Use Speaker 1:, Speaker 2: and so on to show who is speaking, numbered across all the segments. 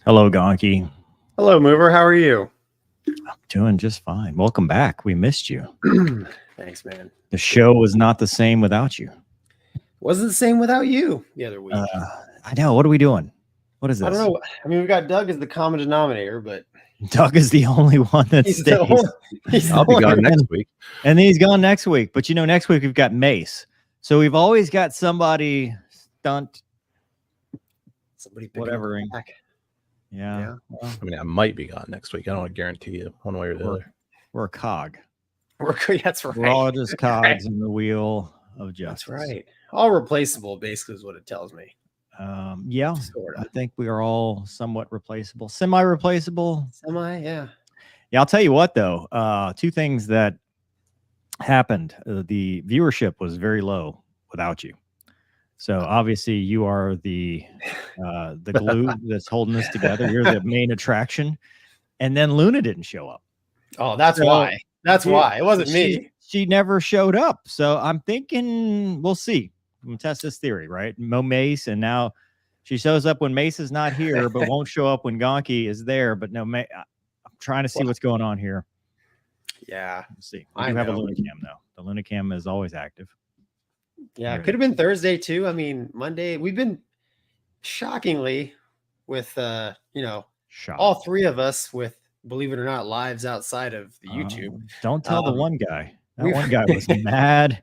Speaker 1: Hello, Gonky.
Speaker 2: Hello, Mover. How are you?
Speaker 1: I'm doing just fine. Welcome back. We missed you.
Speaker 2: Thanks, man.
Speaker 1: The show was not the same without you.
Speaker 2: Wasn't the same without you the other week.
Speaker 1: I know. What are we doing? What is this?
Speaker 2: I don't know. I mean, we got Doug as the common denominator, but
Speaker 1: Doug is the only one that stays.
Speaker 3: I'll be gone next week.
Speaker 1: And then he's gone next week. But, you know, next week we've got Mace. So we've always got somebody stunt.
Speaker 2: Somebody
Speaker 1: whatever. Yeah.
Speaker 3: Well, I mean, I might be gone next week. I don't want to guarantee you one way or the other.
Speaker 1: We're a cog.
Speaker 2: That's right.
Speaker 1: We're all just cogs in the wheel of justice.
Speaker 2: That's right. All replaceable, basically, is what it tells me.
Speaker 1: Yeah.
Speaker 2: Sorta.
Speaker 1: I think we are all somewhat replaceable. Semi-replaceable.
Speaker 2: Yeah.
Speaker 1: Yeah, I'll tell you what, though. Two things that happened. The viewership was very low without you. So obviously you are the glue that's holding this together. You're the main attraction. And then Luna didn't show up.
Speaker 2: Oh, that's why. That's why. It wasn't me.
Speaker 1: She never showed up. So I'm thinking we'll see. We'll test this theory, right? No Mace, and now she shows up when Mace is not here, but won't show up when Gonky is there. But no, I'm trying to see what's going on here.
Speaker 2: Yeah.
Speaker 1: Let's see. We do have a Lunacam, though. The Lunacam is always active.
Speaker 2: Yeah, it could have been Thursday too. I mean, Monday. We've been shockingly with all three of us with, believe it or not, lives outside of the YouTube.
Speaker 1: Don't tell the one guy. That one guy was mad.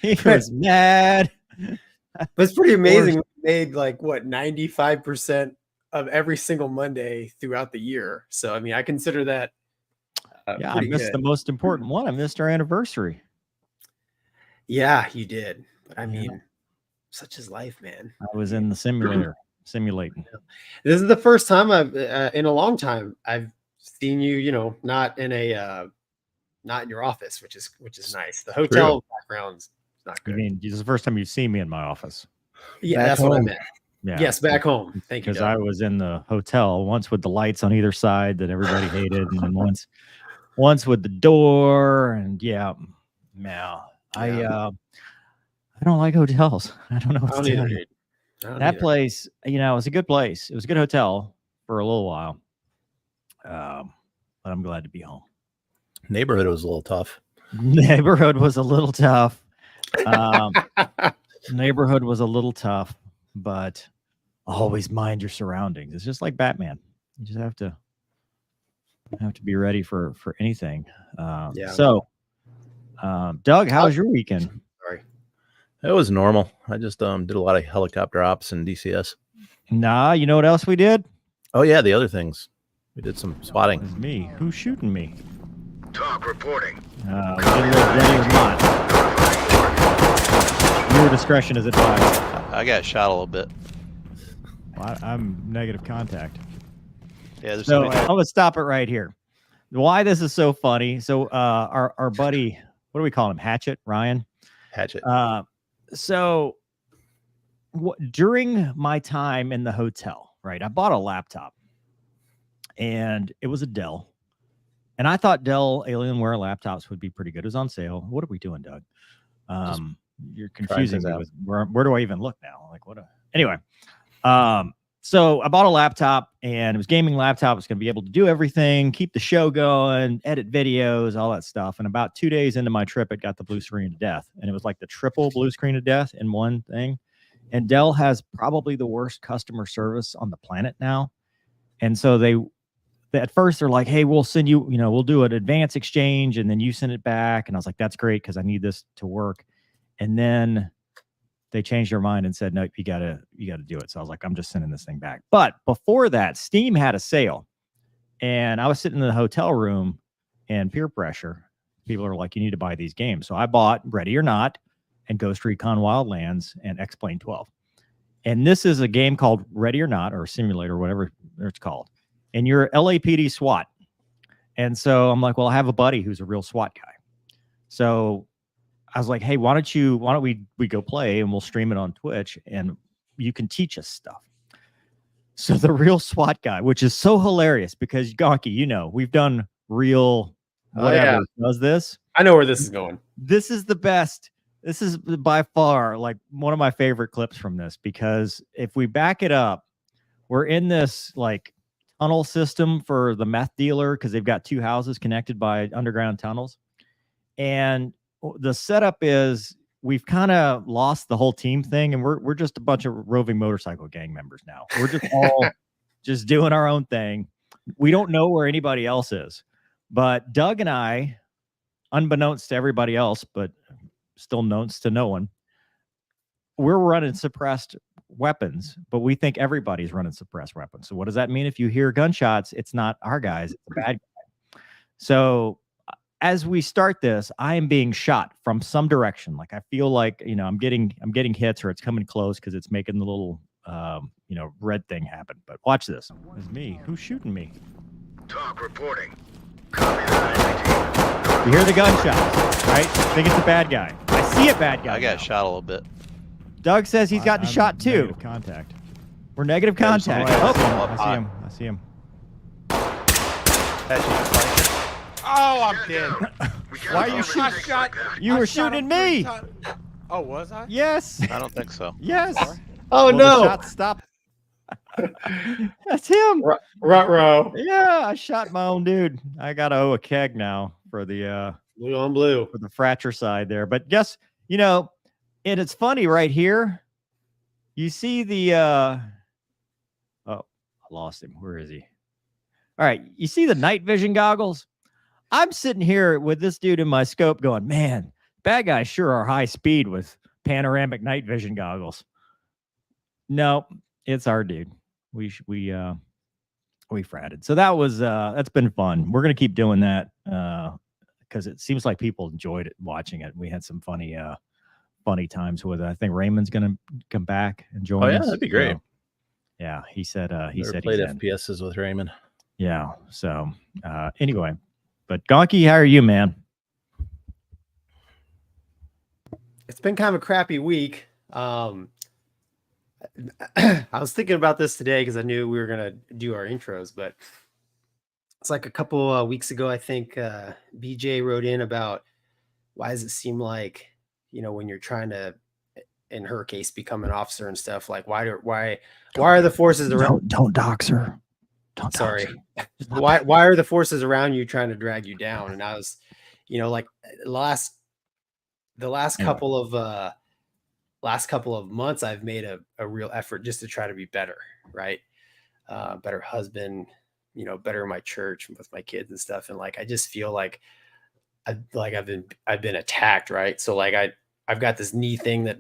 Speaker 1: He was mad.
Speaker 2: But it's pretty amazing. We made 95% of every single Monday throughout the year. So I mean, I consider that.
Speaker 1: I missed the most important one. I missed our anniversary.
Speaker 2: Yeah, you did. But I mean, such is life, man.
Speaker 1: I was in the simulator simulating.
Speaker 2: This is the first time I've in a long time I've seen you, not in your office, which is nice. The hotel background's not good.
Speaker 1: I mean, this is the first time you've seen me in my office.
Speaker 2: Yeah, that's what I meant.
Speaker 1: Yeah.
Speaker 2: Yes, back home. Thank you.
Speaker 1: Because I was in the hotel once with the lights on either side that everybody hated, and then once with the door, and I don't like hotels. I don't know what to tell you. That place, it was a good place. It was a good hotel for a little while. But I'm glad to be home.
Speaker 3: Neighborhood was a little tough.
Speaker 1: Neighborhood was a little tough. Neighborhood was a little tough, but always mind your surroundings. It's just like Batman. You just have to be ready for anything. So, Doug, how was your weekend?
Speaker 3: Sorry. It was normal. I just did a lot of helicopter ops and DCS.
Speaker 1: Nah, you know what else we did?
Speaker 3: Oh yeah, the other things. We did some spotting.
Speaker 1: It was me. Who's shooting me?
Speaker 4: Talk reporting.
Speaker 1: We did a little ready or not. Your discretion is advised.
Speaker 5: I got shot a little bit.
Speaker 1: Well, I'm negative contact.
Speaker 5: Yeah, there's
Speaker 1: so I'm gonna stop it right here. Why this is so funny? So our buddy, what do we call him? Hatchet, Ryan.
Speaker 3: Hatchet.
Speaker 1: So during my time in the hotel, right, I bought a laptop, and it was a Dell, and I thought Dell Alienware laptops would be pretty good. It was on sale. What are we doing, Doug? You're confusing me with where do I even look now? Like what? Anyway. So I bought a laptop, and it was a gaming laptop. It's going to be able to do everything, keep the show going, edit videos, all that stuff. And about 2 days into my trip, it got the blue screen of death. And it was like the triple blue screen of death in one thing. And Dell has probably the worst customer service on the planet now. And so they at first they're like, hey, we'll send you, we'll do an advance exchange, and then you send it back. And I was like, that's great, because I need this to work. And then they changed their mind and said, no, you gotta do it. So I was like, I'm just sending this thing back. But before that, Steam had a sale, and I was sitting in the hotel room, and peer pressure, people are like, you need to buy these games. So I bought Ready or Not and Ghost Recon Wildlands and X-Plane 12. And this is a game called Ready or Not, or Simulator, whatever it's called. And you're LAPD SWAT. And so I'm like, well, I have a buddy who's a real SWAT guy. So I was like, hey, why don't we go play, and we'll stream it on Twitch, and you can teach us stuff. So the real SWAT guy, which is so hilarious, because Gonky, we've done real whatever does this.
Speaker 2: I know where this is going.
Speaker 1: This is the best. This is by far like one of my favorite clips from this, because if we back it up, we're in this like tunnel system for the meth dealer, because they've got 2 houses connected by underground tunnels. And the setup is we've kind of lost the whole team thing, and we're just a bunch of roving motorcycle gang members now. We're just all just doing our own thing. We don't know where anybody else is. But Doug and I, unbeknownst to everybody else, but still known to no one, we're running suppressed weapons, but we think everybody's running suppressed weapons. So what does that mean? If you hear gunshots, it's not our guys, it's the bad guy. So as we start this, I am being shot from some direction. Like I feel like, I'm getting hits, or it's coming close because it's making the little, red thing happen. But watch this. It's me. Who's shooting me?
Speaker 4: Talk reporting. Copy that.
Speaker 1: You hear the gunshots, right? I think it's a bad guy. I see a bad guy.
Speaker 5: I got shot a little bit.
Speaker 1: Doug says he's gotten shot too.
Speaker 3: Negative contact.
Speaker 1: We're negative contact.
Speaker 5: I
Speaker 3: see him.
Speaker 6: Oh, I'm dead.
Speaker 1: Why are you shooting? You were shooting me.
Speaker 6: Oh, was I?
Speaker 1: Yes.
Speaker 5: I don't think so.
Speaker 1: Yes.
Speaker 2: Oh,
Speaker 1: well,
Speaker 2: no.
Speaker 1: The shot stopped. That's him.
Speaker 2: Ruh-roh.
Speaker 1: Yeah, I shot my own dude. I got to owe a keg now for the
Speaker 2: blue on blue
Speaker 1: for the fratricide there. But guess, and it's funny right here. You see the oh, I lost him. Where is he? All right, you see the night vision goggles? I'm sitting here with this dude in my scope going, man, bad guys sure are high speed with panoramic night vision goggles. No, it's our dude. We fratted. So that was that's been fun. We're gonna keep doing that because it seems like people enjoyed it watching it. We had some funny times with it. I think Raymond's gonna come back and join us.
Speaker 3: Oh yeah, that'd be great.
Speaker 1: Yeah, he said he
Speaker 3: played FPSs with Raymond.
Speaker 1: Yeah. So anyway. But Gonky, how are you, man?
Speaker 2: It's been kind of a crappy week. I was thinking about this today because I knew we were going to do our intros, but it's like a couple weeks ago, I think BJ wrote in about why does it seem like, when you're trying to, in her case, become an officer and stuff, like why are the forces around?
Speaker 1: Don't dox her.
Speaker 2: Sorry. Why are the forces around you trying to drag you down? And I was, like the last couple of months, I've made a real effort just to try to be better, right? Better husband, better in my church with my kids and stuff. And like, I just feel like I've been attacked, right? So like I've got this knee thing that,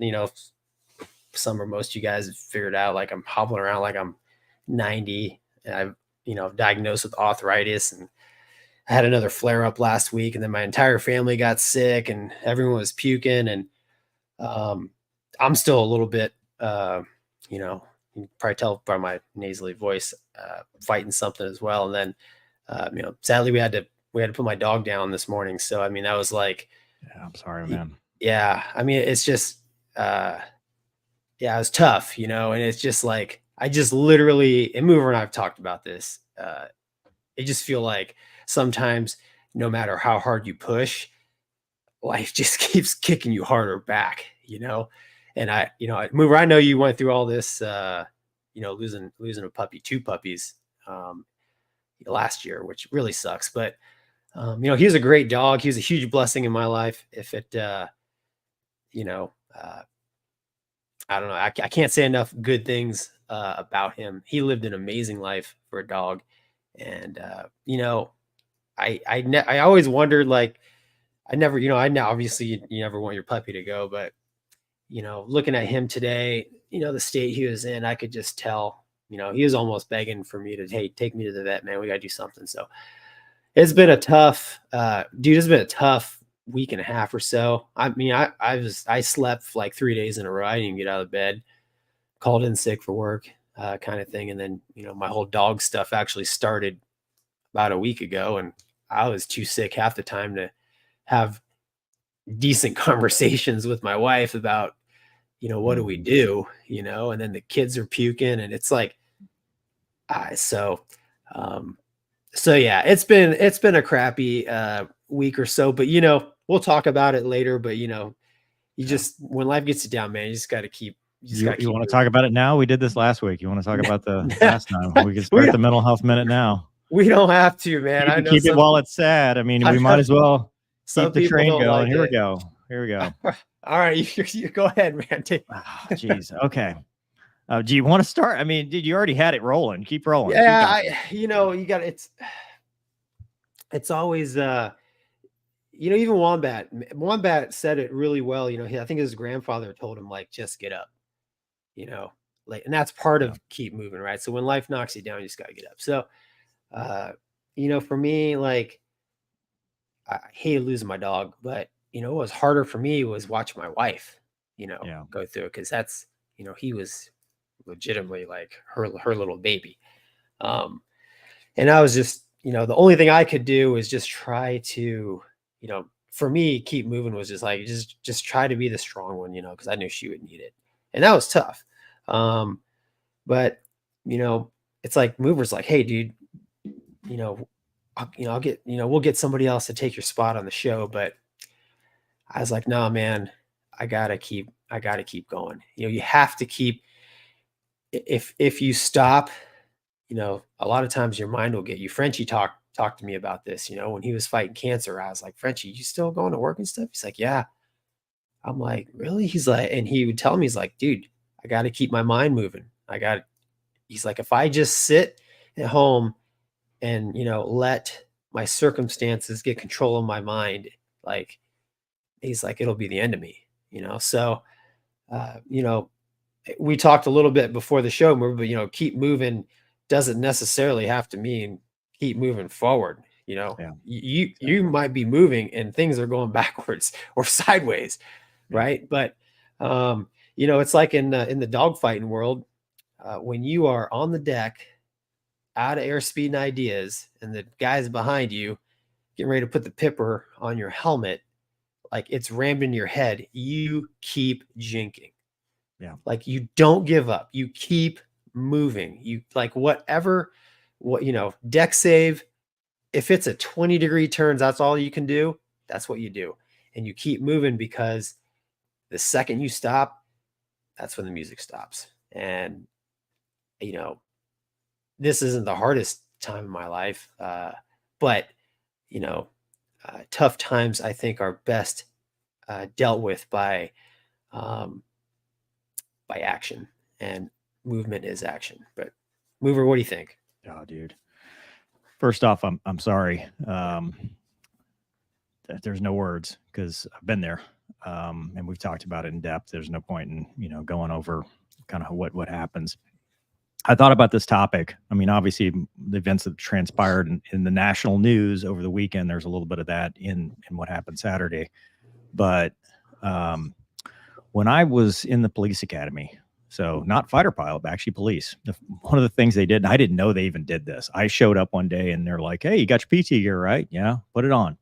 Speaker 2: some or most of you guys have figured out, like I'm hobbling around like I'm 90 and I've, diagnosed with arthritis, and I had another flare up last week, and then my entire family got sick and everyone was puking. And I'm still a little bit, you can probably tell by my nasally voice, fighting something as well. And then, sadly we had to put my dog down this morning. So, I mean, that was like,
Speaker 1: yeah, I'm sorry, man.
Speaker 2: Yeah. I mean, it's just, it was tough, and it's just like, I just literally, and Mover and I've talked about this. It just feel like sometimes no matter how hard you push, life just keeps kicking you harder back, and Mover, I know you went through all this, losing a puppy, 2 puppies, last year, which really sucks. But, he was a great dog. He was a huge blessing in my life. If it, I don't know. I can't say enough good things about him. He lived an amazing life for a dog. And, I always wondered, like, I know obviously you never want your puppy to go, but, looking at him today, the state he was in, I could just tell, he was almost begging for me to, hey, take me to the vet, man. We got to do something. So it's been a tough, it's been a tough week and a half or so. I mean, I slept for like 3 days in a row. I didn't even get out of bed, called in sick for work, kind of thing. And then, my whole dog stuff actually started about a week ago, and I was too sick half the time to have decent conversations with my wife about, what do we do, and then the kids are puking, and it's like, so yeah, it's been a crappy week or so, but we'll talk about it later. But you just, when life gets you down, man, you just got to keep. You
Speaker 1: want to talk about it now? We did this last week. You want to talk about the last time? We can start the mental health minute now.
Speaker 2: We don't have to, man.
Speaker 1: I know keep it while it's sad. I mean, we might as well keep the train going.
Speaker 2: Like
Speaker 1: Here we go.
Speaker 2: All right, you go ahead, man.
Speaker 1: Jeez. Okay. Do you want to start? I mean, you already had it rolling. Keep rolling.
Speaker 2: Yeah, you got it's always even Wombat said it really well. I think his grandfather told him, like, just get up. Like, and that's part of keep moving, right? So when life knocks you down, you just gotta get up. So for me, like, I hated losing my dog, but what was harder for me was watching my wife, go through it, because that's, he was legitimately like her little baby. And I was just, the only thing I could do was just try to, for me, keep moving was just like, just try to be the strong one, because I knew she would need it. And that was tough. But, it's like Mover's like, hey, dude, I'll get, we'll get somebody else to take your spot on the show. But I was like, no, man, I gotta keep going. You have to keep, if you stop, a lot of times your mind will get you. Frenchie talked to me about this, when he was fighting cancer. I was like, Frenchie, you still going to work and stuff? He's like, yeah. I'm like, really? He's like, and he would tell me, he's like, dude, I got to keep my mind moving. He's like, if I just sit at home and, let my circumstances get control of my mind, like, he's like, it'll be the end of me, So, we talked a little bit before the show, but, keep moving doesn't necessarily have to mean keep moving forward. You might be moving and things are going backwards or sideways. Right. But, it's like in the dogfighting world, when you are on the deck, out of airspeed and ideas, and the guys behind you getting ready to put the pipper on your helmet, like it's rammed in your head, you keep jinking.
Speaker 1: Yeah.
Speaker 2: Like, you don't give up. You keep moving. You, like, deck save. If it's a 20-degree turns, that's all you can do. That's what you do. And you keep moving, because the second you stop, that's when the music stops. And, this isn't the hardest time in my life. But, tough times, I think, are best dealt with by action, and movement is action. But Mover, what do you think?
Speaker 1: Oh, dude. First off, I'm sorry. There's no words, because I've been there. And we've talked about it in depth. There's no point in, going over kind of what happens. I thought about this topic. I mean, obviously the events that transpired in the national news over the weekend, there's a little bit of that in what happened Saturday. But when I was in the police academy, So not fighter pilot, but actually police. One of the things they did, and I didn't know they even did this. I showed up one day and they're like, "Hey, you got your PT gear, right? Yeah, put it on."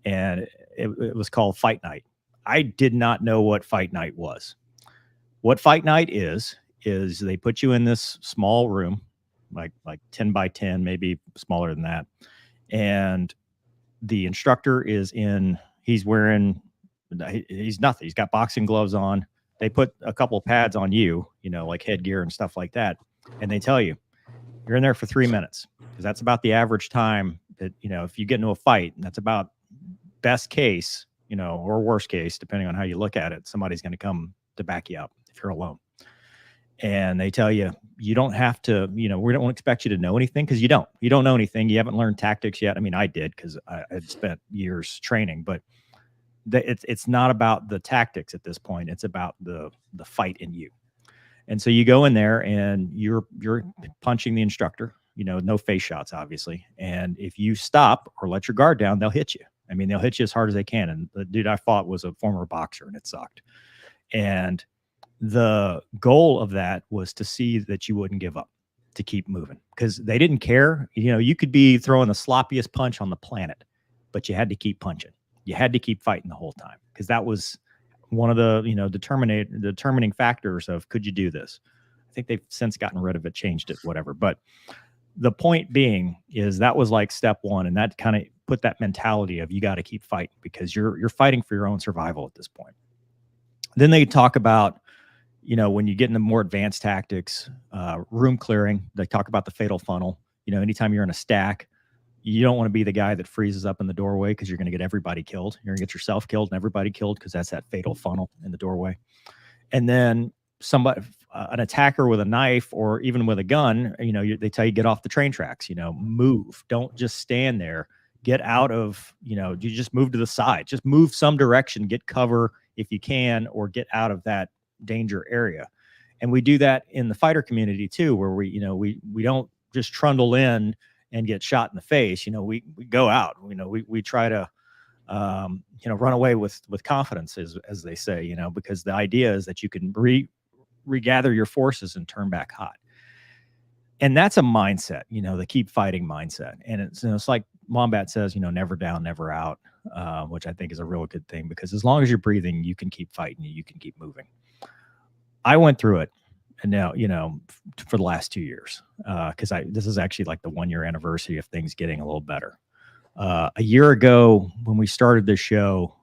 Speaker 1: And it was called Fight Night. I did not know what Fight Night was. What Fight Night is they put you in this small room, like 10 by 10, maybe smaller than that. And the instructor he's wearing, he's nothing. He's got boxing gloves on. They put a couple of pads on you, like headgear and stuff like that. And they tell you, you're in there for 3 minutes, because that's about the average time that, if you get into a fight, that's about best case, or worst case, depending on how you look at it, somebody's going to come to back you up if you're alone. And they tell you, you don't have to, we don't expect you to know anything, because you don't know anything. You haven't learned tactics yet. I mean, I did, because I had spent years training, but it's not about the tactics at this point. It's about the fight in you. And so you go in there and you're punching the instructor, no face shots, obviously. And if you stop or let your guard down, they'll hit you. I mean, they'll hit you as hard as they can. And the dude I fought was a former boxer, and it sucked. And the goal of that was to see that you wouldn't give up, to keep moving, because they didn't care. You could be throwing the sloppiest punch on the planet, but you had to keep punching. You had to keep fighting the whole time, because that was one of the, determining factors of, could you do this? I think they've since gotten rid of it, changed it, whatever. But the point being is that was like step one. And that kind of put that mentality of, you got to keep fighting, because you're fighting for your own survival at this point. Then they talk about, when you get into more advanced tactics, room clearing, they talk about the fatal funnel. Anytime you're in a stack, you don't want to be the guy that freezes up in the doorway, because you're going to get everybody killed. You're going to get yourself killed and everybody killed, because that's that fatal funnel in the doorway. And then an attacker with a knife or even with a gun, they tell you, get off the train tracks, move. Don't just stand there. Get out of, you just move to the side. Just move some direction, get cover if you can, or get out of that danger area. And we do that in the fighter community too, where we don't just trundle in and get shot in the face. We go out, we try to, run away with confidence, as they say, because the idea is that you can regather your forces and turn back hot. And that's a mindset, the keep fighting mindset. And it's like Wombat says, never down, never out, which I think is a real good thing, because as long as you're breathing, you can keep fighting, you can keep moving. I went through it, and now, for the last 2 years, because this is actually like the 1 year anniversary of things getting a little better. A year ago, when we started this show,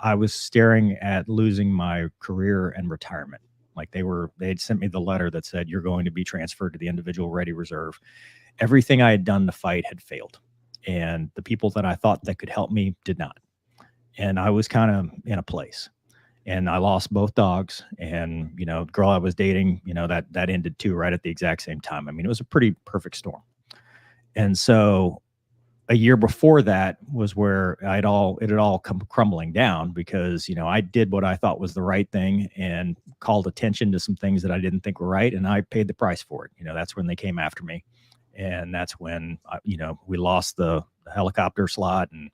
Speaker 1: I was staring at losing my career and retirement. Like they had sent me the letter that said, you're going to be transferred to the individual ready reserve. Everything I had done to fight had failed. And the people that I thought that could help me did not. And I was kind of in a place. And I lost both dogs, and, the girl I was dating, that ended too, right at the exact same time. I mean, it was a pretty perfect storm. And so a year before that was where it had all come crumbling down, because, I did what I thought was the right thing and called attention to some things that I didn't think were right. And I paid the price for it. That's when they came after me. And that's when, we lost the helicopter slot, and,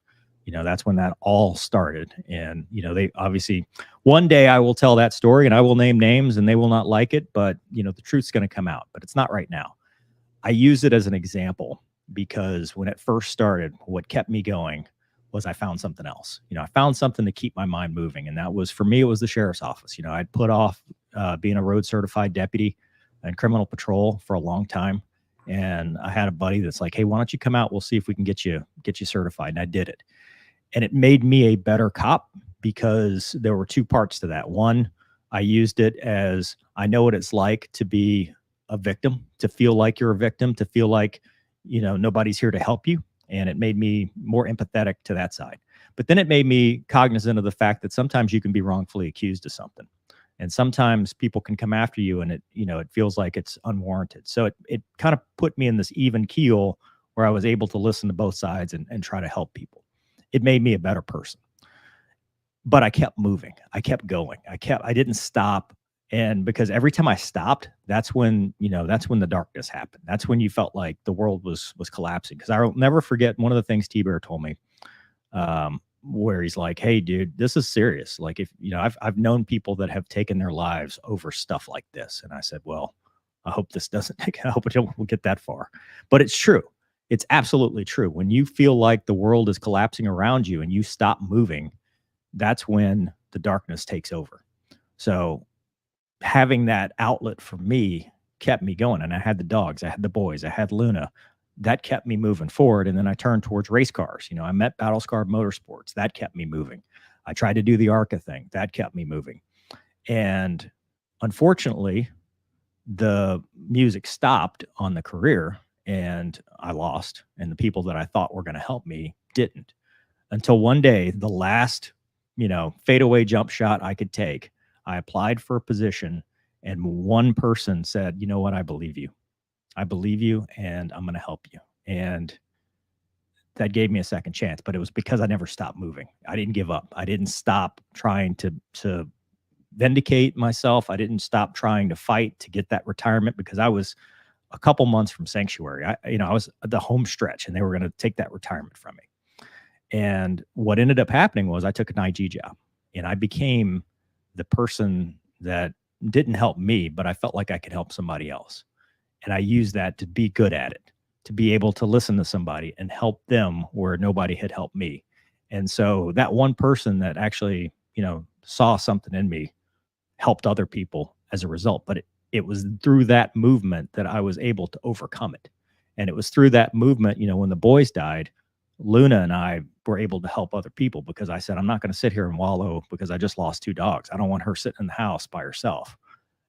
Speaker 1: that's when that all started. And, they obviously, one day I will tell that story and I will name names and they will not like it, but, the truth's going to come out, but it's not right now. I use it as an example, because when it first started, what kept me going was I found something else. I found something to keep my mind moving. And that was, for me, it was the sheriff's office. I'd put off being a road certified deputy and criminal patrol for a long time. And I had a buddy that's like, hey, why don't you come out? We'll see if we can get you certified. And I did it. And it made me a better cop, because there were two parts to that. One, I used it as, I know what it's like to be a victim, to feel like you're a victim, to feel like, nobody's here to help you. And it made me more empathetic to that side. But then it made me cognizant of the fact that sometimes you can be wrongfully accused of something. And sometimes people can come after you, and it feels like it's unwarranted. So it kind of put me in this even keel where I was able to listen to both sides and try to help people. It made me a better person. But I kept moving. I kept going. I didn't stop. And because every time I stopped, that's when the darkness happened. That's when you felt like the world was collapsing. Because I'll never forget one of the things T-Bear told me. where he's like, hey, dude, this is serious. Like, if, you know, I've known people that have taken their lives over stuff like this. And I said, well, I hope this doesn't, I hope we'll get that far. But it's true. It's absolutely true. When you feel like the world is collapsing around you and you stop moving, that's when the darkness takes over. So having that outlet for me kept me going. And I had the dogs, I had the boys, I had Luna. That kept me moving forward. And then I turned towards race cars. You know, I met Battle Scarred Motorsports. That kept me moving. I tried to do the ARCA thing. That kept me moving. And unfortunately, the music stopped on the career and I lost. And the people that I thought were going to help me didn't. Until one day, the last, you know, fadeaway jump shot I could take, I applied for a position and one person said, you know what, I believe you. I believe you and I'm going to help you. And that gave me a second chance, but it was because I never stopped moving. I didn't give up. I didn't stop trying to vindicate myself. I didn't stop trying to fight to get that retirement because I was a couple months from sanctuary. I was at the home stretch and they were going to take that retirement from me. And what ended up happening was I took an IG job and I became the person that didn't help me, but I felt like I could help somebody else. And I used that to be good at it, to be able to listen to somebody and help them where nobody had helped me. And so that one person that actually, you know, saw something in me helped other people as a result. But it was through that movement that I was able to overcome it. And it was through that movement, you know, when the boys died, Luna and I were able to help other people because I said, I'm not going to sit here and wallow because I just lost 2 dogs. I don't want her sitting in the house by herself.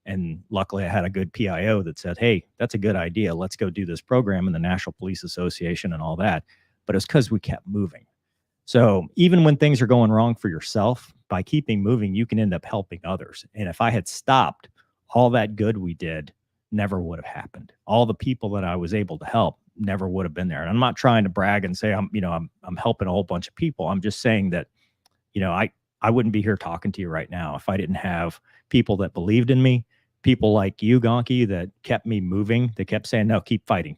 Speaker 1: And luckily I had a good PIO that said, hey, that's a good idea. Let's go do this program in the National Police Association and all that. But it's because we kept moving. So even when things are going wrong for yourself, by keeping moving, you can end up helping others. And if I had stopped, all that good we did never would have happened. All the people that I was able to help never would have been there. And I'm not trying to brag and say I'm helping a whole bunch of people. I'm just saying that, you know, I wouldn't be here talking to you right now if I didn't have people that believed in me, people like you, Gonky, that kept me moving, that kept saying, no, keep fighting,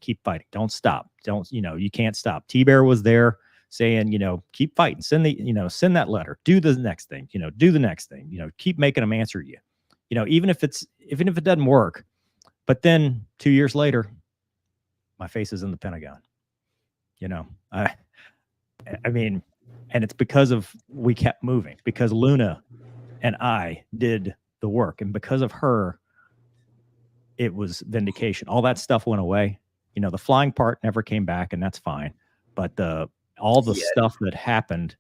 Speaker 1: don't stop. Don't, you know, you can't stop. T-Bear was there saying, you know, keep fighting, send that letter, do the next thing, you know, do the next thing, you know, keep making them answer you, you know, even if it doesn't work. But then 2 years later, my face is in the Pentagon, you know, I mean, and it's because of, we kept moving, because Luna and I did the work. And because of her, it was vindication. All that stuff went away. You know, the flying part never came back and that's fine. But all the stuff that happened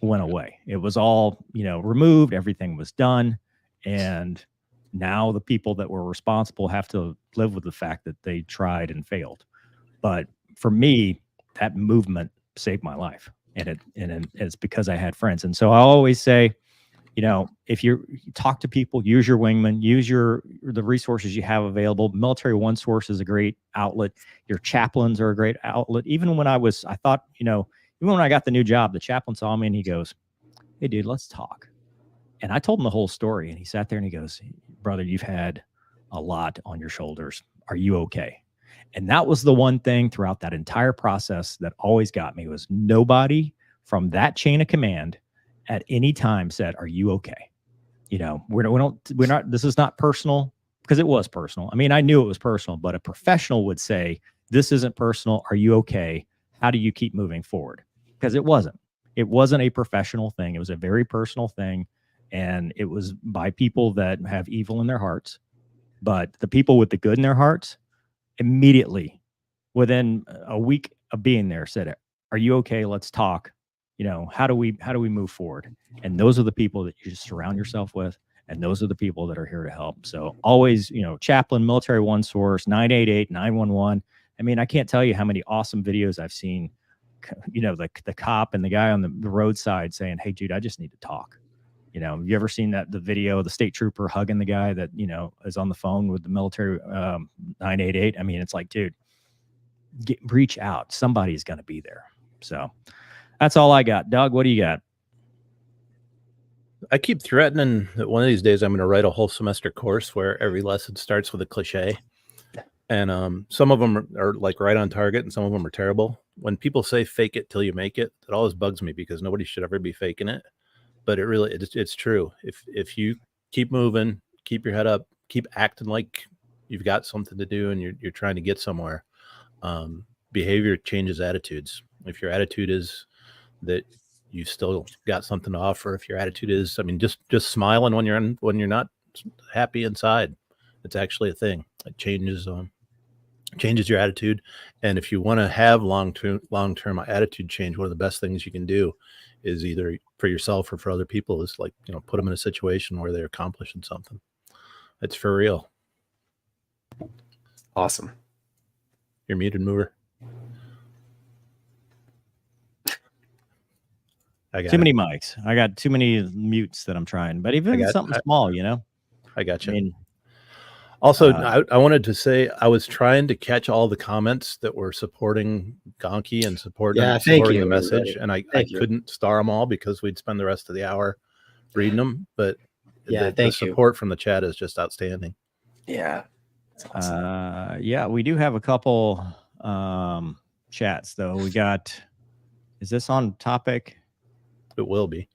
Speaker 1: went away. It was all, you know, removed. Everything was done. And now the people that were responsible have to live with the fact that they tried and failed. But for me, that movement saved my life. And it's because I had friends. And so I always say, you know, if you talk to people, use your wingman, use the resources you have available. Military One Source is a great outlet. Your chaplains are a great outlet. Even when I thought, you know, even when I got the new job, the chaplain saw me and he goes, hey, dude, let's talk. And I told him the whole story. And he sat there and he goes, brother, you've had a lot on your shoulders. Are you okay? And that was the one thing throughout that entire process that always got me, was nobody from that chain of command at any time said, are you okay? You know, we're not, this is not personal, because it was personal. I mean, I knew it was personal, but a professional would say, this isn't personal. Are you okay? How do you keep moving forward? Because it wasn't a professional thing. It was a very personal thing. And it was by people that have evil in their hearts. But the people with the good in their hearts, immediately within a week of being there, said, are you okay? Let's talk. You know, how do we move forward? And those are the people that you just surround yourself with. And those are the people that are here to help. So always, you know, chaplain, Military One Source, 988, 911. I mean, I can't tell you how many awesome videos I've seen, you know, the cop and the guy on the roadside saying, hey, dude, I just need to talk. You know, have you ever seen the video of the state trooper hugging the guy that, you know, is on the phone with the military 988? I mean, it's like, dude, reach out. Somebody's going to be there. So that's all I got. Doug, what do you got?
Speaker 3: I keep threatening that one of these days I'm going to write a whole semester course where every lesson starts with a cliche. And some of them are like right on target, and some of them are terrible. When people say "fake it till you make it," it always bugs me because nobody should ever be faking it. But it's true. If you keep moving, keep your head up, keep acting like you've got something to do and you're trying to get somewhere, behavior changes attitudes. If your attitude is that you've still got something to offer, if your attitude is, I mean, just smiling when you're not happy inside, it's actually a thing. It changes your attitude. And if you want to have long-term attitude change, one of the best things you can do is either for yourself or for other people is like, put them in a situation where they're accomplishing something. It's for real.
Speaker 2: Awesome.
Speaker 3: You're muted, mover.
Speaker 1: Too many mics. I got too many mutes that I'm trying, but even something small,
Speaker 3: I got you.
Speaker 1: I mean,
Speaker 3: also, I wanted to say I was trying to catch all the comments that were supporting Gonky and supporting the message, and I couldn't star them all because we'd spend the rest of the hour reading them. But the support from the chat is just outstanding.
Speaker 2: Yeah.
Speaker 1: Awesome. Yeah, we do have a couple chats though. We got. Is this on topic?
Speaker 3: It will be.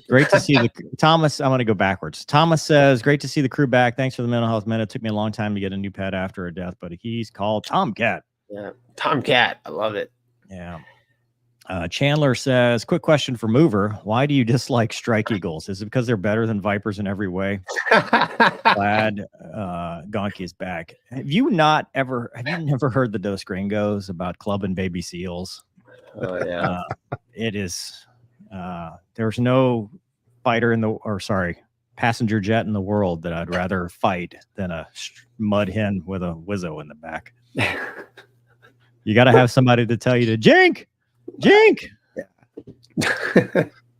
Speaker 1: Great to see Thomas. I'm going to go backwards. Thomas says, great to see the crew back. Thanks for the mental health minute. It took me a long time to get a new pet after a death, but he's called Tomcat.
Speaker 2: Yeah. Tomcat. I love it.
Speaker 1: Yeah. Chandler says, quick question for Mover. Why do you dislike strike eagles? Is it because they're better than vipers in every way? Glad Gonky is back. Have you never heard the Dos Gringos about clubbing baby seals?
Speaker 2: Oh yeah.
Speaker 1: It is. There's no passenger jet in the world that I'd rather fight than a mud hen with a Wizzo in the back. You got to have somebody to tell you to jink.
Speaker 2: Yeah.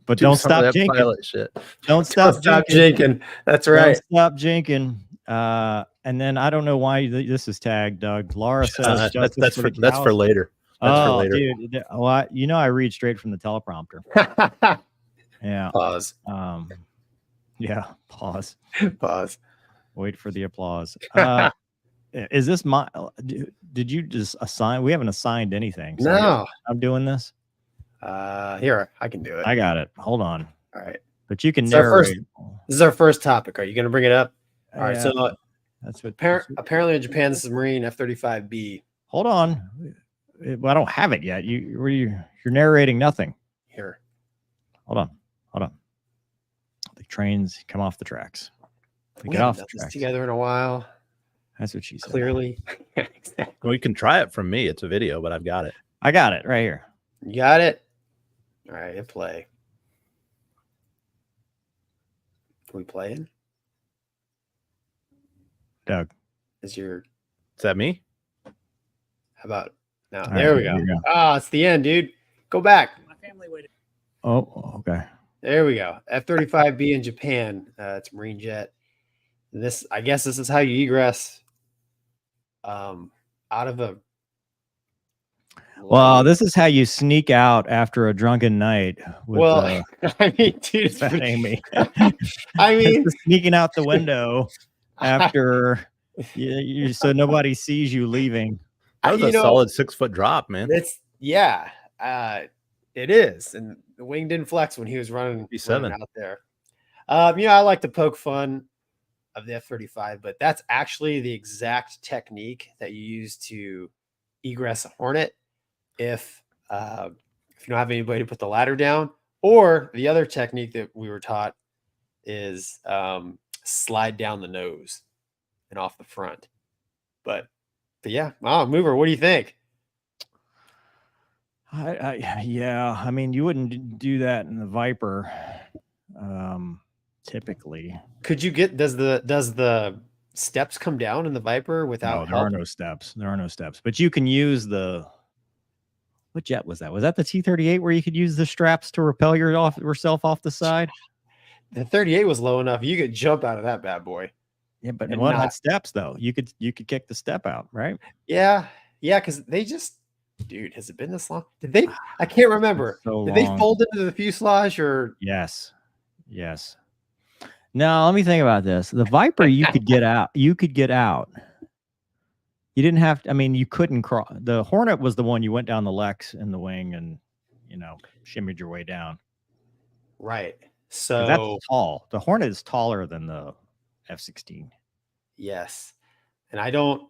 Speaker 1: But don't stop jinking. Don't stop
Speaker 2: jinking. That's right.
Speaker 1: Don't stop jinking. And then I don't know why this is tagged, Doug. Laura says
Speaker 3: that's for later.
Speaker 1: Dude. Well, I read straight from the teleprompter. Yeah.
Speaker 2: Pause.
Speaker 1: Yeah. Pause.
Speaker 2: Pause.
Speaker 1: Wait for the applause. Is this my? Did you just assign? We haven't assigned anything. So
Speaker 2: no.
Speaker 1: I'm doing this.
Speaker 2: Here, I can do it.
Speaker 1: I got it. Hold on.
Speaker 2: All right.
Speaker 1: But you can narrate.
Speaker 2: This is our first topic. Are you going to bring it up? All right. So
Speaker 1: that's what.
Speaker 2: Apparently in Japan, this is Marine F-35B.
Speaker 1: Hold on. Well, I don't have it yet. You're narrating nothing.
Speaker 2: Here.
Speaker 1: Hold on. The trains come off the tracks. They
Speaker 2: get off the tracks together in a while.
Speaker 1: That's what she said.
Speaker 2: Clearly. Exactly.
Speaker 3: Well, you can try it from me. It's a video, but I've got it.
Speaker 1: I got it right here.
Speaker 2: You got it? All right, hit play. Are we playing?
Speaker 1: Doug.
Speaker 3: Is that me?
Speaker 2: How about now?
Speaker 1: All
Speaker 2: there we go. Ah, it's the end, dude. Go back.
Speaker 6: My family waited.
Speaker 1: Oh, okay.
Speaker 2: There we go. F-35B in Japan. It's Marine jet. I guess this is how you egress out of a.
Speaker 1: Well, this is how you sneak out after a drunken night.
Speaker 2: I mean, dude, it's
Speaker 1: Amy.
Speaker 2: I mean,
Speaker 1: sneaking out the window after so nobody sees you leaving.
Speaker 3: That was a solid 6-foot drop, man.
Speaker 2: It is, and the wing didn't flex when he was running out there. I like to poke fun of the F-35, but that's actually the exact technique that you use to egress a Hornet if you don't have anybody to put the ladder down. Or the other technique that we were taught is slide down the nose and off the front. But yeah, wow, Mover, what do you think?
Speaker 1: Yeah, I mean, you wouldn't do that in the Viper, typically.
Speaker 2: Could you get? Does the steps come down in the Viper without?
Speaker 1: No, there are no steps. There are no steps. But you can use the. What jet was that? Was that the T-38 where you could use the straps to rappel yourself off the side?
Speaker 2: The 38 was low enough. You could jump out of that bad boy.
Speaker 1: Yeah, but what had steps though? You could kick the step out, right?
Speaker 2: Yeah, because they just. Dude, has it been this long? Did they? I can't remember. Did they fold into the fuselage or?
Speaker 1: Yes. Now let me think about this. The Viper, you could get out. You didn't have to, I mean, you couldn't cross. The Hornet was the one you went down the Lex in the wing and, you know, shimmied your way down.
Speaker 2: Right.
Speaker 1: 'Cause
Speaker 2: So
Speaker 1: that's tall. The Hornet is taller than the F-16.
Speaker 2: yes. And I don't,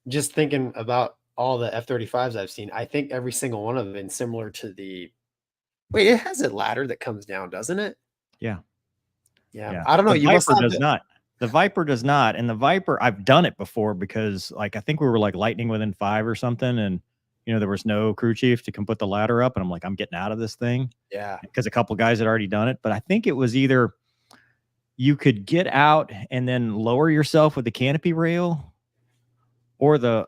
Speaker 2: just thinking about all the F-35s I've seen, I think every single one of them been similar to the, wait, it has a ladder that comes down, doesn't it?
Speaker 1: Yeah.
Speaker 2: Yeah. I don't know.
Speaker 1: The
Speaker 2: You must
Speaker 1: Viper
Speaker 2: have
Speaker 1: does not. The Viper does not. And the Viper, I've done it before because, like, I think we were like lightning within 5 or something. And, you know, there was no crew chief to come put the ladder up. And I'm like, I'm getting out of this thing.
Speaker 2: Yeah.
Speaker 1: Because a couple guys had already done it. But I think it was either you could get out and then lower yourself with the canopy rail or the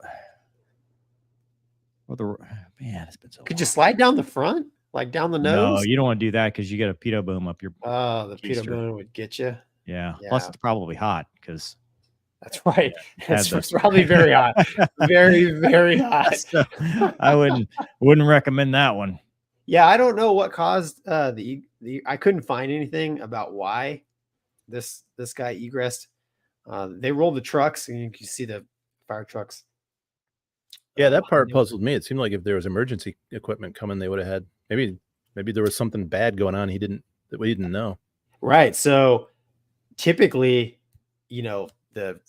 Speaker 1: man, it's been so
Speaker 2: Could
Speaker 1: long.
Speaker 2: you slide down the front? Like down the nose?
Speaker 1: No, you don't want to do that because you get a pedo boom up your.
Speaker 2: Oh, the pedo
Speaker 1: keister.
Speaker 2: boom would get you.
Speaker 1: Yeah.
Speaker 2: Yeah.
Speaker 1: Plus, it's probably hot because
Speaker 2: That's right.
Speaker 1: had
Speaker 2: It's
Speaker 1: the-
Speaker 2: probably very hot. Very, very hot.
Speaker 1: so I wouldn't recommend that one.
Speaker 2: Yeah, I don't know what caused the I couldn't find anything about why this guy egressed. They rolled the trucks and you can see the fire trucks.
Speaker 3: Yeah, that part puzzled me. It seemed like if there was emergency equipment coming, they would have had maybe there was something bad going on that we didn't know.
Speaker 2: Right. So typically, you know, the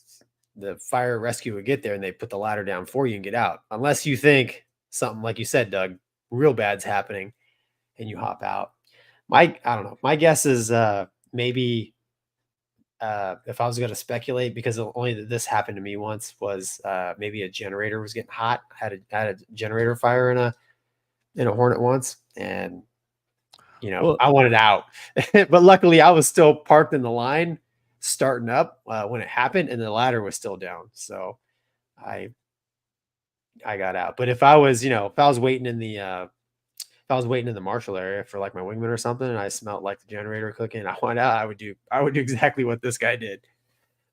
Speaker 2: fire rescue would get there and they put the ladder down for you and get out. Unless you think something like you said, Doug, real bad's happening and you hop out. I don't know. My guess is maybe if I was going to speculate, because only this happened to me once, was maybe a generator was getting hot. Had a generator fire in a Hornet once, and you know, I wanted out, but luckily I was still parked in the line, starting up when it happened, and the ladder was still down, so I got out. But if I was waiting in the marshal area for like my wingman or something, and I smelled like the generator cooking, and I went out, I would do exactly what this guy did.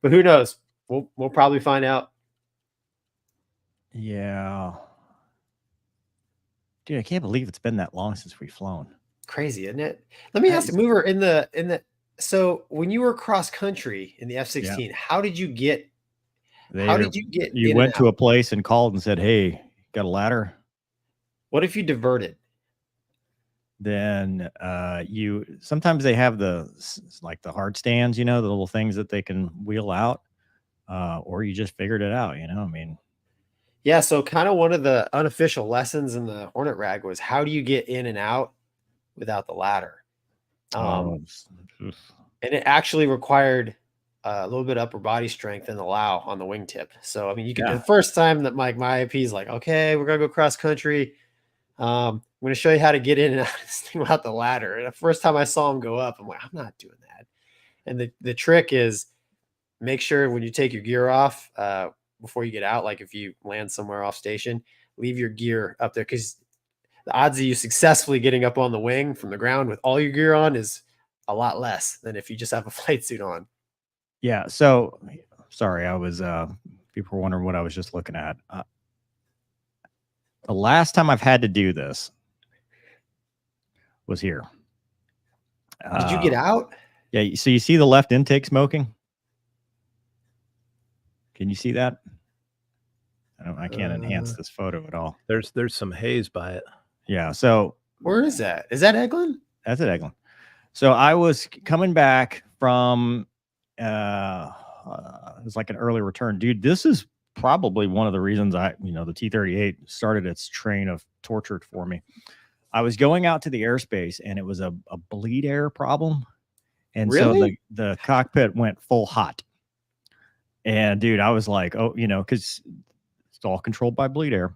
Speaker 2: But who knows? We'll probably find out.
Speaker 1: Yeah. Dude, I can't believe it's been that long since we've flown.
Speaker 2: Crazy, isn't it? Let me ask, Mover, so when you were cross country in the F-16, how did you get?
Speaker 1: You went to a place and called and said, "Hey, got a ladder?"
Speaker 2: What if you diverted?
Speaker 1: Then sometimes they have the hard stands, you know, the little things that they can wheel out, or you just figured it out, you know. I mean,
Speaker 2: yeah. So kind of one of the unofficial lessons in the Hornet rag was how do you get in and out without the ladder? And it actually required a little bit of upper body strength and allow on the wingtip. So I mean, the first time that my IP is like, okay, we're gonna go cross country. I'm going to show you how to get in and out of this thing without the ladder. And the first time I saw him go up, I'm like, I'm not doing that. And the trick is make sure when you take your gear off before you get out, like if you land somewhere off station, leave your gear up there, because the odds of you successfully getting up on the wing from the ground with all your gear on is a lot less than if you just have a flight suit on.
Speaker 1: Yeah. So sorry, I was people were wondering what I was just looking at. The last time I've had to do this was here.
Speaker 2: Did you get out?
Speaker 1: Yeah. So you see the left intake smoking? Can you see that? I can't enhance this photo at all.
Speaker 3: There's some haze by it.
Speaker 1: Yeah. So
Speaker 2: where is that? Is that Eglin?
Speaker 1: That's at Eglin. So I was coming back from it was like an early return. Dude, this is probably one of the reasons the T-38 started its train of torture for me. I was going out to the airspace and it was a bleed air problem. And so the cockpit went full hot. And dude, I was like, oh, because it's all controlled by bleed air.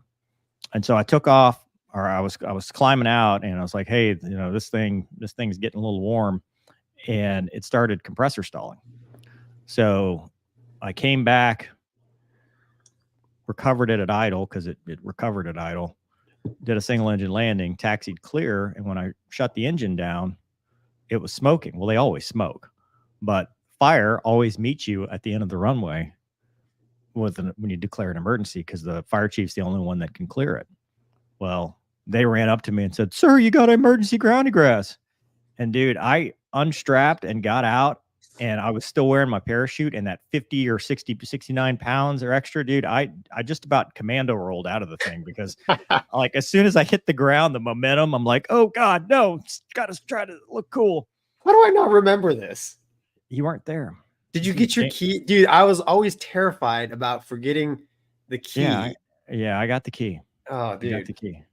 Speaker 1: And so I took off, or I was climbing out, and I was like, hey, this thing's getting a little warm, and it started compressor stalling. So I came back, recovered it at idle, because it recovered at idle, did a single engine landing, taxied clear, and when I shut the engine down, it was smoking. Well, they always smoke, but fire always meets you at the end of the runway when you declare an emergency, because the fire chief's the only one that can clear it. Well, they ran up to me and said, "Sir, you got emergency ground egress." And dude, I unstrapped and got out and I was still wearing my parachute, and that 50 or 60, 69 pounds or extra, dude, I just about commando rolled out of the thing because like as soon as I hit the ground, the momentum, I'm like, oh God, no, got to try to look cool.
Speaker 2: How do I not remember this?
Speaker 1: You weren't there.
Speaker 2: Did you get your key? Dude, I was always terrified about forgetting the key.
Speaker 1: Yeah, I got the key.
Speaker 2: Oh, dude.
Speaker 1: I got the key.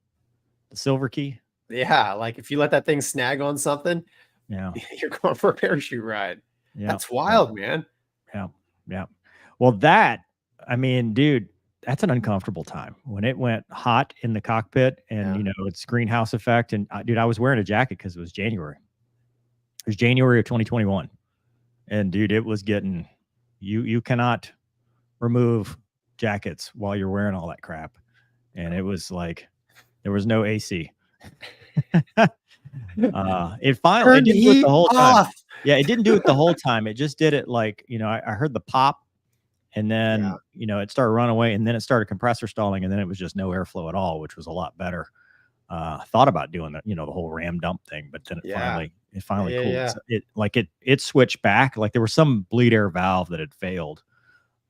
Speaker 1: The silver key.
Speaker 2: Yeah, like if you let that thing snag on something,
Speaker 1: yeah,
Speaker 2: you're going for a parachute ride.
Speaker 1: Yeah.
Speaker 2: That's wild, man.
Speaker 1: Yeah. Well, I mean, dude, that's an uncomfortable time when it went hot in the cockpit and, you know, it's greenhouse effect. And dude, I was wearing a jacket because it was January. It was January of 2021. And dude, it was getting, you cannot remove jackets while you're wearing all that crap. And it was like, there was no AC. It finally didn't do it the whole time. Yeah, it didn't do it the whole time. It just did it like, you know, I heard the pop and then, you know, it started running away and then it started compressor stalling and then it was just no airflow at all, which was a lot better. I thought about doing that, you know, the whole ram dump thing, but then it finally cooled.
Speaker 2: Yeah.
Speaker 1: So it switched back. Like there was some bleed air valve that had failed.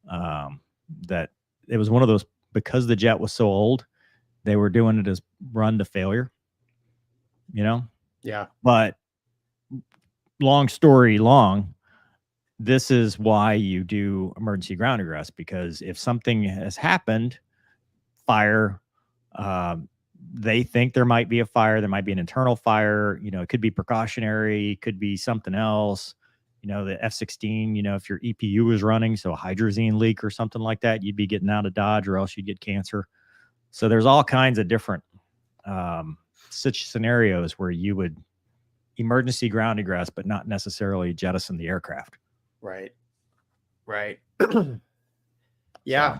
Speaker 1: That it was one of those, because the jet was so old, they were doing it as run to failure, you know?
Speaker 2: Yeah.
Speaker 1: But long story long, this is why you do emergency ground egress, because if something has happened, fire, they think there might be a fire, there might be an internal fire, you know, it could be precautionary, could be something else. You know, the F-16, you know, if your EPU is running, so a hydrazine leak or something like that, you'd be getting out of Dodge or else you'd get cancer. So there's all kinds of different such scenarios where you would emergency ground egress, but not necessarily jettison the aircraft.
Speaker 2: Right. Yeah.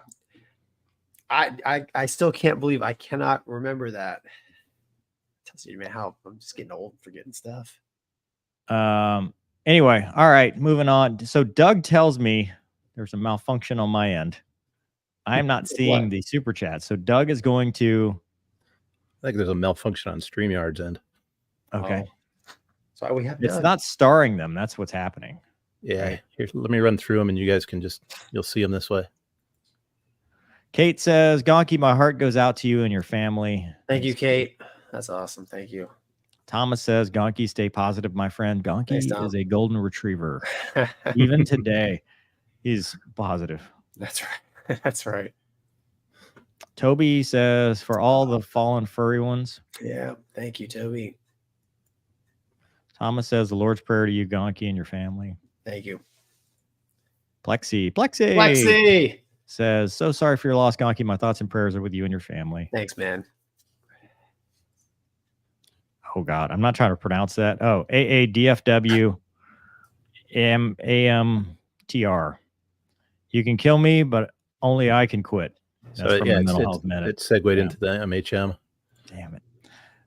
Speaker 2: I still can't believe I cannot remember that. Tells you, man, how I'm just getting old and forgetting stuff.
Speaker 1: Anyway, all right, moving on. So Doug tells me there's a malfunction on my end. I am not seeing the super chat. So Doug is going to.
Speaker 3: I think there's a malfunction on StreamYard's end.
Speaker 1: Okay.
Speaker 2: So we have.
Speaker 1: It's not starring them. That's what's happening.
Speaker 3: Yeah. Right. Here, let me run through them, and you guys can you'll see them this way.
Speaker 1: Kate says, "Gonky, my heart goes out to you and your family."
Speaker 2: Thank you, Kate. That's awesome. Thank you.
Speaker 1: Thomas says, "Gonky, stay positive, my friend. Gonky is a golden retriever. Even today, he's positive."
Speaker 2: That's right. That's right.
Speaker 1: Toby says, "For all the fallen furry ones."
Speaker 2: Yeah. Thank you, Toby.
Speaker 1: Thomas says, "The Lord's Prayer to you, Gonky, and your family."
Speaker 2: Thank you.
Speaker 1: Plexi says, "So sorry for your loss, Gonky. My thoughts and prayers are with you and your family."
Speaker 2: Thanks, man.
Speaker 1: Oh God, I'm not trying to pronounce that. Oh, AADFW AMTR. You can kill me, but only I can quit. That's
Speaker 3: so
Speaker 1: from
Speaker 3: yeah,
Speaker 1: the Mental Health Minute.
Speaker 3: It's segued into the MHM.
Speaker 1: Damn it.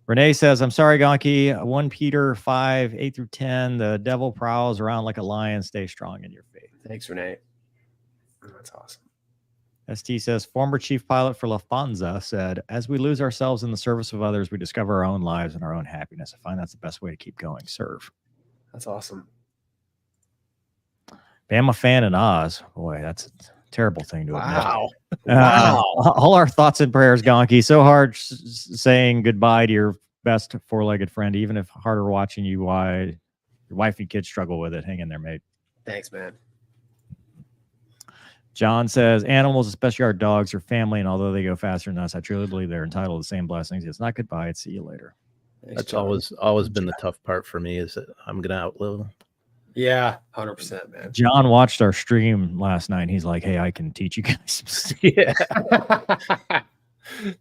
Speaker 1: Renee says, "I'm sorry, Gonky. 1 Peter 5, 8 through 10. The devil prowls around like a lion. Stay strong in your faith."
Speaker 2: Thanks, Renee. That's awesome.
Speaker 1: ST says, "Former chief pilot for Lufthansa said, as we lose ourselves in the service of others, we discover our own lives and our own happiness. I find that's the best way to keep going. Serve."
Speaker 2: That's awesome.
Speaker 1: Bama fan in Oz. Boy, that's a terrible thing to admit.
Speaker 2: Wow.
Speaker 1: All our thoughts and prayers, Gonky. So hard saying goodbye to your best four-legged friend, even if harder watching you why your wife and kids struggle with it. Hang in there, mate.
Speaker 2: Thanks, man.
Speaker 1: John says, "Animals, especially our dogs, are family, and although they go faster than us, I truly believe they're entitled to the same blessings. It's not goodbye. It's see you later."
Speaker 2: Thanks,
Speaker 3: That's
Speaker 2: John.
Speaker 3: always been the tough part for me, is that I'm gonna outlive them.
Speaker 2: Yeah, 100%, man.
Speaker 1: John watched our stream last night. He's like, "Hey, I can teach you guys."
Speaker 3: Yeah.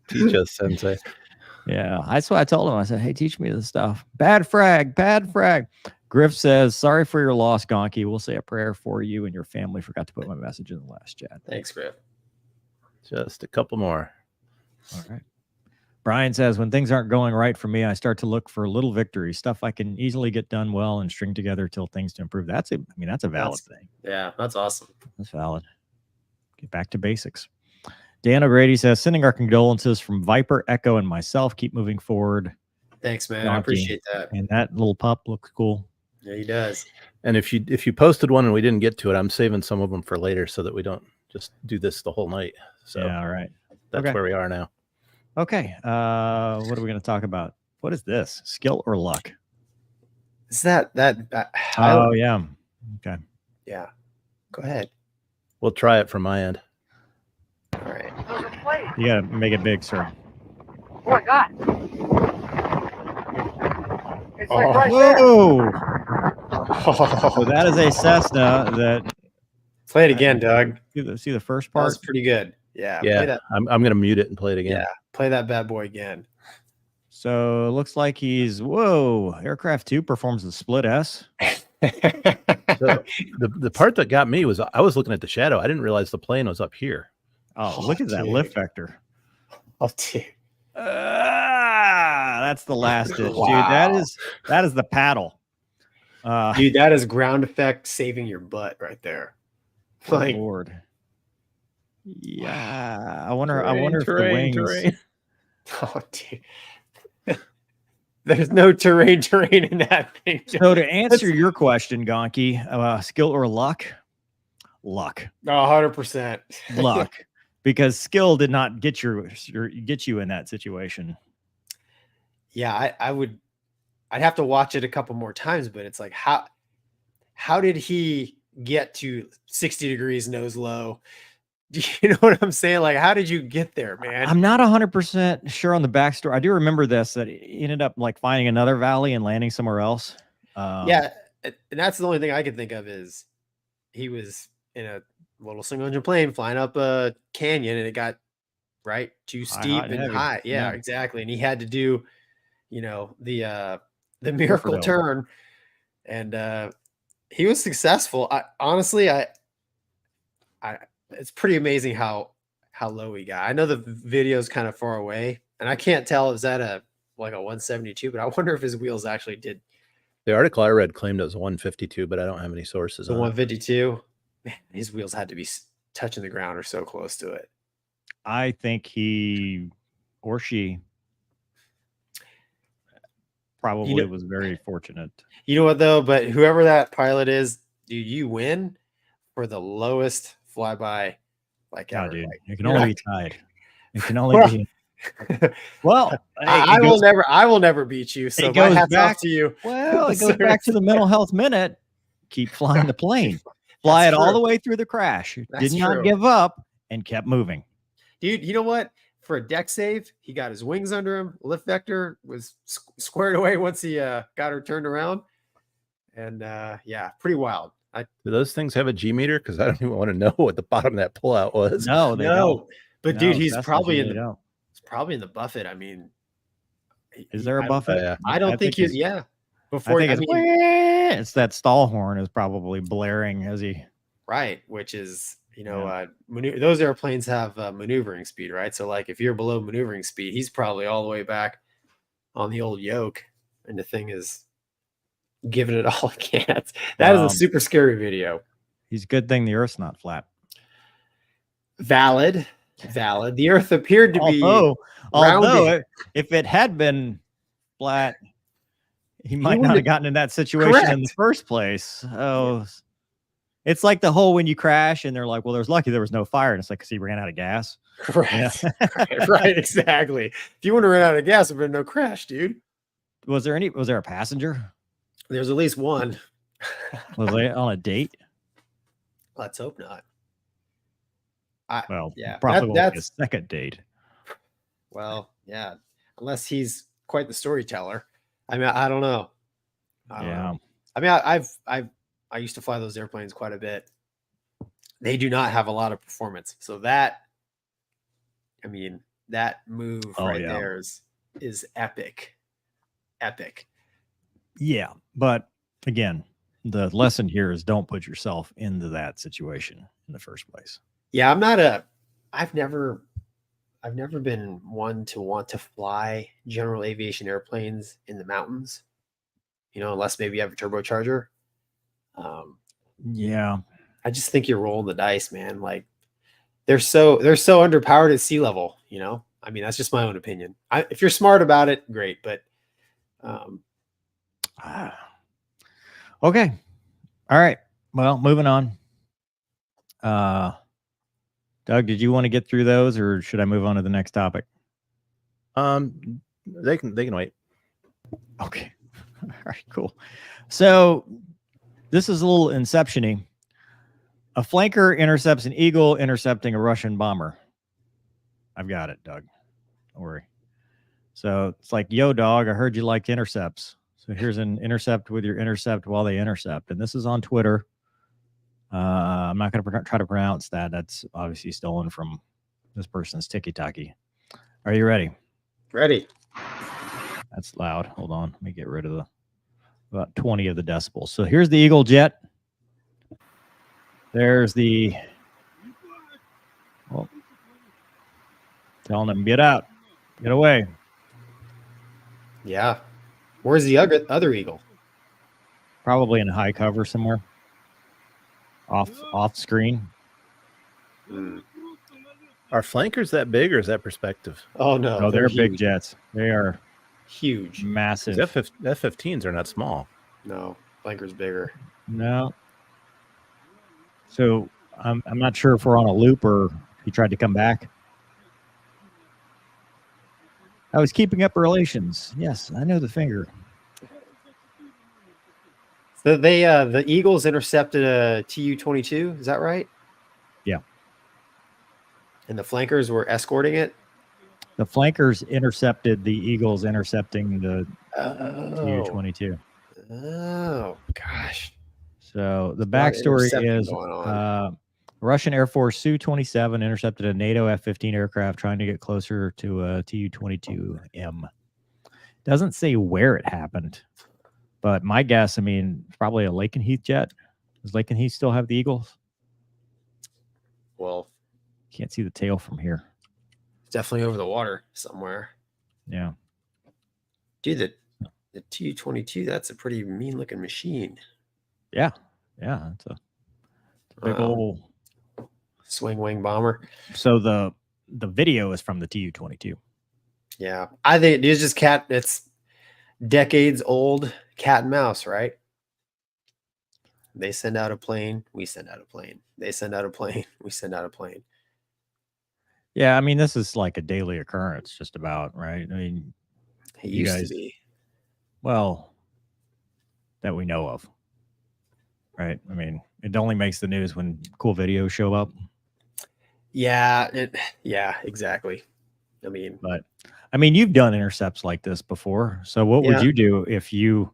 Speaker 3: Teach us, Sensei.
Speaker 1: Yeah, that's what I told him. I said, "Hey, teach me this stuff." Bad frag. Griff says, "Sorry for your loss, Gonky. We'll say a prayer for you and your family." Forgot to put my message in the last chat.
Speaker 2: Thanks, Griff.
Speaker 3: Just a couple more.
Speaker 1: All right. Brian says, "When things aren't going right for me, I start to look for little victories, stuff I can easily get done well and string together till things to improve." That's a valid thing.
Speaker 2: Yeah, that's awesome.
Speaker 1: That's valid. Get back to basics. Dan O'Grady says, "Sending our condolences from Viper, Echo, and myself. Keep moving forward."
Speaker 2: Thanks, man.
Speaker 1: Gonky.
Speaker 2: I appreciate that.
Speaker 1: And that little pup looks cool.
Speaker 2: Yeah, he does.
Speaker 3: And if you posted one and we didn't get to it, I'm saving some of them for later so that we don't just do this the whole night. So
Speaker 1: yeah, all right.
Speaker 3: that's where we are now.
Speaker 1: Okay. What are we going to talk about? What is this? Skill or luck?
Speaker 2: Is that
Speaker 1: Oh, yeah. Okay.
Speaker 2: Yeah. Go ahead.
Speaker 3: We'll try it from my end.
Speaker 2: All right.
Speaker 1: You got to make it big, sir.
Speaker 7: Oh my God. It's like
Speaker 2: Oh.
Speaker 7: right there.
Speaker 1: Whoa! So that is a Cessna that.
Speaker 2: Play it again, Doug.
Speaker 1: See the first
Speaker 2: That
Speaker 1: part?
Speaker 2: was pretty good. Yeah. Play
Speaker 3: Yeah,
Speaker 2: that.
Speaker 3: I'm going to mute it and play it again.
Speaker 2: Yeah. Play that bad boy again.
Speaker 1: So it looks like he's Aircraft 2 performs the split S.
Speaker 3: So the part that got me was I was looking at the shadow. I didn't realize the plane was up here.
Speaker 1: Oh, look at that
Speaker 2: dude.
Speaker 1: lift vector.
Speaker 2: Oh, dude.
Speaker 1: That's the last ditch,
Speaker 2: Wow.
Speaker 1: dude. That is the paddle.
Speaker 2: Dude, that is ground effect saving your butt right there. Like,
Speaker 1: Lord. Yeah. I wonder if the wings.
Speaker 2: oh, dude. There's no terrain in that thing.
Speaker 1: So to answer your question, Gonky, skill or luck? Luck.
Speaker 2: No, 100%.
Speaker 1: Luck. Because skill did not get you in that situation.
Speaker 2: Yeah, I'd have to watch it a couple more times, but it's like how did he get to 60 degrees nose low? Do you know what I'm saying? Like, how did you get there, man?
Speaker 1: I'm not 100% sure on the backstory. I do remember this, that he ended up like finding another valley and landing somewhere else.
Speaker 2: Yeah, and that's the only thing I can think of is he was in a little single engine plane flying up a canyon and it got too steep and
Speaker 1: heavy.
Speaker 2: high. Yeah, exactly. And he had to do, the miracle turn, and he was successful. Honestly, it's pretty amazing how low he got. I know the video is kind of far away, and I can't tell is that a 172, but I wonder if his wheels actually did.
Speaker 3: The article I read claimed it was 152, but I don't have any sources.
Speaker 2: The
Speaker 3: on
Speaker 2: 152. Man, his wheels had to be touching the ground or so close to it.
Speaker 1: I think he or she probably was very fortunate.
Speaker 2: You know what though? But whoever that pilot is, dude, you win for the lowest flyby.
Speaker 1: Yeah, dude,
Speaker 2: like,
Speaker 1: it can only be tied. It can only be. Well,
Speaker 2: I will never beat you. So
Speaker 1: it goes
Speaker 2: my hat's
Speaker 1: back
Speaker 2: off to you.
Speaker 1: Well, it goes back to the mental health minute. Keep flying the plane. Fly it all the way through the crash. Did not give up and kept moving.
Speaker 2: Dude, you know what? For a deck save, he got his wings under him. Lift vector was squared away once he got her turned around. And yeah, pretty wild.
Speaker 3: Do those things have a G meter? Because I don't even want to know what the bottom of that pullout was.
Speaker 1: No, they don't.
Speaker 2: But
Speaker 1: No,
Speaker 2: dude, he's
Speaker 1: that's
Speaker 2: probably
Speaker 1: what
Speaker 2: in
Speaker 1: they don't.
Speaker 2: it's probably in the buffet. I mean,
Speaker 1: Is there a buffet?
Speaker 2: I don't think he's before.
Speaker 1: I think it's that stall horn is probably blaring as he
Speaker 2: which is those airplanes have maneuvering speed, right? So like if you're below maneuvering speed, he's probably all the way back on the old yoke, and the thing is giving it all it can. That is a super scary video.
Speaker 1: He's good thing the Earth's not flat.
Speaker 2: Valid. The Earth appeared to be
Speaker 1: although if it had been flat, he might not have gotten in that situation in the first place. Oh, it's like the whole when you crash and they're like, well, there's lucky there was no fire, and it's like because he ran out of gas.
Speaker 2: Correct. right, exactly. If you want to run out of gas, there'd been no crash, dude.
Speaker 1: Was there a passenger?
Speaker 2: There's at least one.
Speaker 1: Was they on a date?
Speaker 2: Let's hope not.
Speaker 1: Probably won't be a second date.
Speaker 2: Well, yeah, unless he's quite the storyteller. I mean, I don't know. I don't know. I mean, I used to fly those airplanes quite a bit. They do not have a lot of performance, so that move there is epic.
Speaker 1: Yeah, but again, the lesson here is don't put yourself into that situation in the first place.
Speaker 2: Yeah, I've never been one to want to fly general aviation airplanes in the mountains, unless maybe you have a turbocharger.
Speaker 1: Yeah,
Speaker 2: I just think you're rolling the dice, man. Like they're so underpowered at sea level, I mean, that's just my own opinion. If you're smart about it, great. But
Speaker 1: Okay. All right. Well, moving on. Doug, did you want to get through those, or should I move on to the next topic?
Speaker 3: They can wait.
Speaker 1: Okay. All right, cool. So this is a little inception-y. A flanker intercepts an eagle intercepting a Russian bomber. I've got it, Doug. Don't worry. So it's like, yo, dog, I heard you liked intercepts. So here's an intercept with your intercept while they intercept. And this is on Twitter. I'm not going to try to pronounce that. That's obviously stolen from this person's tiki-taki. Are you ready?
Speaker 2: Ready.
Speaker 1: That's loud. Hold on. Let me get rid of about 20 of the decibels. So here's the Eagle jet. There's the... Well, telling them, get out. Get away.
Speaker 2: Yeah. Where's the other eagle?
Speaker 1: Probably in high cover somewhere. Off screen.
Speaker 3: Are flankers that big, or is that perspective?
Speaker 2: Oh, no.
Speaker 1: No, they're big jets. They are
Speaker 2: huge.
Speaker 1: Massive.
Speaker 3: F-15s are not small.
Speaker 2: No. Flanker's bigger.
Speaker 1: No. So I'm not sure if we're on a loop or he tried to come back. I was keeping up relations. Yes, I know the finger.
Speaker 2: So they the Eagles intercepted a Tu-22. Is that right?
Speaker 1: Yeah.
Speaker 2: And the flankers were escorting it.
Speaker 1: The flankers intercepted the Eagles intercepting the Tu-22.
Speaker 2: Oh gosh.
Speaker 1: So the backstory is Russian Air Force Su-27 intercepted a NATO F-15 aircraft trying to get closer to a Tu-22M. Doesn't say where it happened, but my guess, I mean, probably a Lakenheath jet. Does Lakenheath still have the Eagles?
Speaker 2: Well,
Speaker 1: can't see the tail from here.
Speaker 2: It's definitely over the water somewhere.
Speaker 1: Yeah.
Speaker 2: Dude, the Tu-22, that's a pretty mean looking machine.
Speaker 1: Yeah. Yeah. It's a big old
Speaker 2: swing wing bomber.
Speaker 1: So the video is from the Tu-22.
Speaker 2: Yeah. I think it's just it's decades old cat and mouse, right? They send out a plane, we send out a plane. They send out a plane, we send out a plane.
Speaker 1: Yeah, I mean, this is like a daily occurrence, just about, right? I mean,
Speaker 2: it used to be.
Speaker 1: Well, that we know of, right? I mean, it only makes the news when cool videos show up.
Speaker 2: Yeah, yeah, exactly. I mean,
Speaker 1: but I mean, you've done intercepts like this before. So what would you do if you?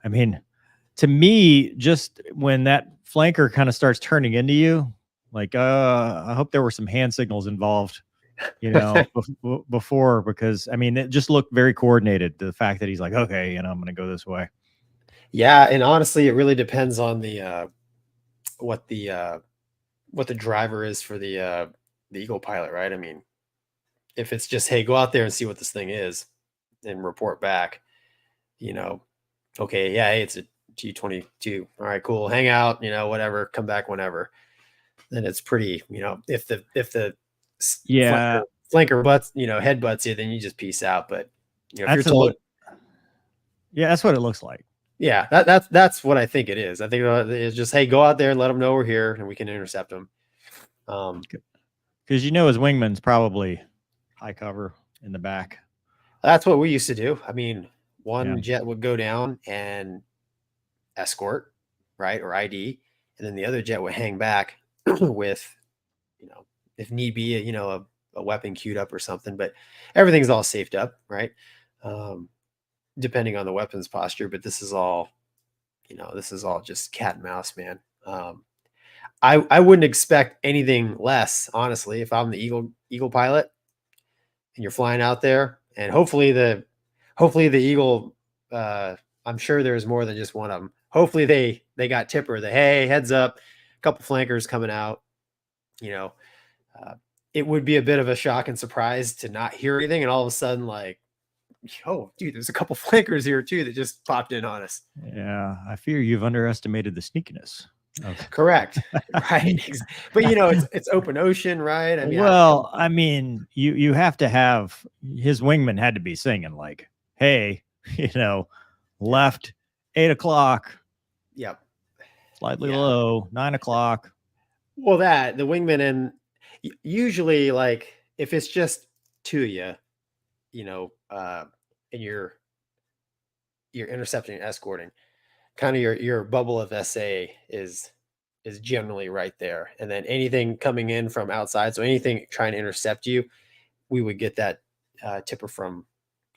Speaker 1: I mean, to me, just when that flanker kind of starts turning into you. Like, I hope there were some hand signals involved, you know, before, because I mean, it just looked very coordinated. The fact that he's like, okay, you know, I'm going to go this way.
Speaker 2: Yeah. And honestly, it really depends on the, what the driver is for the Eagle pilot, right? I mean, if it's just, hey, go out there and see what this thing is and report back, you know, okay. Yeah. Hey, it's a Tu-22. All right, cool. Hang out, you know, whatever, come back whenever. Then it's pretty, you know, if the flanker butts, you know, head butts you, then you just peace out. But you know, if you're told,
Speaker 1: yeah, that's what it looks like.
Speaker 2: Yeah, that's what I think it is. I think it's just, hey, go out there and let them know we're here and we can intercept them.
Speaker 1: Because you know his wingman's probably high cover in the back.
Speaker 2: That's what we used to do. I mean, one jet would go down and escort, right, or ID, and then the other jet would hang back with, you know, if need be, you know, a weapon queued up or something, but everything's all safed up, right? Depending on the weapons posture, but this is all, you know, this is all just cat and mouse, man. I wouldn't expect anything less, honestly, if I'm the Eagle pilot and you're flying out there, and hopefully the Eagle, I'm sure there's more than just one of them. Hopefully they got tipper, hey, heads up, couple flankers coming out, you know. It would be a bit of a shock and surprise to not hear anything, and all of a sudden, like, oh, dude, there's a couple flankers here too that just popped in on us.
Speaker 1: Yeah, I fear you've underestimated the sneakiness.
Speaker 2: Correct, right? But you know, it's open ocean, right? I mean,
Speaker 1: well, I mean, you have to have his wingman had to be singing like, hey, you know, left 8 o'clock.
Speaker 2: Yep.
Speaker 1: Slightly low, 9 o'clock.
Speaker 2: Well, the wingman, and usually, like, if it's just two of you, and you're intercepting and escorting, kind of your bubble of SA is generally right there. And then anything coming in from outside, so anything trying to intercept you, we would get that tipper from,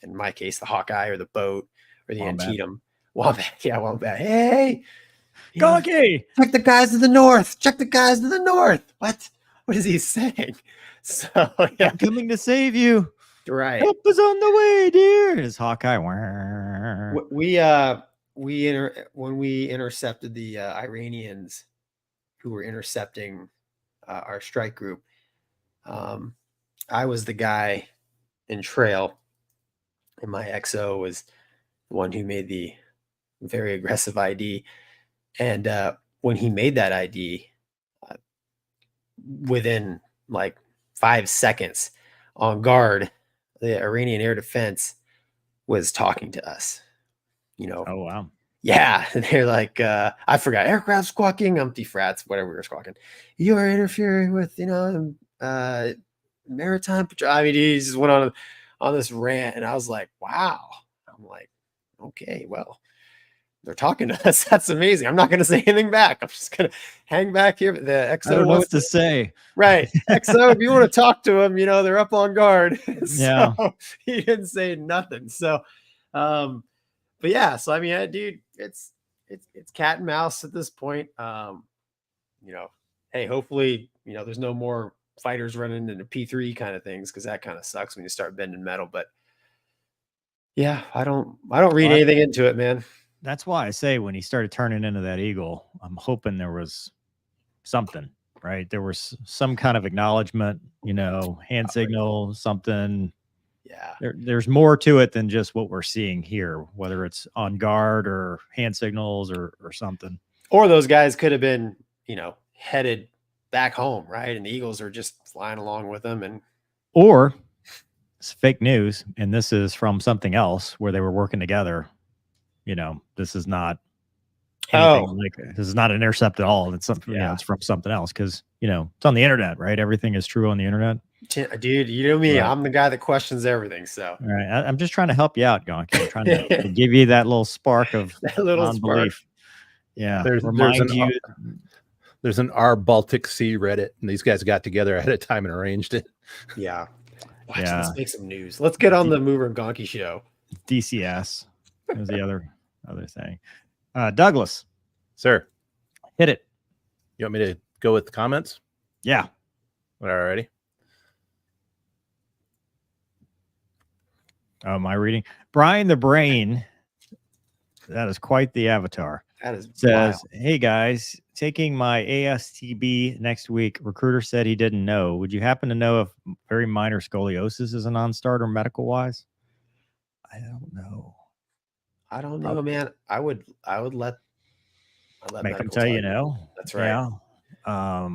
Speaker 2: in my case, the Hawkeye or the boat or the Antietam. Wombat. Yeah, Wombat. Hey,
Speaker 1: Gonky!
Speaker 2: Check the guys to the north. Check the guys to the north. What is he saying? So, yeah.
Speaker 1: I'm coming to save you.
Speaker 2: Right.
Speaker 1: Help is on the way, dear. Is Hawkeye.
Speaker 2: When we intercepted the Iranians who were intercepting our strike group, I was the guy in trail, and my XO was the one who made the very aggressive ID. And when he made that ID, within like 5 seconds on guard, the Iranian air defense was talking to us.
Speaker 1: Oh, wow.
Speaker 2: Yeah. They're like, I forgot, aircraft squawking, umpty frats, whatever we were squawking. You are interfering with, maritime patrol. I mean, he just went on this rant, and I was like, wow. I'm like, okay, well, they're talking to us. That's amazing. I'm not going to say anything back. I'm just going to hang back here. The XO
Speaker 1: I don't know what to say.
Speaker 2: Right. XO, if you want to talk to them, they're up on guard.
Speaker 1: Yeah.
Speaker 2: So he didn't say nothing. So, but yeah, so I mean, dude, it's cat and mouse at this point. Hey, hopefully, there's no more fighters running into P3 kind of things, because that kind of sucks when you start bending metal. But yeah, I don't read anything into it, man.
Speaker 1: That's why I say when he started turning into that eagle, I'm hoping there was something, right? There was some kind of acknowledgement, hand signal, something.
Speaker 2: Yeah.
Speaker 1: There's more to it than just what we're seeing here, whether it's on guard or hand signals or something.
Speaker 2: Or those guys could have been, headed back home, right? And the Eagles are just flying along with them.
Speaker 1: Or it's fake news, and this is from something else where they were working together. This is not anything this is not an intercept at all. It's something, it's from something else, because it's on the internet, right? Everything is true on the internet.
Speaker 2: Dude, you know me, right. I'm the guy that questions everything. So
Speaker 1: all right, I'm just trying to help you out, Gonky. I'm trying to give you that little spark of non-belief. Yeah,
Speaker 3: there's an R Baltic Sea Reddit, and these guys got together ahead of time and arranged it.
Speaker 2: Yeah. Let's make some news. Let's get on the Mover and Gonky show.
Speaker 1: DCS was the other thing. Douglas,
Speaker 3: sir,
Speaker 1: hit it.
Speaker 3: You want me to go with the comments?
Speaker 1: Yeah.
Speaker 3: Alrighty.
Speaker 1: Oh, am I reading? Brian the Brain. That is quite the avatar.
Speaker 2: That is
Speaker 1: says,
Speaker 2: wild.
Speaker 1: Hey guys, taking my ASTB next week. Recruiter said he didn't know. Would you happen to know if very minor scoliosis is a non-starter medical wise? I don't know.
Speaker 2: I don't know, man. I would let
Speaker 1: make them tell you no.
Speaker 2: That's right.
Speaker 1: Yeah. I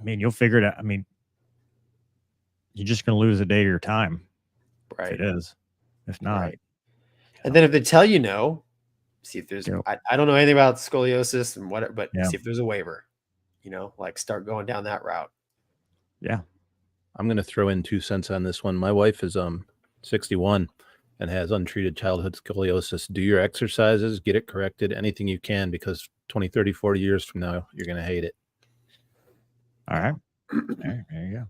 Speaker 1: mean, you'll figure it out. I mean, you're just going to lose a day of your time.
Speaker 2: Right.
Speaker 1: If it is. If not.
Speaker 2: Right. And then if they tell you no, see if there's, I don't know anything about scoliosis and whatever, but see if there's a waiver, start going down that route.
Speaker 1: Yeah.
Speaker 3: I'm going to throw in 2 cents on this one. My wife is 61 and has untreated childhood scoliosis. Do your exercises, get it corrected, anything you can, because 20, 30, 40 years from now, you're going to hate it.
Speaker 1: All right. There you go.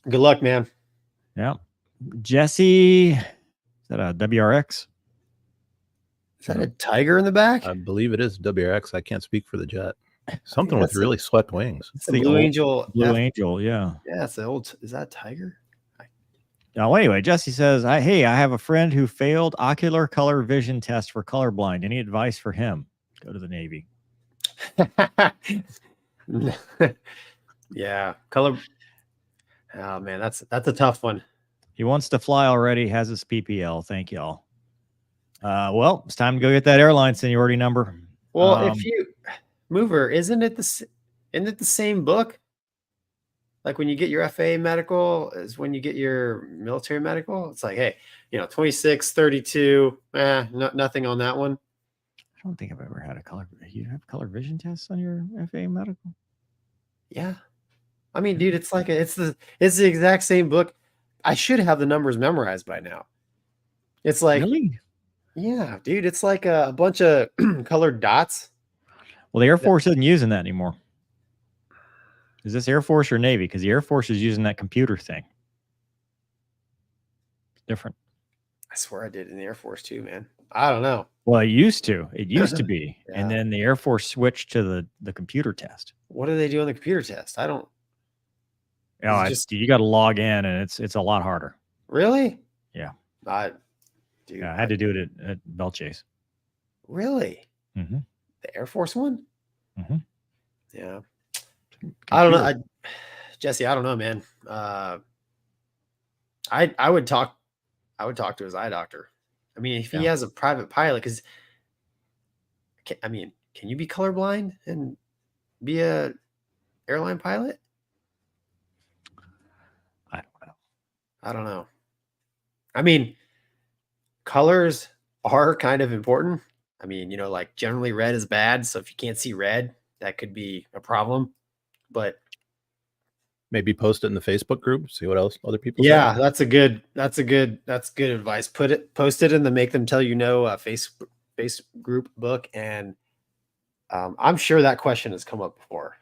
Speaker 2: Good luck, man.
Speaker 1: Yeah. Jesse, is that a WRX?
Speaker 2: Is that a Tiger in the back?
Speaker 3: I believe it is WRX. I can't speak for the jet. Something with really swept wings.
Speaker 2: It's the Blue Angel.
Speaker 1: Blue Angel, yeah.
Speaker 2: Yeah, it's the old. Is that Tiger?
Speaker 1: Well, anyway, Jesse says, hey, I have a friend who failed ocular color vision test for colorblind. Any advice for him? Go to the Navy.
Speaker 2: Yeah, color. Oh man, that's a tough one.
Speaker 1: He wants to fly already. Has his PPL. Thank y'all. Well, it's time to go get that airline seniority number.
Speaker 2: Well, if you Mover, isn't it the same book? Like when you get your FAA medical is when you get your military medical. It's like, hey, 26, 32, nothing on that one.
Speaker 1: don't think I've ever had a color. You have color vision tests on your FA medical?
Speaker 2: Yeah. I mean, dude, it's like it's the exact same book. I should have the numbers memorized by now. It's like,
Speaker 1: really?
Speaker 2: Yeah, dude, it's like a bunch of colored dots.
Speaker 1: Well, the Air Force isn't using that anymore. Is this Air Force or Navy? Because the Air Force is using that computer thing. It's different.
Speaker 2: I swear I did in the Air Force too, man. I don't know.
Speaker 1: Well, it used to. It used to be.
Speaker 2: Yeah.
Speaker 1: And then the Air Force switched to the computer test.
Speaker 2: What do they do on the computer test? I don't.
Speaker 1: Oh, you got to log in, and it's a lot harder.
Speaker 2: Really?
Speaker 1: Yeah.
Speaker 2: I
Speaker 1: had to do it at Belchase.
Speaker 2: Really?
Speaker 1: Mm-hmm.
Speaker 2: The Air Force one?
Speaker 1: Mm-hmm.
Speaker 2: Yeah. I don't know. Jesse, I don't know, man. I would talk to his eye doctor. I mean, if he has a private pilot, because can you be colorblind and be a airline pilot? I don't know. I mean, colors are kind of important. I mean, like generally red is bad. So if you can't see red, that could be a problem. But
Speaker 3: maybe post it in the Facebook group, see what else other people
Speaker 2: say.
Speaker 3: That's
Speaker 2: good advice. Post it in the Make Them Tell You No face group book. And I'm sure that question has come up before.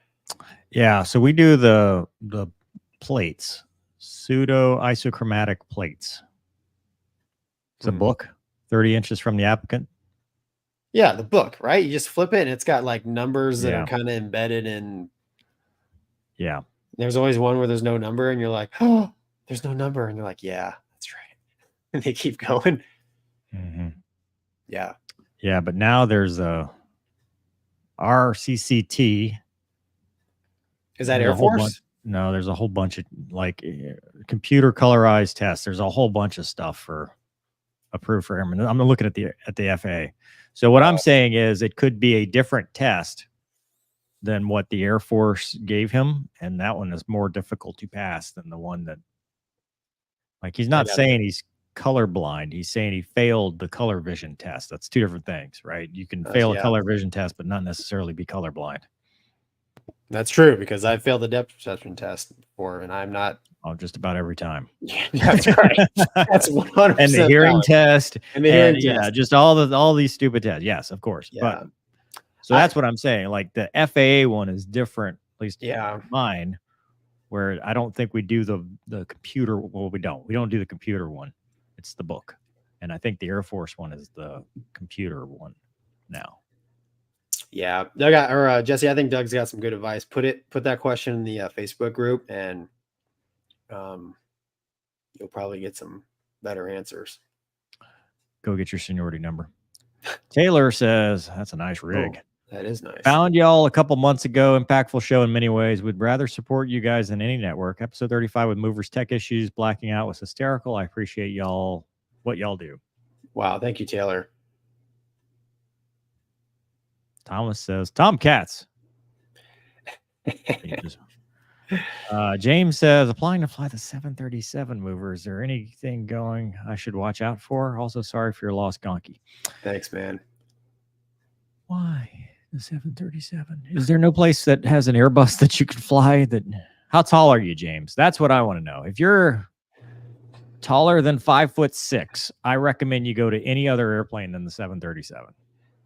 Speaker 1: Yeah. So we do the plates, pseudo isochromatic plates. It's a book, 30 inches from the applicant.
Speaker 2: Yeah, the book, right? You just flip it and it's got like numbers that are kind of embedded in.
Speaker 1: Yeah.
Speaker 2: There's always one where there's no number and you're like, oh, there's no number. And they're like, yeah, that's right. And they keep going.
Speaker 1: Mm-hmm.
Speaker 2: Yeah.
Speaker 1: Yeah. But now there's a RCCT.
Speaker 2: Is that Air Force?
Speaker 1: No, there's a whole bunch of like computer colorized tests. There's a whole bunch of stuff for approved for airmen. I'm looking at the FAA. So what I'm saying is it could be a different test than what the Air Force gave him. And that one is more difficult to pass than the one that, like, he's not saying he's colorblind. He's saying he failed the color vision test. That's two different things, right? You can fail a color vision test, but not necessarily be colorblind.
Speaker 2: That's true, because I failed the depth perception test before, and I'm not.
Speaker 1: Oh, just about every time.
Speaker 2: Yeah, that's right. That's 100%.
Speaker 1: And the hearing test.
Speaker 2: And the hearing test.
Speaker 1: Yeah, just all these stupid tests. Yes, of course.
Speaker 2: Yeah.
Speaker 1: But so that's what I'm saying. Like the FAA one is different, at least mine, where I don't think we do the computer. Well, we don't do the computer one. It's the book. And I think the Air Force one is the computer one now.
Speaker 2: Yeah, Jesse, I think Doug's got some good advice. Put that question in the Facebook group, and you'll probably get some better answers.
Speaker 1: Go get your seniority number. Taylor says that's a nice rig.
Speaker 2: Oh, that is nice.
Speaker 1: Found y'all a couple months ago. Impactful show in many ways. Would rather support you guys than any network. Episode 35 with movers tech issues, blacking out was hysterical. I appreciate what y'all do.
Speaker 2: Wow, thank you, Taylor.
Speaker 1: Thomas says Tomcats. James says applying to fly the 737 mover. Is there anything going I should watch out for? Also, sorry for your loss, Gonky.
Speaker 2: Thanks, man.
Speaker 1: Why the 737? Is there no place that has an Airbus that you can fly? How tall are you, James? That's what I want to know. If you're taller than 5'6", I recommend you go to any other airplane than the 737.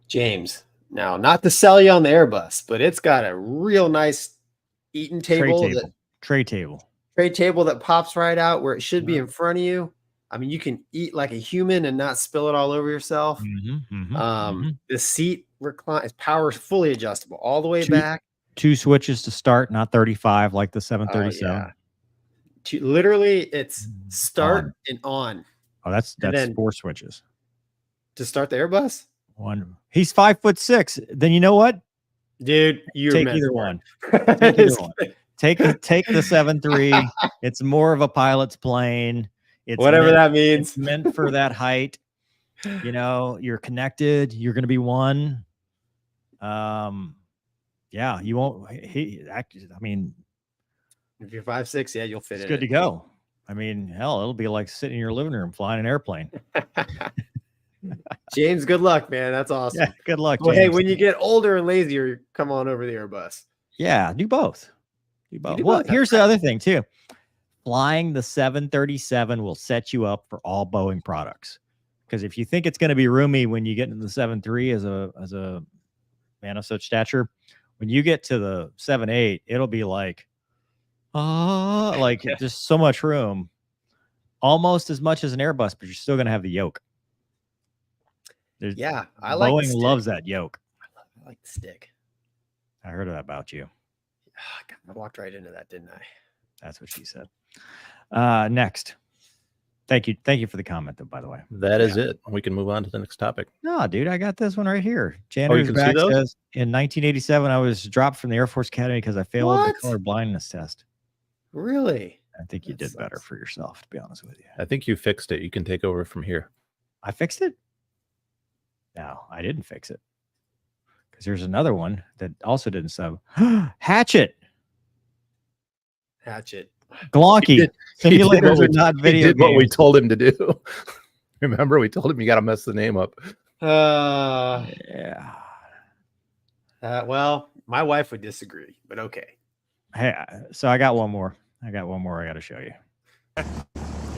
Speaker 2: James. Now, not to sell you on the Airbus, but it's got a real nice eating table.
Speaker 1: Tray table
Speaker 2: that pops right out where it should be in front of you. I mean, you can eat like a human and not spill it all over yourself. The seat recline is fully adjustable all the way back. 2
Speaker 1: switches to start, not 35 like the 737.
Speaker 2: Literally, it's start and on.
Speaker 1: Oh, that's 4 switches
Speaker 2: to start the Airbus.
Speaker 1: One. He's 5'6". Then you know what,
Speaker 2: dude? You
Speaker 1: take either one. Take either one. Take the 7.3. It's more of a pilot's plane. It's
Speaker 2: whatever that means.
Speaker 1: It's meant for that height. You're connected. You're going to be one. Yeah, you won't. I mean,
Speaker 2: if you're 5'6", yeah, you'll fit.
Speaker 1: It's good to go. I mean, hell, it'll be like sitting in your living room flying an airplane.
Speaker 2: James, good luck, man. That's awesome.
Speaker 1: Yeah, good luck,
Speaker 2: Well,
Speaker 1: James.
Speaker 2: hey, when you get older and lazier, come on over the Airbus.
Speaker 1: Yeah, do both. Do both.
Speaker 2: do
Speaker 1: Well,
Speaker 2: both,
Speaker 1: here's
Speaker 2: that's
Speaker 1: the other thing too. Flying the 737 will set you up for all Boeing products. Because if you think it's going to be roomy when you get into the 7.3 as a man of such stature, when you get to the 7.8, it'll be like, just so much room, almost as much as an Airbus, but you're still going to have the yoke.
Speaker 2: Yeah, I like
Speaker 1: Boeing loves that yoke.
Speaker 2: I like the stick.
Speaker 1: I heard that about you.
Speaker 2: God, I walked right into that, didn't I?
Speaker 1: That's what she said. Next. Thank you for the comment, though, by the way.
Speaker 3: That is it. We can move on to the next topic.
Speaker 1: No, dude, I got this one right here.
Speaker 3: you
Speaker 1: Janitor's
Speaker 3: can see
Speaker 1: back
Speaker 3: those?
Speaker 1: says, in 1987, I was dropped from the Air Force Academy because I failed
Speaker 2: What?
Speaker 1: the color blindness test.
Speaker 2: Really?
Speaker 1: I think you
Speaker 2: That
Speaker 1: did better
Speaker 2: sucks.
Speaker 1: for yourself, to be honest with you.
Speaker 3: I think you fixed it. You can take over from here.
Speaker 1: I fixed it? No, I didn't fix it. Because there's another one that also didn't sub. Hatchet. Glonky. Simulators are not video
Speaker 3: He did what we
Speaker 1: games.
Speaker 3: told him to do. Remember, we told him you got to mess the name up.
Speaker 1: Yeah.
Speaker 2: Well, my wife would disagree, but okay.
Speaker 1: Hey, so I got one more. I got to show you.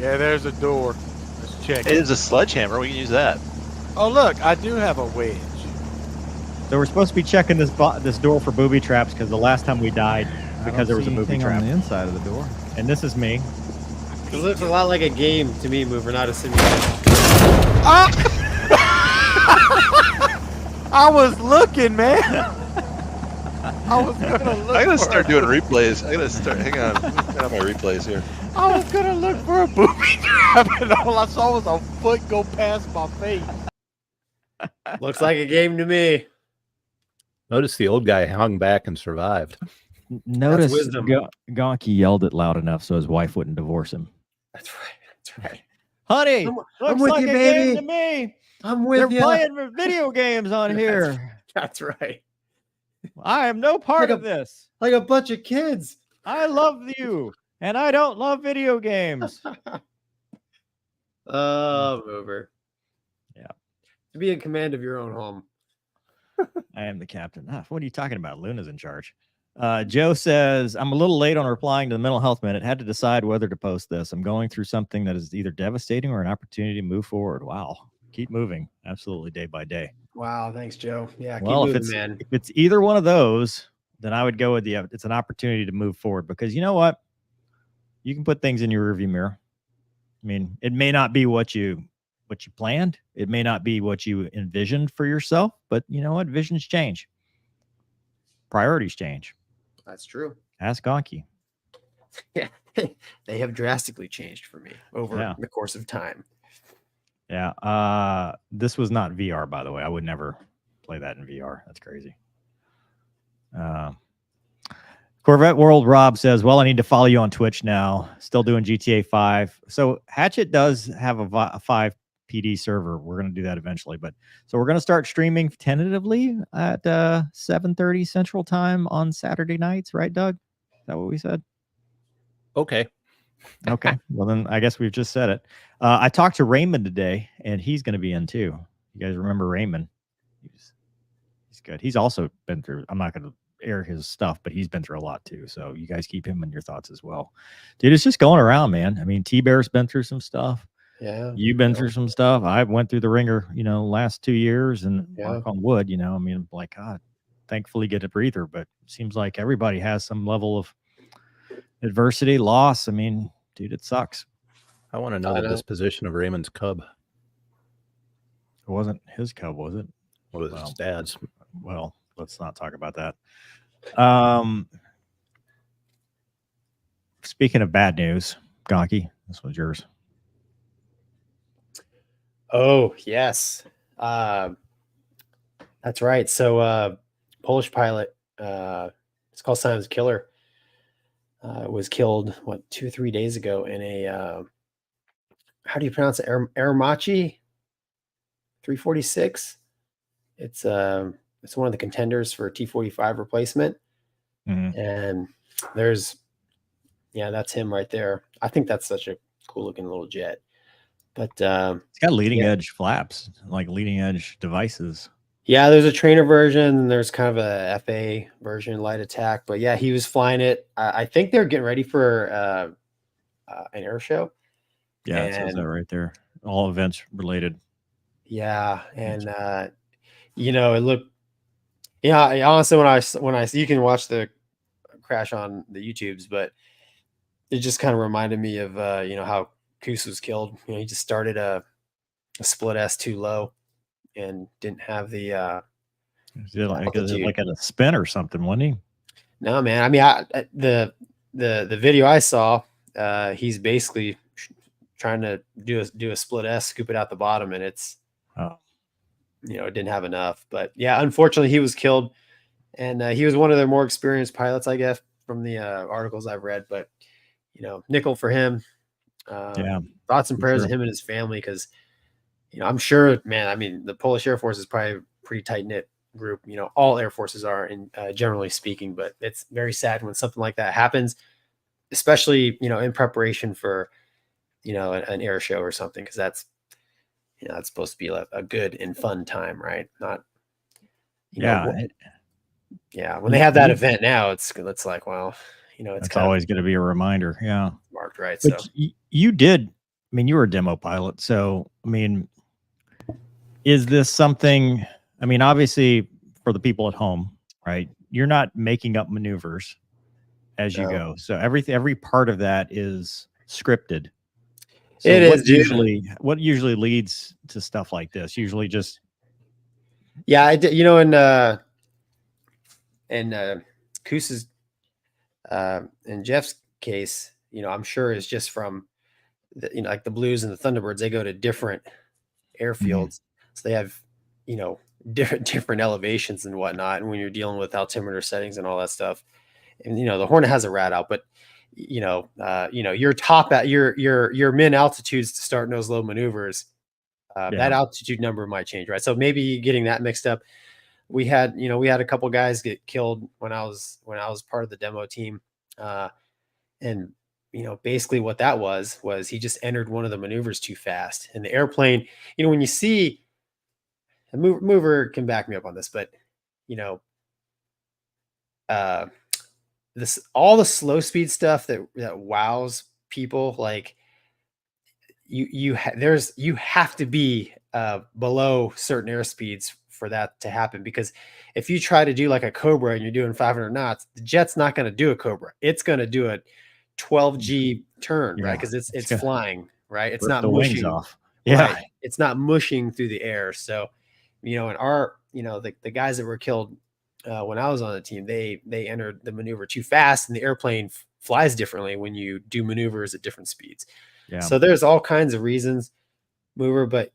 Speaker 6: Yeah, there's a door. Let's check
Speaker 5: It
Speaker 6: it.
Speaker 5: is a sledgehammer. We can use that.
Speaker 6: Oh, look, I do have a wedge.
Speaker 1: So we're supposed to be checking this door for booby traps because the last time we died because there was a booby trap
Speaker 8: on the inside of the door.
Speaker 1: And this is me.
Speaker 2: It looks a lot like a game to me, Mover, not a simulation.
Speaker 6: I was looking, man. I was gonna look.
Speaker 5: I gotta
Speaker 6: for
Speaker 5: start
Speaker 6: a-
Speaker 5: doing replays. I gotta start. Hang on. I have my replays here.
Speaker 6: I was gonna look for a booby trap, and all I saw was a foot go past my face.
Speaker 2: Looks like a game to me.
Speaker 3: Notice the old guy hung back and survived.
Speaker 1: Notice
Speaker 2: wisdom.
Speaker 1: Gonky yelled it loud enough so his wife wouldn't divorce him.
Speaker 2: That's right.
Speaker 1: Honey,
Speaker 2: I'm
Speaker 1: looks
Speaker 2: with
Speaker 1: like
Speaker 2: you,
Speaker 1: a game
Speaker 2: baby.
Speaker 1: to me.
Speaker 2: I'm
Speaker 1: They're
Speaker 2: with you.
Speaker 1: playing video games on here.
Speaker 2: That's right.
Speaker 1: I am no part
Speaker 2: Like a-
Speaker 1: of this.
Speaker 2: Like a bunch of kids.
Speaker 1: I love you, and I don't love video games.
Speaker 2: Mover.
Speaker 1: Yeah.
Speaker 2: To be in command of your own home.
Speaker 1: I am the captain. What are you talking about? Luna's in charge. Joe says, I'm a little late on replying to the mental health minute. Had to decide whether to post this. I'm going through something that is either devastating or an opportunity to move forward. Wow. Keep moving. Absolutely, day by day.
Speaker 2: Wow, thanks, Joe. Yeah, keep
Speaker 1: Well,
Speaker 2: moving, man.
Speaker 1: if it's either one of those, then I would go with it's an opportunity to move forward, because you know what? You can put things in your rearview mirror. I mean, it may not be what you planned. It may not be what you envisioned for yourself, but you know what? Visions change. Priorities change.
Speaker 2: That's true.
Speaker 1: Ask Gonky.
Speaker 2: Yeah, they have drastically changed for me over the course of time.
Speaker 1: Yeah. This was not VR, by the way. I would never play that in VR. That's crazy. Corvette World Rob says, well, I need to follow you on Twitch now. Still doing GTA 5. So Hatchet does have a 5 PD server. We're going to do that eventually. But so we're going to start streaming tentatively at 7:30 Central Time on Saturday nights. Right, Doug? Is that what we said?
Speaker 3: Okay.
Speaker 1: Okay. Well, then I guess we've just said it. I talked to Raymond today, and he's going to be in too. You guys remember Raymond? He's good. He's also been through, I'm not going to air his stuff, but he's been through a lot too. So you guys keep him in your thoughts as well. Dude, it's just going around, man. I mean, T-Bear's been through some stuff.
Speaker 2: Yeah.
Speaker 1: You've been through some stuff. I went through the ringer, last 2 years, and
Speaker 2: Yeah.
Speaker 1: knock on wood, I mean, like, God, thankfully get a breather, but it seems like everybody has some level of adversity, loss. I mean, dude, it sucks.
Speaker 3: I want to know the disposition of Raymond's cub.
Speaker 1: It wasn't his cub, was it?
Speaker 3: What was his dad's?
Speaker 1: Well, let's not talk about that. Speaking of bad news, Gonky, this was yours.
Speaker 2: Oh, yes. That's right. So Polish pilot, Scoliosis killer, was killed, 2 or 3 days ago in a, how do you pronounce it? Aramachi 346. It's one of the contenders for T-45 replacement.
Speaker 1: Mm-hmm.
Speaker 2: And that's him right there. I think that's such a cool looking little jet. But
Speaker 1: it's got leading edge flaps, like leading edge devices.
Speaker 2: Yeah, there's a trainer version, and there's kind of a FA version, light attack. But yeah, he was flying it. I think they're getting ready for an air show.
Speaker 1: Yeah, it says that right there. All events related.
Speaker 2: Yeah, and it looked. Yeah, honestly, when I you can watch the crash on the YouTubes, but it just kind of reminded me of how Coos was killed. He just started a split S too low and didn't have the
Speaker 1: like at a spin or something, wasn't he?
Speaker 2: No, man. I mean, the video I saw, he's basically trying to do a split S, scoop it out the bottom, and it's it didn't have enough. But yeah, unfortunately, he was killed, and he was one of their more experienced pilots, I guess, from the articles I've read. But nickel for him. Thoughts and prayers to him and his family, because I'm sure, man. I mean, the Polish Air Force is probably a pretty tight knit group. All air forces are, in generally speaking. But it's very sad when something like that happens, especially in preparation for an air show or something, because that's it's supposed to be a good and fun time, right? Not when they have that event now, it's like, well, it's
Speaker 1: always going to be a reminder. Yeah,
Speaker 2: marked right.
Speaker 1: But so you did. I mean, you were a demo pilot, so I mean, is this something? I mean, obviously, for the people at home, right? You're not making up maneuvers as you go, so every part of that is scripted. So what usually leads to stuff like this? Usually just
Speaker 2: I did. In Coos's in Jeff's case, I'm sure is just from like the Blues and the Thunderbirds. They go to different airfields, so they have different elevations and whatnot. And when you're dealing with altimeter settings and all that stuff, and the Hornet has a rad out, but your top at your min altitudes to start in those low maneuvers, that altitude number might change, right? So maybe getting that mixed up. We had a couple guys get killed when I was part of the demo team, and basically what that was he just entered one of the maneuvers too fast, and the airplane, when you see a mover can back me up on this, but all the slow speed stuff that wows people, like you have to be below certain airspeeds for that to happen, because if you try to do like a Cobra and you're doing 500 knots, the jet's not going to do a Cobra. It's going to do a 12G turn, right? Because it's flying, right? It's not mushing off. Right? It's not mushing through the air. So, in our, the guys that were killed when I was on the team, they entered the maneuver too fast, and the airplane flies differently when you do maneuvers at different speeds. Yeah. So there's all kinds of reasons, mover, but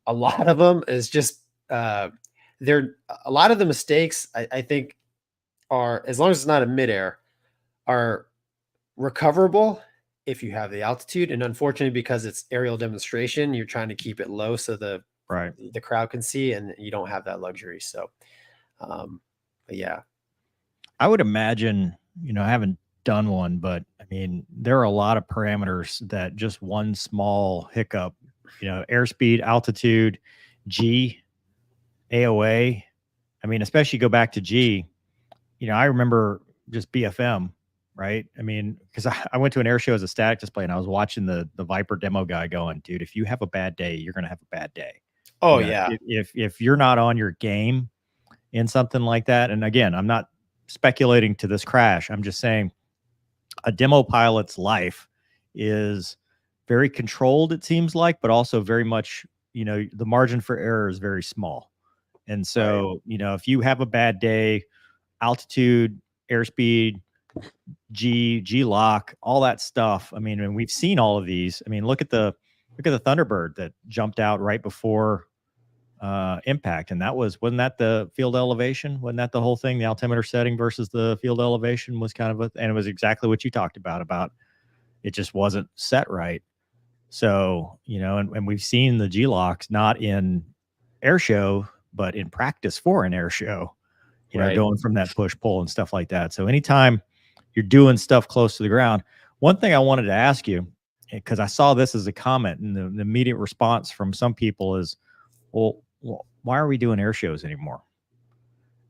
Speaker 2: a lot of them is just a lot of the mistakes I think are, as long as it's not a midair, are recoverable if you have the altitude. And unfortunately, because it's aerial demonstration, you're trying to keep it low so the crowd can see, and you don't have that luxury. So, but yeah,
Speaker 1: I would imagine, I haven't done one, but I mean, there are a lot of parameters that just one small hiccup, airspeed, altitude, G, AOA. I mean, especially go back to G, I remember just BFM, right? I mean, because I went to an air show as a static display, and I was watching the Viper demo guy going, dude, if you have a bad day, you're going to have a bad day.
Speaker 2: Oh, yeah.
Speaker 1: If you're not on your game in something like that, and again, I'm not speculating to this crash. I'm just saying a demo pilot's life is very controlled, it seems like, but also very much, the margin for error is very small. And so, if you have a bad day, altitude, airspeed, G lock, all that stuff. I mean, and we've seen all of these. I mean, look at the Thunderbird that jumped out right before impact, and wasn't that the field elevation? Wasn't that the whole thing? The altimeter setting versus the field elevation was kind of and it was exactly what you talked about it just wasn't set right. So, and we've seen the G locks not in air show, but in practice for an air show, going from that push pull and stuff like that. So anytime you're doing stuff close to the ground, one thing I wanted to ask you, because I saw this as a comment, and the immediate response from some people is, well, why are we doing air shows anymore?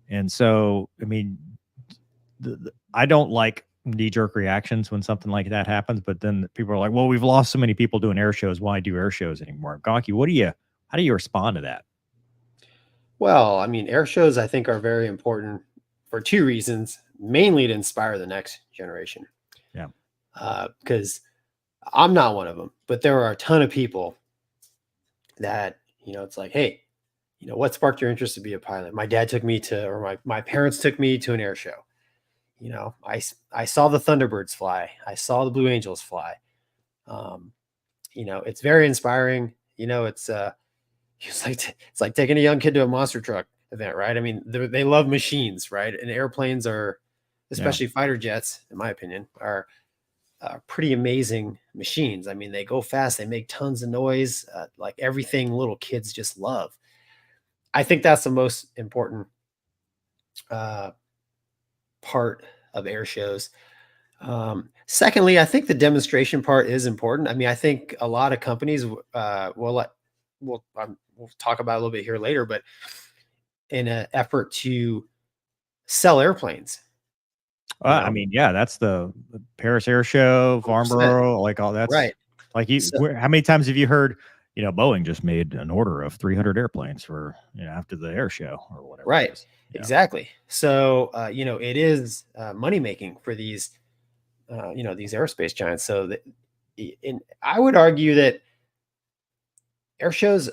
Speaker 1: And so, I mean, I don't like knee-jerk reactions when something like that happens, but then people are like, well, we've lost so many people doing air shows. Why do air shows anymore? Gonky, how do you respond to that?
Speaker 2: Well, I mean, air shows, I think, are very important for two reasons, mainly to inspire the next generation.
Speaker 1: Yeah.
Speaker 2: Because I'm not one of them, but there are a ton of people that, it's like, hey, what sparked your interest to be a pilot? My dad took me to, or my parents took me to an air show. I saw the Thunderbirds fly. I saw the Blue Angels fly. It's very inspiring. It's like taking a young kid to a monster truck event, right? I mean, they love machines, right? And airplanes are, especially fighter jets, in my opinion, are pretty amazing machines. I mean, they go fast, they make tons of noise, like everything little kids just love. I think that's the most important part of air shows. Secondly, I think the demonstration part is important. I mean, I think a lot of companies we'll talk about a little bit here later, but in an effort to sell airplanes.
Speaker 1: I mean, yeah, that's the Paris Air Show, Farnborough, like all that's
Speaker 2: right.
Speaker 1: Like how many times have you heard, Boeing just made an order of 300 airplanes for, after the air show or whatever.
Speaker 2: Right. Exactly. So, it is money making for these, these aerospace giants. So I would argue that air shows,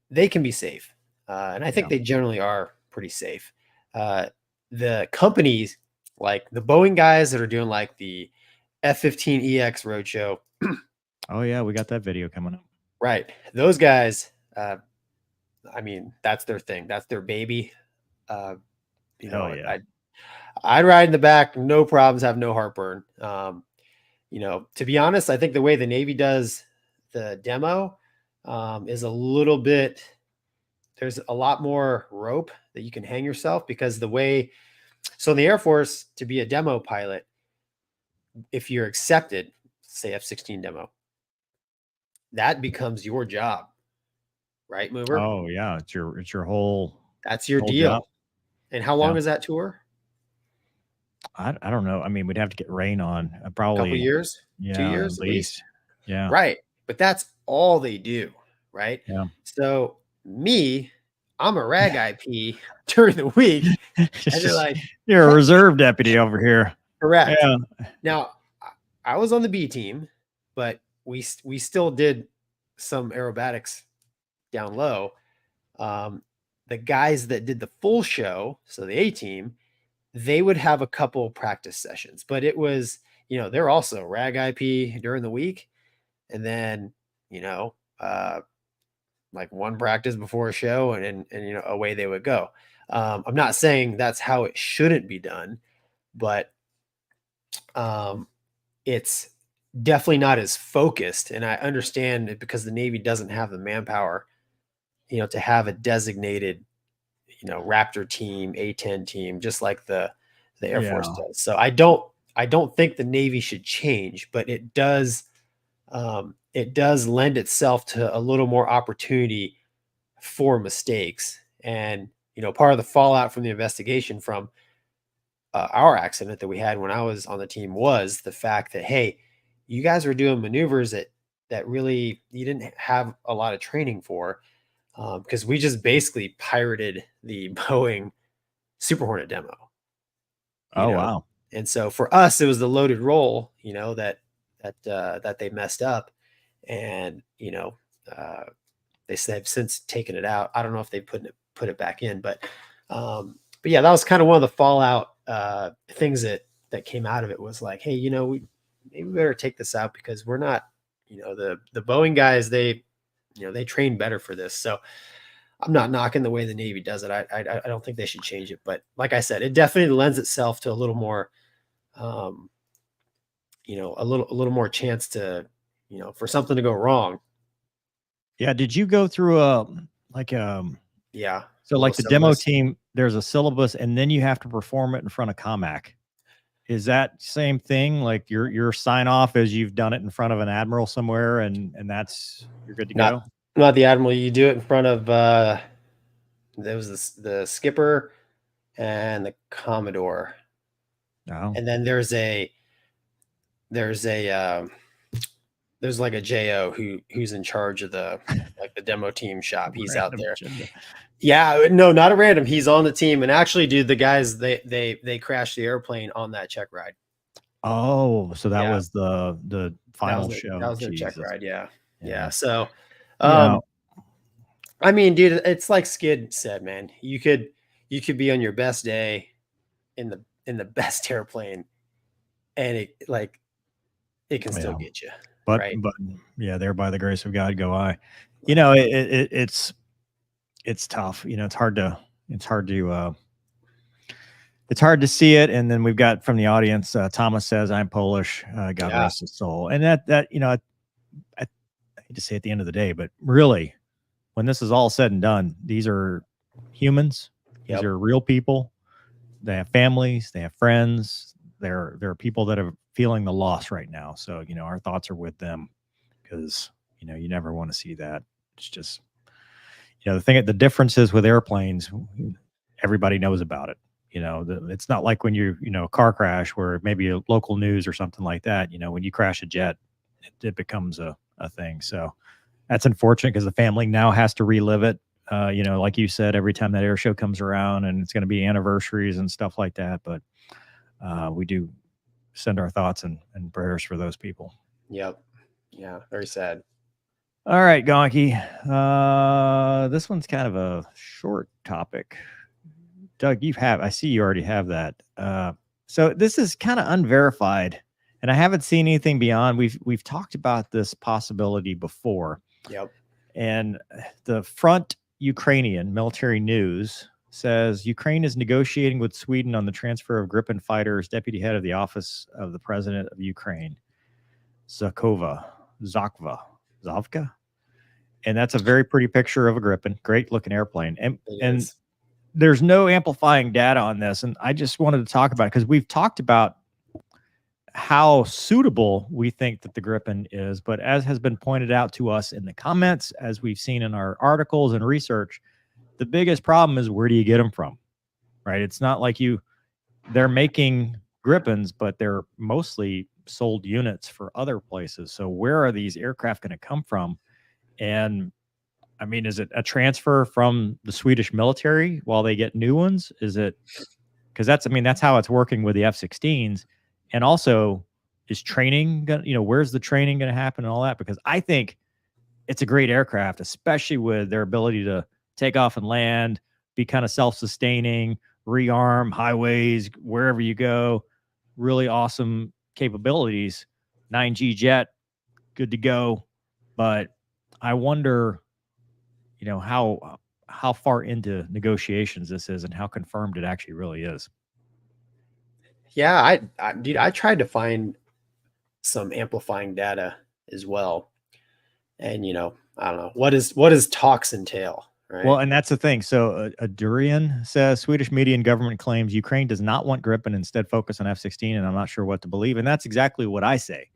Speaker 2: they can be safe. And I think they generally are pretty safe. The companies like the Boeing guys that are doing like the F-15EX roadshow.
Speaker 1: Oh yeah, we got that video coming up.
Speaker 2: Right. Those guys, I mean, that's their thing. That's their baby. I'd ride in the back, no problems, have no heartburn. To be honest, I think the way the Navy does the demo is a little bit, there's a lot more rope that you can hang yourself, because so in the Air Force, to be a demo pilot, if you're accepted, say F-16 demo, that becomes your job, right, Mover?
Speaker 1: Oh yeah, it's your whole.
Speaker 2: That's your deal.
Speaker 1: Job.
Speaker 2: And how long is that tour?
Speaker 1: I don't know. I mean, we'd have to get rain on probably
Speaker 2: a couple years, 2 years
Speaker 1: at least. Yeah.
Speaker 2: Right. But that's all they do. Right.
Speaker 1: Yeah.
Speaker 2: So I'm a rag IP during the week. And they're like,
Speaker 1: you're a reserve deputy over here.
Speaker 2: Correct. Yeah. Now, I was on the B team, but we still did some aerobatics down low. The guys that did the full show, so the A team, they would have a couple practice sessions, but it was, they're also rag IP during the week. And then, like one practice before a show and away they would go. I'm not saying that's how it shouldn't be done, but it's definitely not as focused. And I understand it because the Navy doesn't have the manpower, to have a designated, Raptor team, A-10 team, just like the Air Force does. So I don't think the Navy should change, but it does lend itself to a little more opportunity for mistakes. And, part of the fallout from the investigation from our accident that we had when I was on the team was the fact that, hey, you guys were doing maneuvers that really you didn't have a lot of training for, because we just basically pirated the Boeing Super Hornet demo.
Speaker 1: Wow.
Speaker 2: And so for us, it was the loaded roll, that they messed up. And, they have since taken it out. I don't know if they put it back in, but yeah, that was kind of one of the fallout things that came out of it was like, hey, we better take this out because we're not, the Boeing guys, they train better for this. So I'm not knocking the way the Navy does it. I don't think they should change it, but like I said, it definitely lends itself to a little more, a little more chance to, for something to go wrong.
Speaker 1: Yeah. Did you go through
Speaker 2: yeah.
Speaker 1: So like the demo team, there's a syllabus and then you have to perform it in front of COMAC. is that same thing? Like your sign off is you've done it in front of an admiral somewhere, and that's you're good to go.
Speaker 2: Not the admiral. You do it in front of there was the skipper and the commodore.
Speaker 1: Oh.
Speaker 2: And then there's like a JO who's in charge of the demo team shop. He's out there.
Speaker 1: Agenda.
Speaker 2: Yeah, no, not a random. He's on the team. And actually, dude, the guys they crashed the airplane on that check ride.
Speaker 1: Oh, so that was the final show.
Speaker 2: That was the check ride. Yeah.
Speaker 1: Yeah.
Speaker 2: So, I mean, dude, it's like Skid said, man. You could be on your best day in the best airplane, and it can still get you.
Speaker 1: But
Speaker 2: right?
Speaker 1: but yeah, there by the grace of God go I. It's tough. It's hard to see it. And then we've got from the audience, Thomas says, I'm Polish. God rest his soul. And that I hate to say at the end of the day, but really, when this is all said and done, these are humans. These are real people. They have families. They have friends. There are people that are feeling the loss right now. So, our thoughts are with them because, you never want to see that. It's just, the difference is with airplanes, everybody knows about it. It's not like when a car crash where maybe a local news or something like that, when you crash a jet, it becomes a thing. So that's unfortunate because the family now has to relive it. Like you said, every time that air show comes around, and it's going to be anniversaries and stuff like that. But we do send our thoughts and prayers for those people. Yep.
Speaker 2: Yeah. Very sad.
Speaker 1: All right, Gonky. This one's kind of a short topic. Doug, I see you already have that. So this is kind of unverified, and I haven't seen anything beyond. We've talked about this possibility before.
Speaker 2: Yep.
Speaker 1: And the Front Ukrainian Military News says Ukraine is negotiating with Sweden on the transfer of Gripen fighters. Deputy head of the Office of the President of Ukraine, Zavka. And that's a very pretty picture of a Gripen. Great looking airplane. And there's no amplifying data on this. And I just wanted to talk about it because we've talked about how suitable we think that the Gripen is. But as has been pointed out to us in the comments, as we've seen in our articles and research, the biggest problem is where do you get them from, right? It's not like they're making Gripens, but they're mostly sold units for other places. So where are these aircraft going to come from? And I mean, is it a transfer from the Swedish military while they get new ones? Is it because that's how it's working with the F-16s. And also, is training where's the training going to happen and all that? Because I think it's a great aircraft, especially with their ability to take off and land, be kind of self-sustaining, rearm highways, wherever you go. Really awesome capabilities. 9G jet, good to go. But I wonder, how far into negotiations this is and how confirmed it actually really is.
Speaker 2: Yeah, I tried to find some amplifying data as well. And, I don't know, what does talks entail? Right.
Speaker 1: Well, and that's the thing. So Durian says Swedish media and government claims Ukraine does not want Gripen, instead focus on F-16, and I'm not sure what to believe. And that's exactly what I say,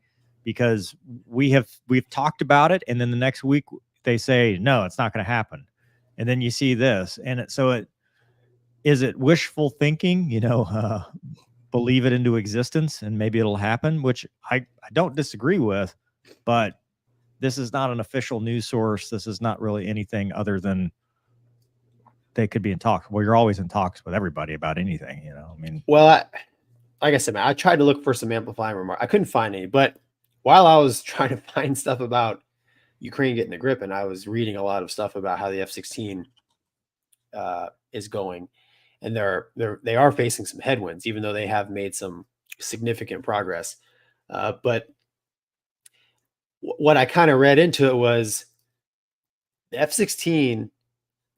Speaker 1: because we've talked about it, and then the next week they say no, it's not going to happen, and then you see this, and is it wishful thinking? Believe it into existence, and maybe it'll happen, which I don't disagree with, but this is not an official news source. This is not really anything other than they could be in talks. Well, you're always in talks with everybody about anything,
Speaker 2: Well, like I said, man, I tried to look for some amplifying remarks. I couldn't find any, but while I was trying to find stuff about Ukraine getting the Gripen, I was reading a lot of stuff about how the F-16 is going, and they are facing some headwinds, even though they have made some significant progress. But what I kind of read into it was the F-16,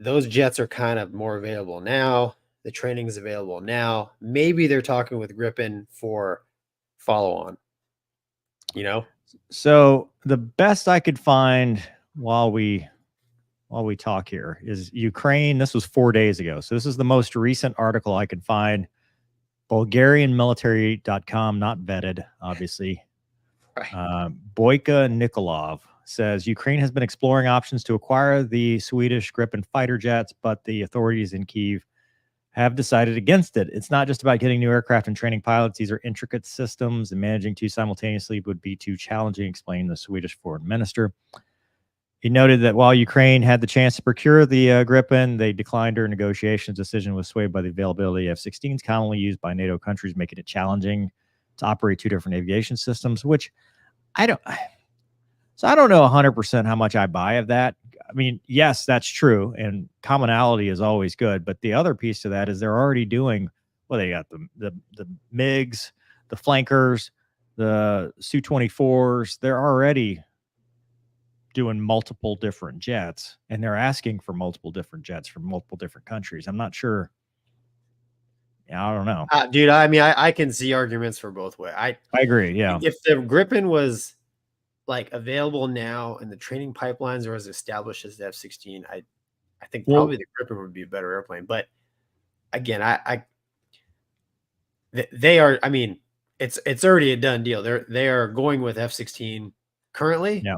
Speaker 2: those jets are kind of more available now. The training is available now. Maybe they're talking with Gripen for follow-on,
Speaker 1: So the best I could find while we talk here is Ukraine. This was 4 days ago. So this is the most recent article I could find. BulgarianMilitary.com, not vetted, obviously.
Speaker 2: Right.
Speaker 1: Boyka Nikolov says Ukraine has been exploring options to acquire the Swedish Gripen fighter jets, but the authorities in Kyiv have decided against it. It's not just about getting new aircraft and training pilots. These are intricate systems, and managing two simultaneously would be too challenging, explained the Swedish foreign minister. He noted that while Ukraine had the chance to procure the Gripen, they declined during negotiations. Decision was swayed by the availability of F-16s commonly used by NATO countries, making it challenging to operate two different aviation systems, which I don't know 100% how much I buy of that. I mean, yes, that's true, and commonality is always good. But the other piece to that is they're already doing, well, they got the MiGs, the flankers, the Su-24s. They're already doing multiple different jets, and they're asking for multiple different jets from multiple different countries. I'm not sure. Yeah, I don't know,
Speaker 2: dude. I mean, I can see arguments for both ways. I
Speaker 1: agree. Yeah,
Speaker 2: if the Gripen was like available now and the training pipelines are as established as the F-16, I think probably the Gripen would be a better airplane. But again, they are. I mean, it's already a done deal. They are going with F-16 currently.
Speaker 1: Yeah.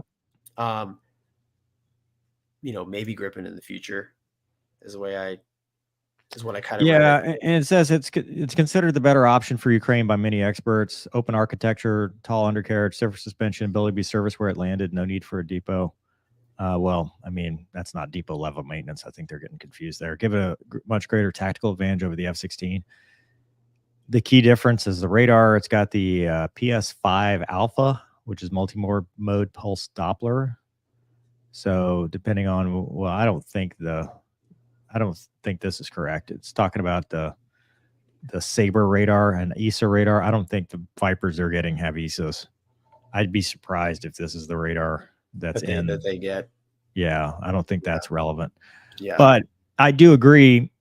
Speaker 2: Maybe Gripen in the future is what I kind of
Speaker 1: and it says it's considered the better option for Ukraine by many experts. Open architecture, tall undercarriage, surface suspension, ability to be serviced where it landed, no need for a depot. Well, I mean, that's not depot level maintenance. I think they're getting confused there. Give it a much greater tactical advantage over the F-16. The key difference is the radar. It's got the PS5 Alpha, which is multi-mode pulse Doppler. So depending on, well, I don't think this is correct. It's talking about the Sabre radar and ESA radar. I don't think the Vipers are getting have ESAs. I'd be surprised if this is the radar that
Speaker 2: they get.
Speaker 1: Yeah, I don't think that's relevant.
Speaker 2: Yeah,
Speaker 1: but I do agree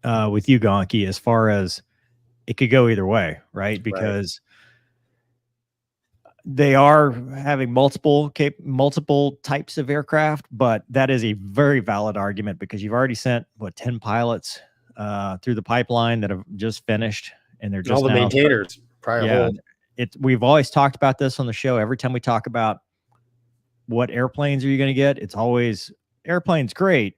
Speaker 1: with you, Gonky, as far as it could go either way, right? Because they are having multiple types of aircraft, but that is a very valid argument because you've already sent 10 pilots through the pipeline that have just finished, and they're just
Speaker 2: all the maintainers.
Speaker 1: We've always talked about this on the show. Every time we talk about what airplanes are you going to get, it's always airplanes great,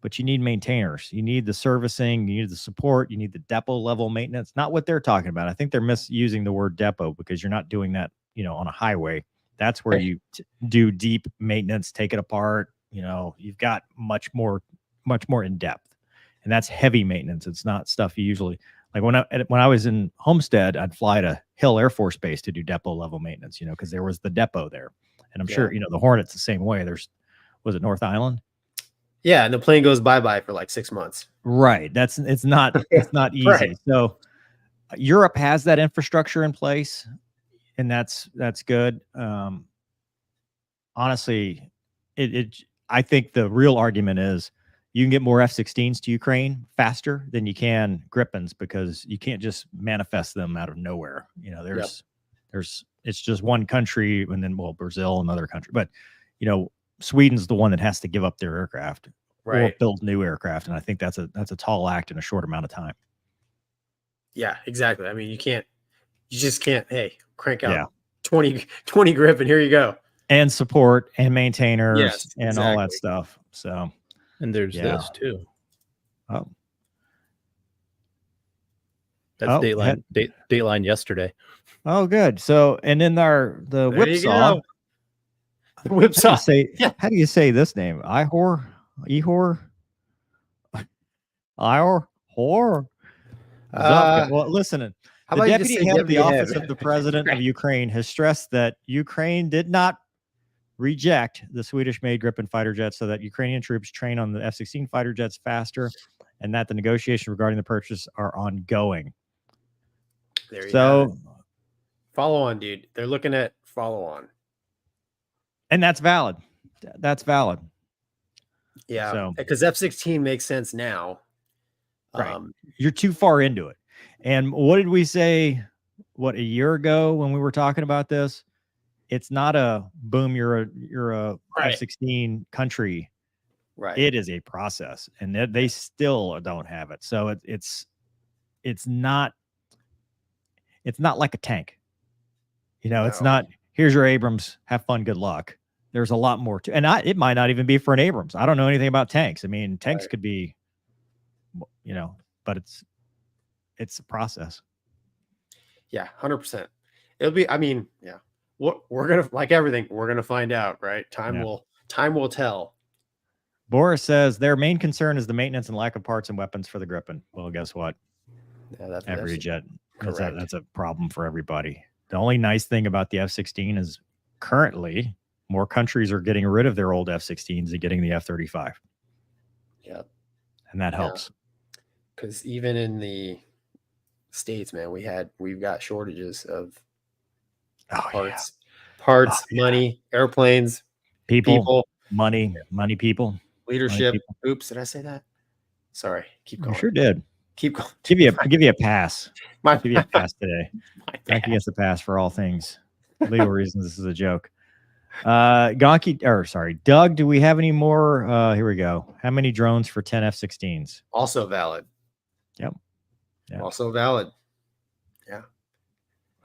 Speaker 1: but you need maintainers. You need the servicing, you need the support, you need the depot level maintenance. Not what they're talking about. I think they're misusing the word depot because you're not doing that on a highway. That's where you do deep maintenance, take it apart. You've got much more in depth, and that's heavy maintenance. It's not stuff you usually like. When I was in Homestead, I'd fly to Hill Air Force Base to do depot level maintenance, because there was the depot there. And I'm sure, the Hornet's the same way. Was it North Island?
Speaker 2: Yeah. And the plane goes bye-bye for like 6 months.
Speaker 1: Right. It's not easy.
Speaker 2: Right.
Speaker 1: So Europe has that infrastructure in place, and that's good. Honestly, I think the real argument is you can get more F-16s to Ukraine faster than you can Gripens because you can't just manifest them out of nowhere. It's just one country, and then Brazil, another country, but Sweden's the one that has to give up their aircraft or build new aircraft, and I think that's a tall act in a short amount of time. Yeah,
Speaker 2: exactly. I mean, you just can't. Hey, crank out 20 Gripen, here you go.
Speaker 1: And support and maintainers and all that stuff. So,
Speaker 3: and there's this too.
Speaker 1: Oh,
Speaker 3: that's Dateline yesterday.
Speaker 1: Oh, good. So, and then the whipsaw.
Speaker 2: Whipsaw.
Speaker 1: How do you say this name? Ihor. Well, listen. The deputy head of the office of the president of Ukraine has stressed that Ukraine did not reject the Swedish-made Gripen fighter jets so that Ukrainian troops train on the F-16 fighter jets faster, and that the negotiations regarding the purchase are ongoing.
Speaker 2: There you go. Follow on, dude. They're looking at follow on.
Speaker 1: And that's valid.
Speaker 2: Yeah, because F-16 makes sense now.
Speaker 1: Right. You're too far into it. And what did we say, a year ago when we were talking about this? It's not a boom, you're a F-16 country. Right. It is a process, and they still don't have it. So it's not It's not like a tank. You know, it's
Speaker 2: No.
Speaker 1: not, here's your Abrams, have fun, good luck. There's a lot more to, and it might not even be for an Abrams. I don't know anything about tanks. I mean, tanks could be, you know, but it's a process.
Speaker 2: Yeah, 100%. It'll be, I mean, yeah. We're gonna, like everything, we're gonna find out, right? Time will tell.
Speaker 1: Boris says their main concern is the maintenance and lack of parts and weapons for the Gripen. Well, guess what?
Speaker 2: Yeah, that's
Speaker 1: Every jet.
Speaker 2: correct.
Speaker 1: That's a problem for everybody. The only nice thing about the F-16 is currently more countries are getting rid of their old F-16s and getting the F-35.
Speaker 2: Yep.
Speaker 1: And that helps.
Speaker 2: Because even in the States, man, we've got shortages of parts, money, airplanes, people,
Speaker 1: money, people,
Speaker 2: leadership.
Speaker 1: money, people.
Speaker 2: Oops, did I say that? Sorry, keep going.
Speaker 1: You sure did.
Speaker 2: Keep going.
Speaker 1: Give you a pass.
Speaker 2: My
Speaker 1: give you a pass today.
Speaker 2: I
Speaker 1: gets a pass for all things legal reasons. This is a joke. Gonky, or sorry, Doug, do we have any more? Here we go. How many drones for 10 F-16s?
Speaker 2: Also valid.
Speaker 1: Yep.
Speaker 2: Also valid. Yeah.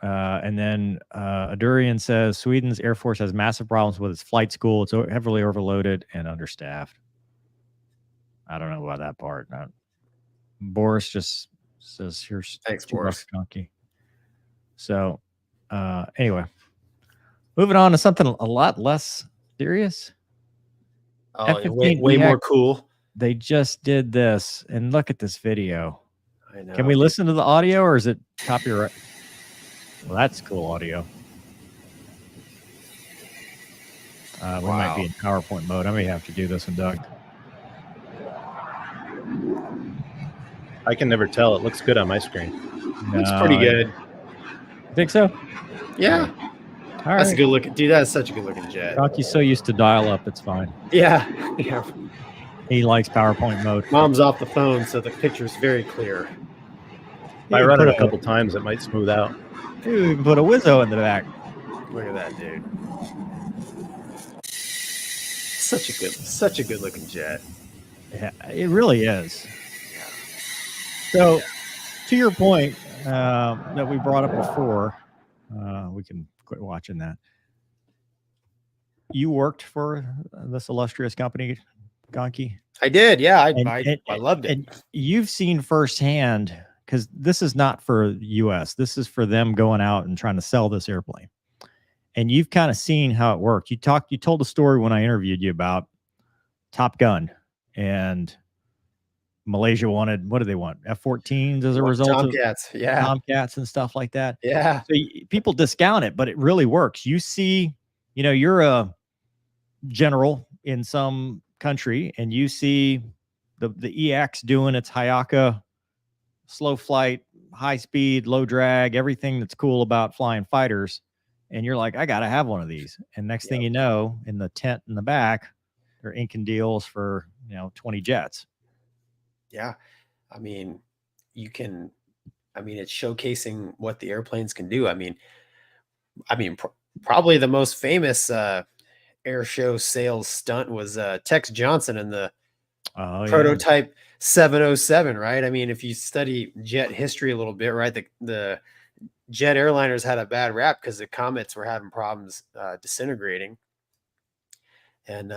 Speaker 1: And then Adurian says Sweden's Air Force has massive problems with its flight school. It's heavily overloaded and understaffed. I don't know about that part. Boris just says, here's
Speaker 2: thanks, Boris.
Speaker 1: Gonky. So anyway, moving on to something a lot less serious.
Speaker 2: Oh, way more cool.
Speaker 1: They just did this, and look at this video.
Speaker 2: I know.
Speaker 1: Can we listen to the audio, or is it copyright? Well, that's cool audio. We might be in PowerPoint mode. I may have to do this one, Doug.
Speaker 3: I can never tell. It looks good on my screen.
Speaker 2: It's pretty good.
Speaker 1: You think so?
Speaker 2: Yeah.
Speaker 1: All
Speaker 2: That's
Speaker 1: right.
Speaker 2: a good looking, dude. That's such a good looking jet.
Speaker 1: Rocky's so used to dial up, it's fine.
Speaker 2: Yeah.
Speaker 1: He likes PowerPoint mode.
Speaker 2: Mom's off the phone, so the picture's very clear.
Speaker 3: If I run it a couple times, it might smooth out.
Speaker 1: Dude, we can put a Wizzo in the back.
Speaker 2: Look at that, dude. Such a good looking jet.
Speaker 1: Yeah, it really is. So, to your point that we brought up before, we can quit watching that. You worked for this illustrious company, Gonky?
Speaker 2: I did, yeah. I loved it.
Speaker 1: And you've seen firsthand, because this is not for U.S. This is for them going out and trying to sell this airplane. And you've kind of seen how it worked. You told a story when I interviewed you about Top Gun, and Malaysia wanted, what do they want? F-14s as a result
Speaker 2: Tomcats,
Speaker 1: of Tomcats and stuff like that.
Speaker 2: Yeah.
Speaker 1: So people discount it, but it really works. You see, you're a general in some country, and you see the EX doing its Hayaka slow flight, high speed, low drag, everything that's cool about flying fighters. And you're like, I got to have one of these. And next thing you know, in the tent in the back, they're inking deals for, 20 jets.
Speaker 2: Yeah. I mean, it's showcasing what the airplanes can do. Probably the most famous air show sales stunt was Tex Johnson and the prototype 707, right? I mean, if you study jet history a little bit, right, the jet airliners had a bad rap because the Comets were having problems disintegrating. And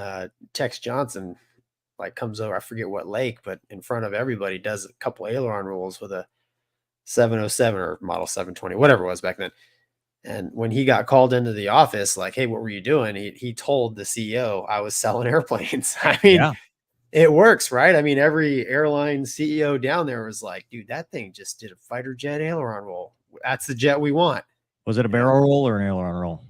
Speaker 2: Tex Johnson comes over, I forget what lake, but in front of everybody does a couple aileron rolls with a 707 or model 720, whatever it was back then. And when he got called into the office, like, hey, what were you doing? He told the CEO, I was selling airplanes. I mean, it works, right? I mean, every airline CEO down there was like, dude, that thing just did a fighter jet aileron roll. That's the jet we want.
Speaker 1: Was it a barrel roll or an aileron roll?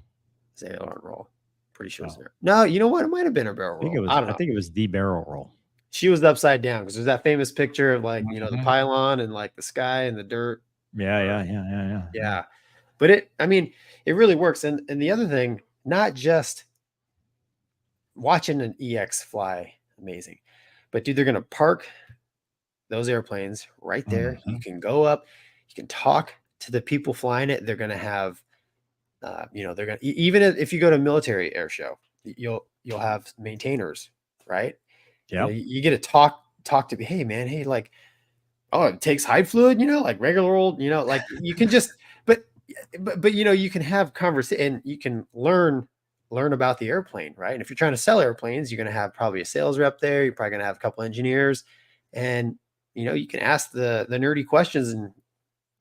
Speaker 2: It's an aileron roll. Pretty sure it's there. No, you know what? It might have been a barrel roll.
Speaker 1: I think it was the barrel roll.
Speaker 2: She was upside down because there's that famous picture of the pylon and the sky and the dirt. Yeah. But it really works. And the other thing, not just watching an EX fly, amazing, but dude, they're going to park those airplanes right there. You can go up, you can talk to the people flying it. They're going to have, they're going to, even if you go to a military air show, you'll have maintainers, right?
Speaker 1: Yeah.
Speaker 2: You get to talk to me. Hey man, it takes high fluid, like regular old, you can just, but but you can have conversation and you can learn about the airplane, right? And if you're trying to sell airplanes, you're going to have probably a sales rep there. You're probably going to have a couple engineers, and you can ask the nerdy questions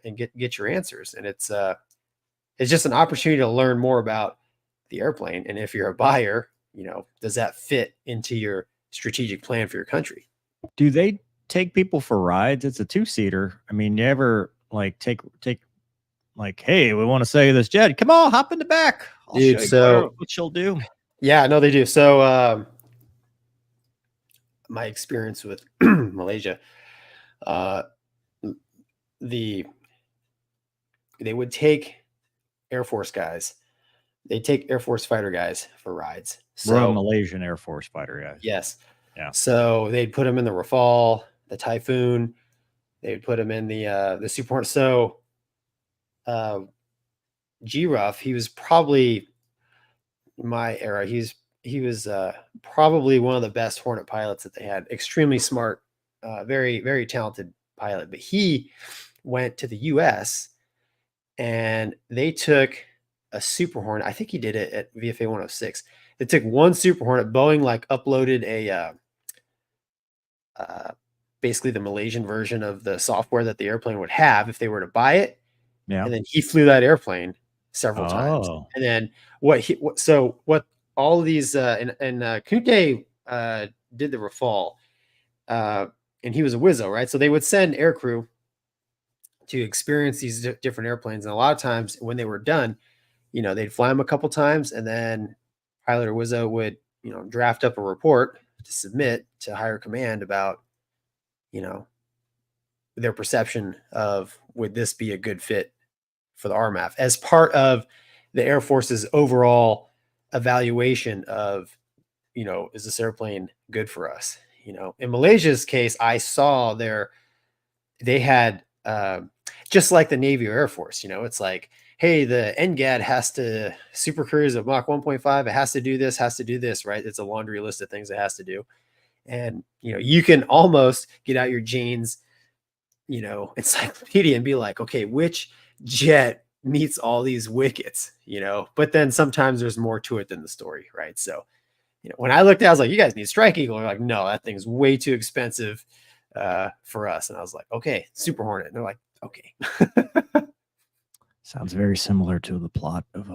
Speaker 2: and get your answers. And it's just an opportunity to learn more about the airplane. And if you're a buyer, does that fit into your strategic plan for your country?
Speaker 1: Do they take people for rides? It's a 2-seater. I mean, you ever take like, hey, we want to sell you this jet. Come on, hop in the back. I'll
Speaker 2: Dude,
Speaker 1: show you what she'll do.
Speaker 2: Yeah, no, they do. So my experience with Malaysia, they would take Air Force guys. They take Air Force fighter guys for rides.
Speaker 1: So Malaysian Air Force fighter guys.
Speaker 2: Yes.
Speaker 1: Yeah.
Speaker 2: So they'd put them in the Rafale, the Typhoon. They'd put them in the Super Hornet. So G-Ruff, he was probably my era. He was probably one of the best Hornet pilots that they had. Extremely smart, very, very talented pilot. But he went to the US and they took a Super Hornet. I think he did it at VFA 106. They took one Super Hornet. Boeing uploaded a basically the Malaysian version of the software that the airplane would have if they were to buy it.
Speaker 1: Yeah.
Speaker 2: And then he flew that airplane several times. And then what all of these and Kunte did the Rafale, and he was a Wizzo, right? So they would send aircrew to experience these different airplanes, and a lot of times when they were done, they'd fly them a couple times, and then pilot or Wizzo would draft up a report to submit to higher command about their perception of, would this be a good fit for the RMAF as part of the Air Force's overall evaluation of, is this airplane good for us? In Malaysia's case, I saw they had, just like the Navy or Air Force, it's like, hey, the NGAD has to super cruise at Mach 1.5. It has to do this, right? It's a laundry list of things it has to do. And, you can almost get out your Jane's, encyclopedia and be like, okay, which jet meets all these wickets, but then sometimes there's more to it than the story, right? So, when I looked at it, I was like, you guys need Strike Eagle. They're like, no, that thing's way too expensive for us. And I was like, okay, Super Hornet. And they're like, okay.
Speaker 1: Sounds very similar to the plot of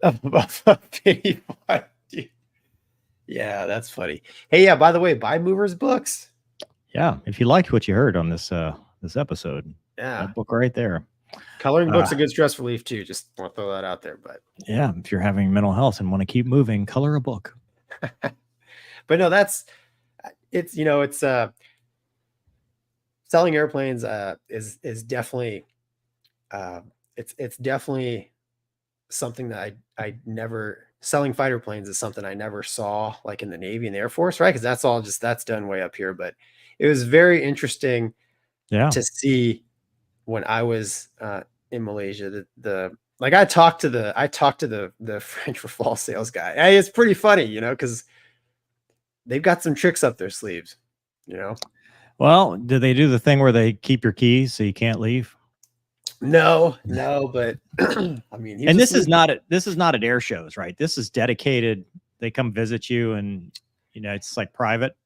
Speaker 2: a Pity Fight. Yeah, that's funny. Hey, yeah, by the way, buy Movers books.
Speaker 1: Yeah, if you liked what you heard on this this episode, that book right there.
Speaker 2: Coloring books a good stress relief too. Just want to throw that out there. But
Speaker 1: yeah, if you're having mental health and want to keep moving, color a book.
Speaker 2: But no, it's selling airplanes is definitely it's definitely something that I never, selling fighter planes is something I never saw like in the Navy and the Air Force, right? Because that's done way up here. But it was very interesting to see when I was in Malaysia, I talked to the French Rafale sales guy. Hey, it's pretty funny, because they've got some tricks up their sleeves,
Speaker 1: Well, do they do the thing where they keep your keys so you can't leave?
Speaker 2: No, but I mean,
Speaker 1: and this is not at air shows, right? This is dedicated. They come visit you, and it's like private.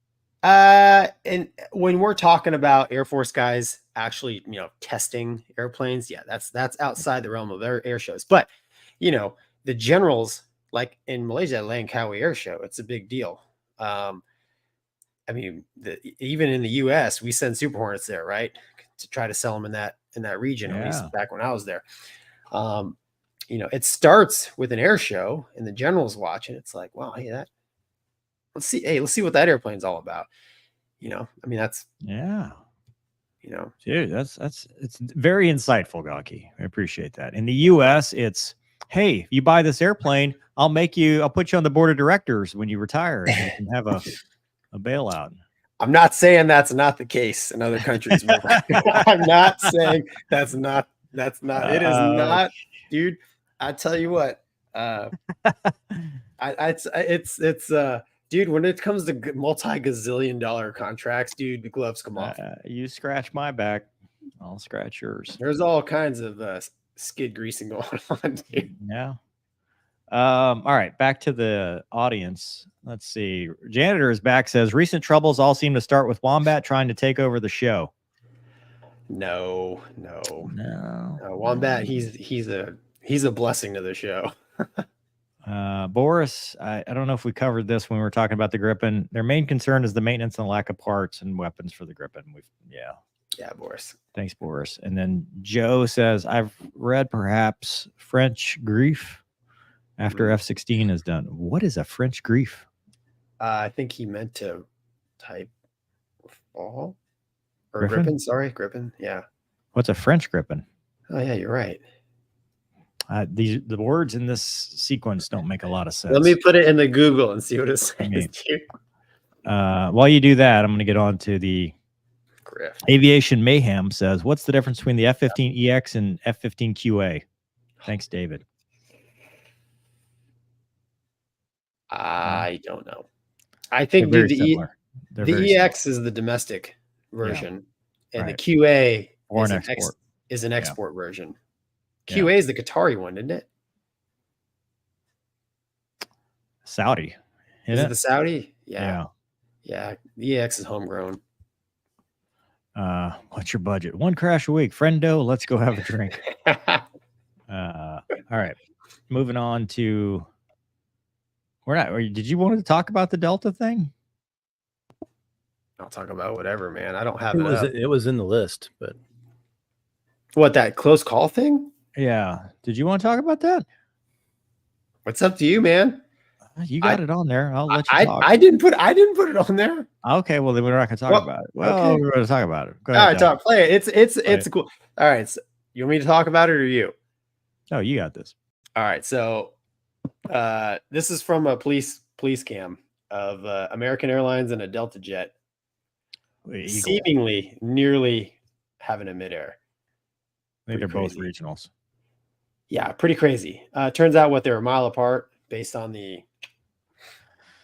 Speaker 2: And when we're talking about Air Force guys actually, testing airplanes, yeah, that's outside the realm of their air shows. But the generals, like in Malaysia, Langkawi Air Show, it's a big deal. I mean, even in the U.S., we send Super Hornets there, right, to try to sell them in that region. At least back when I was there. It starts with an air show, and the generals watch, and it's like, wow, hey, let's see what that airplane's all about. I mean, that's
Speaker 1: dude, it's very insightful, Gonky. I appreciate that. In the US, it's, hey, you buy this airplane, I'll put you on the board of directors when you retire, and you can have a bailout.
Speaker 2: I'm not saying that's not the case in other countries. I'm not saying that's not it is not, dude. I tell you what, it's dude, when it comes to multi-gazillion dollar contracts, dude, the gloves come off.
Speaker 1: You scratch my back, I'll scratch yours.
Speaker 2: There's all kinds of skid greasing going on, dude.
Speaker 1: Yeah. All right, back to the audience. Let's see. Janitor is back, says recent troubles all seem to start with Wombat trying to take over the show.
Speaker 2: No. Wombat, he's a blessing to the show.
Speaker 1: Boris, I don't know if we covered this when we were talking about the Gripen. Their main concern is the maintenance and lack of parts and weapons for the Gripen.
Speaker 2: Yeah, Boris.
Speaker 1: Thanks, Boris. And then Joe says, I've read perhaps French grief after F-16 is done. What is a French grief?
Speaker 2: I think he meant to type fall or
Speaker 1: Griffin?
Speaker 2: Griffin. Sorry, Griffin. Yeah.
Speaker 1: What's a French Griffin?
Speaker 2: Oh yeah, you're right.
Speaker 1: The words in this sequence don't make a lot of sense.
Speaker 2: Let me put it in the Google and see what it says.
Speaker 1: While you do that, I'm going to get on to the
Speaker 2: Griff.
Speaker 1: Aviation Mayhem says, what's the difference between the F-15EX and F-15QA? Thanks, David.
Speaker 2: I don't know. I think
Speaker 1: the
Speaker 2: EX is the domestic version, and the QA is an export version. QA is the Qatari one, isn't it?
Speaker 1: Saudi.
Speaker 2: Is it the Saudi?
Speaker 1: Yeah.
Speaker 2: The EX is homegrown.
Speaker 1: What's your budget? One crash a week. Friendo, let's go have a drink. All right. Moving on to did you want to talk about the Delta thing?
Speaker 2: I'll talk about whatever, man. I don't have
Speaker 3: it was in the list, but
Speaker 2: what, that close call thing?
Speaker 1: Yeah. Did you want to talk about that?
Speaker 2: What's up to you, man?
Speaker 1: You got it on there. I'll let you talk.
Speaker 2: I didn't put it on there.
Speaker 1: Okay, well then we're not gonna talk about it. Well, we're gonna talk about it. Go
Speaker 2: ahead,
Speaker 1: all right,
Speaker 2: play it. It's cool. All right. So you want me to talk about it or you?
Speaker 1: Oh, you got this.
Speaker 2: All right. So this is from a police cam of American Airlines and a Delta jet seemingly nearly having a midair.
Speaker 1: I think they're both regionals.
Speaker 2: Yeah, pretty crazy. Turns out they were a mile apart based on the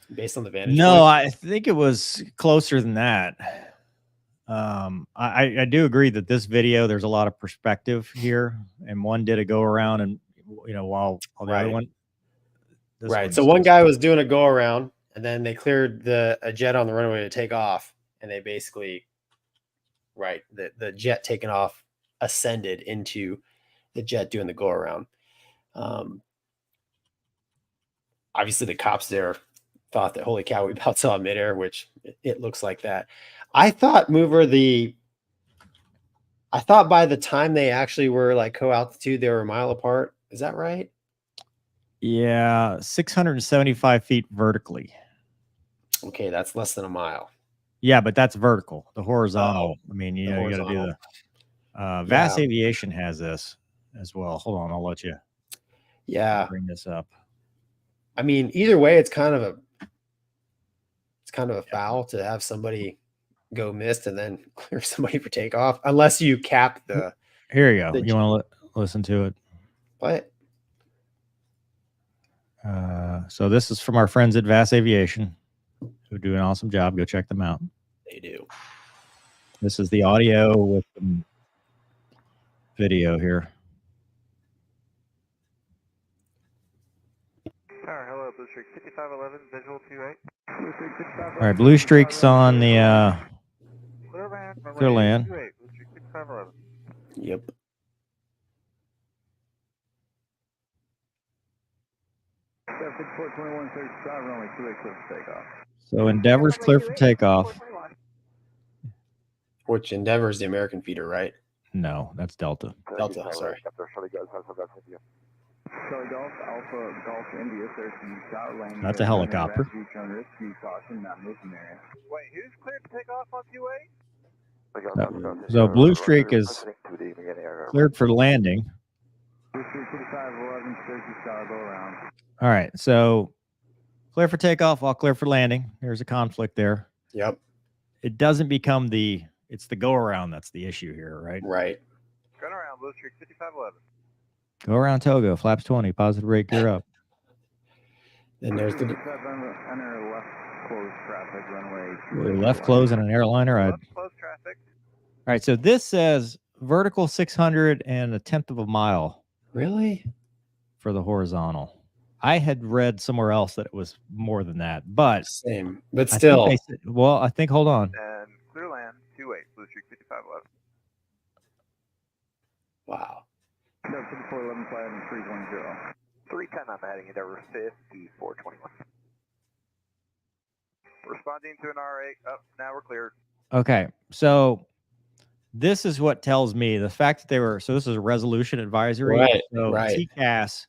Speaker 2: vantage point.
Speaker 1: I think it was closer than that. I do agree that this video, there's a lot of perspective here, and one did a go around, and while the other one.
Speaker 2: Right. So one guy was doing a go around, and then they cleared a jet on the runway to take off, and they basically, the jet taking off ascended into the jet doing the go around. Obviously the cops there thought that, holy cow, we about saw midair, which it looks like that. I thought by the time they actually were co-altitude, they were a mile apart. Is that right?
Speaker 1: Yeah, 675 feet vertically.
Speaker 2: Okay, that's less than a mile.
Speaker 1: Yeah, but that's vertical. The horizontal. I mean, you got to do the VAS Aviation has this as well. Hold on, I'll let you.
Speaker 2: Yeah,
Speaker 1: bring this up.
Speaker 2: I mean, either way, it's kind of a foul to have somebody go missed and then clear somebody for takeoff, unless you cap the.
Speaker 1: Here you go. You want to listen to it?
Speaker 2: What?
Speaker 1: So this is from our friends at VAS Aviation, who do an awesome job. Go check them out.
Speaker 2: They do.
Speaker 1: This is the audio with the video here.
Speaker 8: Hello, Blue Streak 5511, visual 28.
Speaker 1: All right, Blue Streak's on the clear land.
Speaker 8: Blue Streak 5511.
Speaker 2: Yep.
Speaker 1: So Endeavor's clear for takeoff.
Speaker 2: Which Endeavor is the American feeder, right?
Speaker 1: No, that's Delta.
Speaker 2: Delta, sorry.
Speaker 1: That's a helicopter.
Speaker 8: Wait, who's cleared to take off on QA?
Speaker 1: So Blue Streak is cleared for landing. All right, so clear for takeoff, all clear for landing. There's a conflict there.
Speaker 2: Yep.
Speaker 1: It doesn't become it's the go around that's the issue here, right?
Speaker 2: Right.
Speaker 8: Going around, Blue Streak 5511.
Speaker 1: Go around Togo, flaps 20, positive rate, gear up.
Speaker 2: Then there's the
Speaker 1: left close and an airliner.
Speaker 8: Left close traffic.
Speaker 1: All right, so this says vertical 600 and 1/10 of a mile.
Speaker 2: Really?
Speaker 1: For the horizontal. I had read somewhere else that it was more than that, but
Speaker 2: same. But still,
Speaker 1: I think hold on.
Speaker 8: And clear land 28, Blue Streak 5511.
Speaker 2: Wow.
Speaker 8: 5411 flight and 310. 310 up heading Endeavor 5421. Responding to an R8. Now we're cleared.
Speaker 1: Okay, so this is what tells me the fact that they were. So this is a resolution advisory.
Speaker 2: Right.
Speaker 1: So
Speaker 2: right.
Speaker 1: TCAS,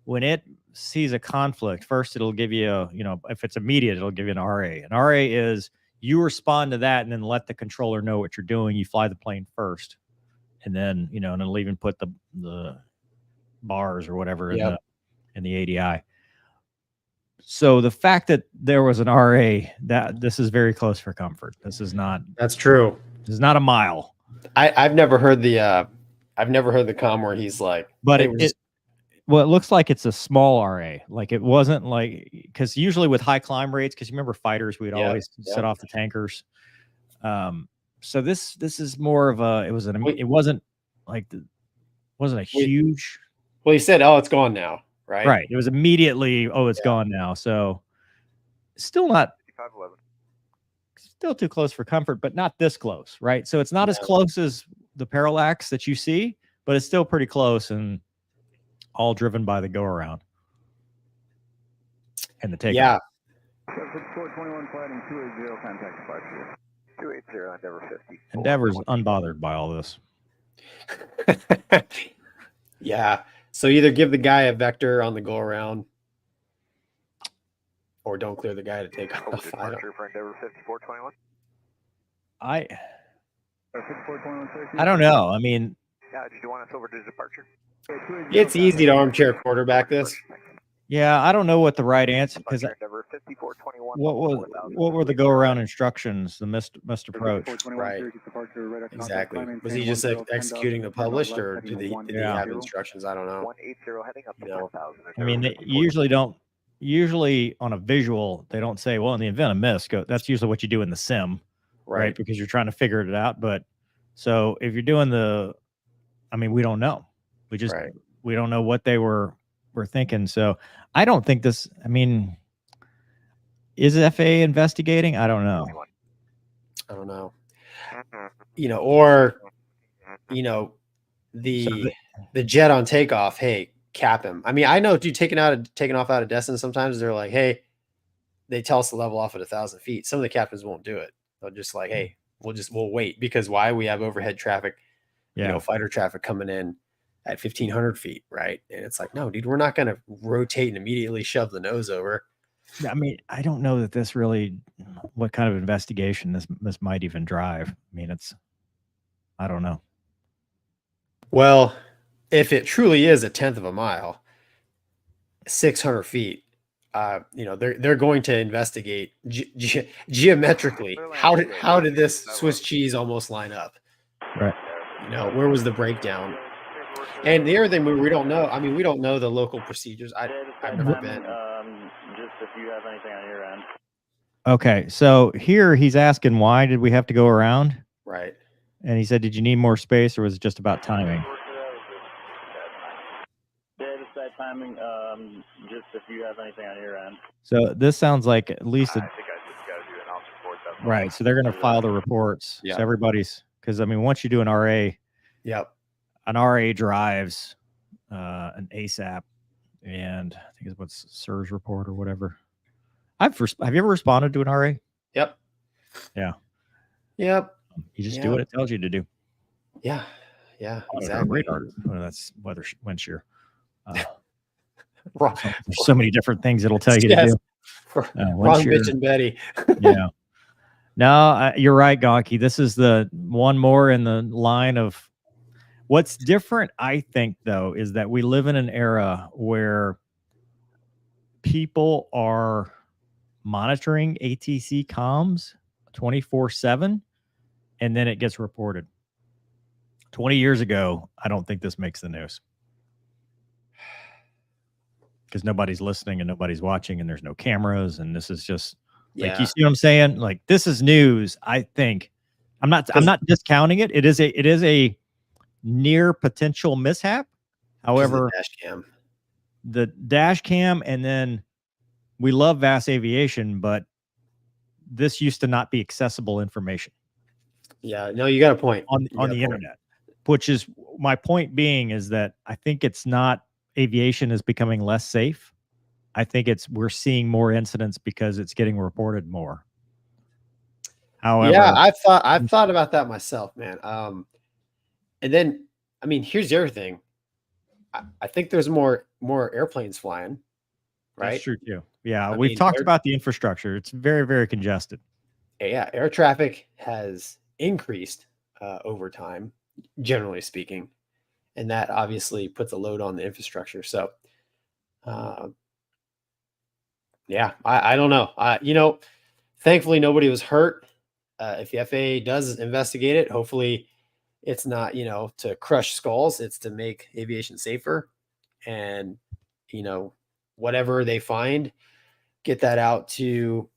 Speaker 1: when it sees a conflict, first it'll give you if it's immediate, it'll give you an RA. An RA is you respond to that and then let the controller know what you're doing. You fly the plane first, and then and it'll even put the bars or whatever in the ADI. So the fact that there was an RA, that this is very close for comfort. This is not.
Speaker 2: That's true.
Speaker 1: This is not a mile.
Speaker 2: I've never heard the comm where he's like,
Speaker 1: but it looks like it's a small RA. Like it wasn't like, because usually with high climb rates, because you remember fighters, we'd always set off the tankers. So this is more of a. It wasn't a huge.
Speaker 2: Well, he said, "Oh, it's gone now." Right.
Speaker 1: Right. It was immediately, it's gone now. So still not.
Speaker 8: 5511.
Speaker 1: Still too close for comfort, but not this close, right? So it's not as close as the parallax that you see, but it's still pretty close and all driven by the go around and the takeoff.
Speaker 2: Yeah.
Speaker 8: 421 flight and 280 contact departure. 280 Endeavor 50.
Speaker 1: Endeavor's unbothered by all this.
Speaker 2: Yeah. So either give the guy a vector on the go around, or don't clear the guy to take off.
Speaker 8: Departure for Endeavor 5421.
Speaker 1: I don't know. I mean,
Speaker 8: did you want us over to departure?
Speaker 2: It's easy to armchair quarterback this.
Speaker 1: Yeah, I don't know what the right answer, because
Speaker 8: what
Speaker 1: were the go around instructions, the missed approach?
Speaker 2: Right. Exactly. Was he just executing the published, or did he have instructions? I don't know.
Speaker 8: 180 heading up to 4000.
Speaker 1: I mean, they usually on a visual, they don't say, well, in the event of miss, go. That's usually what you do in the sim, right? Because you're trying to figure it out. But so if you're doing we don't know. We don't know what they were thinking. So I don't think this, is FAA investigating? I don't know.
Speaker 2: The jet on takeoff, hey, cap him. I know, dude, taking off out of Destin, sometimes they're like, hey, they tell us to level off at 1,000 feet. Some of the captains won't do it. They'll just like, hey, we'll wait, because why? We have overhead traffic, fighter traffic coming in at 1,500 feet, right? And it's like, no, dude, we're not going to rotate and immediately shove the nose over.
Speaker 1: I don't know that this really, what kind of investigation this might even drive. I don't know.
Speaker 2: Well, if it truly is a 1/10 of a mile, 600 feet, they're going to investigate geometrically. How did this Swiss cheese almost line up?
Speaker 1: Right.
Speaker 2: Where was the breakdown? And the other thing we don't know. We don't know the local procedures. I've never been.
Speaker 8: Just if you have anything on your end.
Speaker 1: Okay, so here he's asking, why did we have to go around?
Speaker 2: Right.
Speaker 1: And he said, did you need more space, or was it just about timing?
Speaker 8: Just that timing. Just if you have anything on your end.
Speaker 1: So this sounds like at least
Speaker 8: I think I just got to do an officer report.
Speaker 1: right. So they're going to file the reports.
Speaker 2: Yeah.
Speaker 1: So everybody's, because once you do an RA, an RA drives an ASAP, and I think it's what's SIRS report or whatever. Have you ever responded to an RA?
Speaker 2: Yep.
Speaker 1: Yeah.
Speaker 2: Yep.
Speaker 1: You just do what it tells you to do.
Speaker 2: Yeah. Yeah. Exactly.
Speaker 1: Radar. Well, that's wind shear. There's so many different things it'll tell you to do.
Speaker 2: Wrong bitch and Betty.
Speaker 1: Yeah. No, you're right, Gonky. This is the one more in the line of what's different, I think, though, is that we live in an era where people are monitoring ATC comms 24/7, and then it gets reported. 20 years ago, I don't think this makes the news, because nobody's listening and nobody's watching, and there's no cameras, and this is just like, you see what I'm saying? Like, this is news. I think I'm not discounting it. It is a near potential mishap, However,
Speaker 2: the
Speaker 1: dash cam, and then we love vast aviation, but this used to not be accessible information.
Speaker 2: Yeah, no, you got a point
Speaker 1: on the internet, which is my point being is that I think it's not aviation is becoming less safe. I think we're seeing more incidents because it's getting reported more. However,
Speaker 2: yeah, I've thought about that myself, man. And then, I mean, here's the other thing. I think there's more airplanes flying, right?
Speaker 1: That's true too. Yeah, we've talked about the infrastructure. It's very, very congested.
Speaker 2: Yeah, air traffic has increased over time, generally speaking, and that obviously puts a load on the infrastructure. So, yeah, I don't know. Thankfully nobody was hurt. If the FAA does investigate it, hopefully it's not, to crush skulls. It's to make aviation safer, and, whatever they find, get that out to,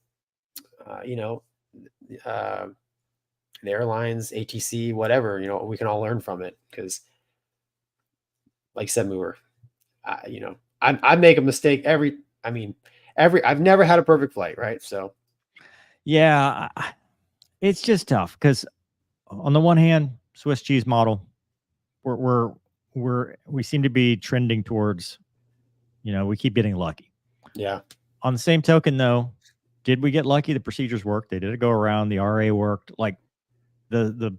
Speaker 2: the airlines, ATC, whatever, we can all learn from it. Because like I said, Mover, I make a mistake I've never had a perfect flight. Right. So,
Speaker 1: yeah, it's just tough because on the one hand, Swiss cheese model, we seem to be trending towards, we keep getting lucky.
Speaker 2: Yeah.
Speaker 1: On the same token, though, did we get lucky? The procedures worked. They did a go around. The RA worked. Like the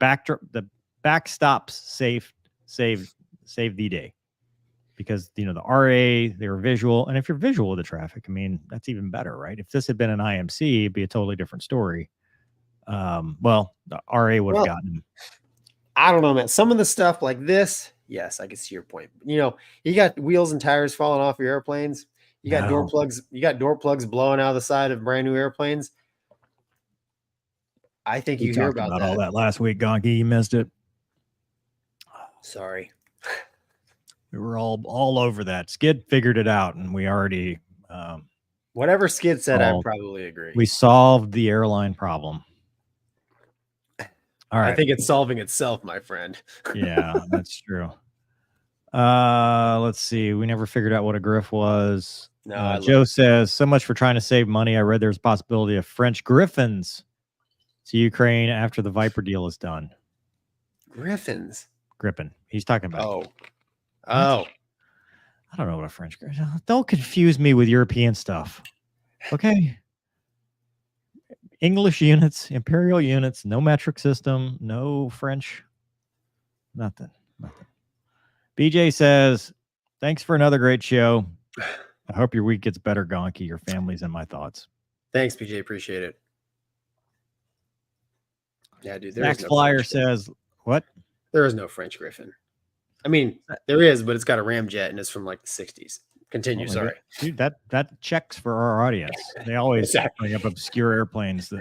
Speaker 1: backstops saved the day, because the RA, they were visual, and if you're visual with the traffic, I mean, that's even better, right? If this had been an IMC, it'd be a totally different story. Well, the RA would have gotten him.
Speaker 2: I don't know, man. Some of the stuff like this, yes, I can see your point. You got wheels and tires falling off your airplanes. You got door plugs. You got door plugs blowing out of the side of brand new airplanes. I think you hear about
Speaker 1: all that last week, Gonky. You missed it.
Speaker 2: Sorry.
Speaker 1: We were all over that. Skid figured it out, and we already
Speaker 2: whatever Skid said, I probably agree.
Speaker 1: We solved the airline problem. All right.
Speaker 2: I think it's solving itself, my friend.
Speaker 1: Yeah, that's true. Let's see. We never figured out what a griff was.
Speaker 2: No,
Speaker 1: Joe says, so much for trying to save money. I read there's a possibility of French Griffins to Ukraine after the Viper deal is done.
Speaker 2: Griffins?
Speaker 1: Griffin. He's talking about.
Speaker 2: Oh.
Speaker 1: I don't know what a French Griffin. Don't confuse me with European stuff. Okay. English units, imperial units, no metric system, no French. Nothing. BJ says, thanks for another great show. I hope your week gets better, Gonky. Your family's in my thoughts.
Speaker 2: Thanks, BJ. Appreciate it. Yeah, dude.
Speaker 1: Max Flyer says, what?
Speaker 2: There is no French Griffin. I mean, there is, but it's got a ramjet and it's from like the 60s. Continue. Sorry.
Speaker 1: Dude, that checks for our audience. They always bring up obscure airplanes.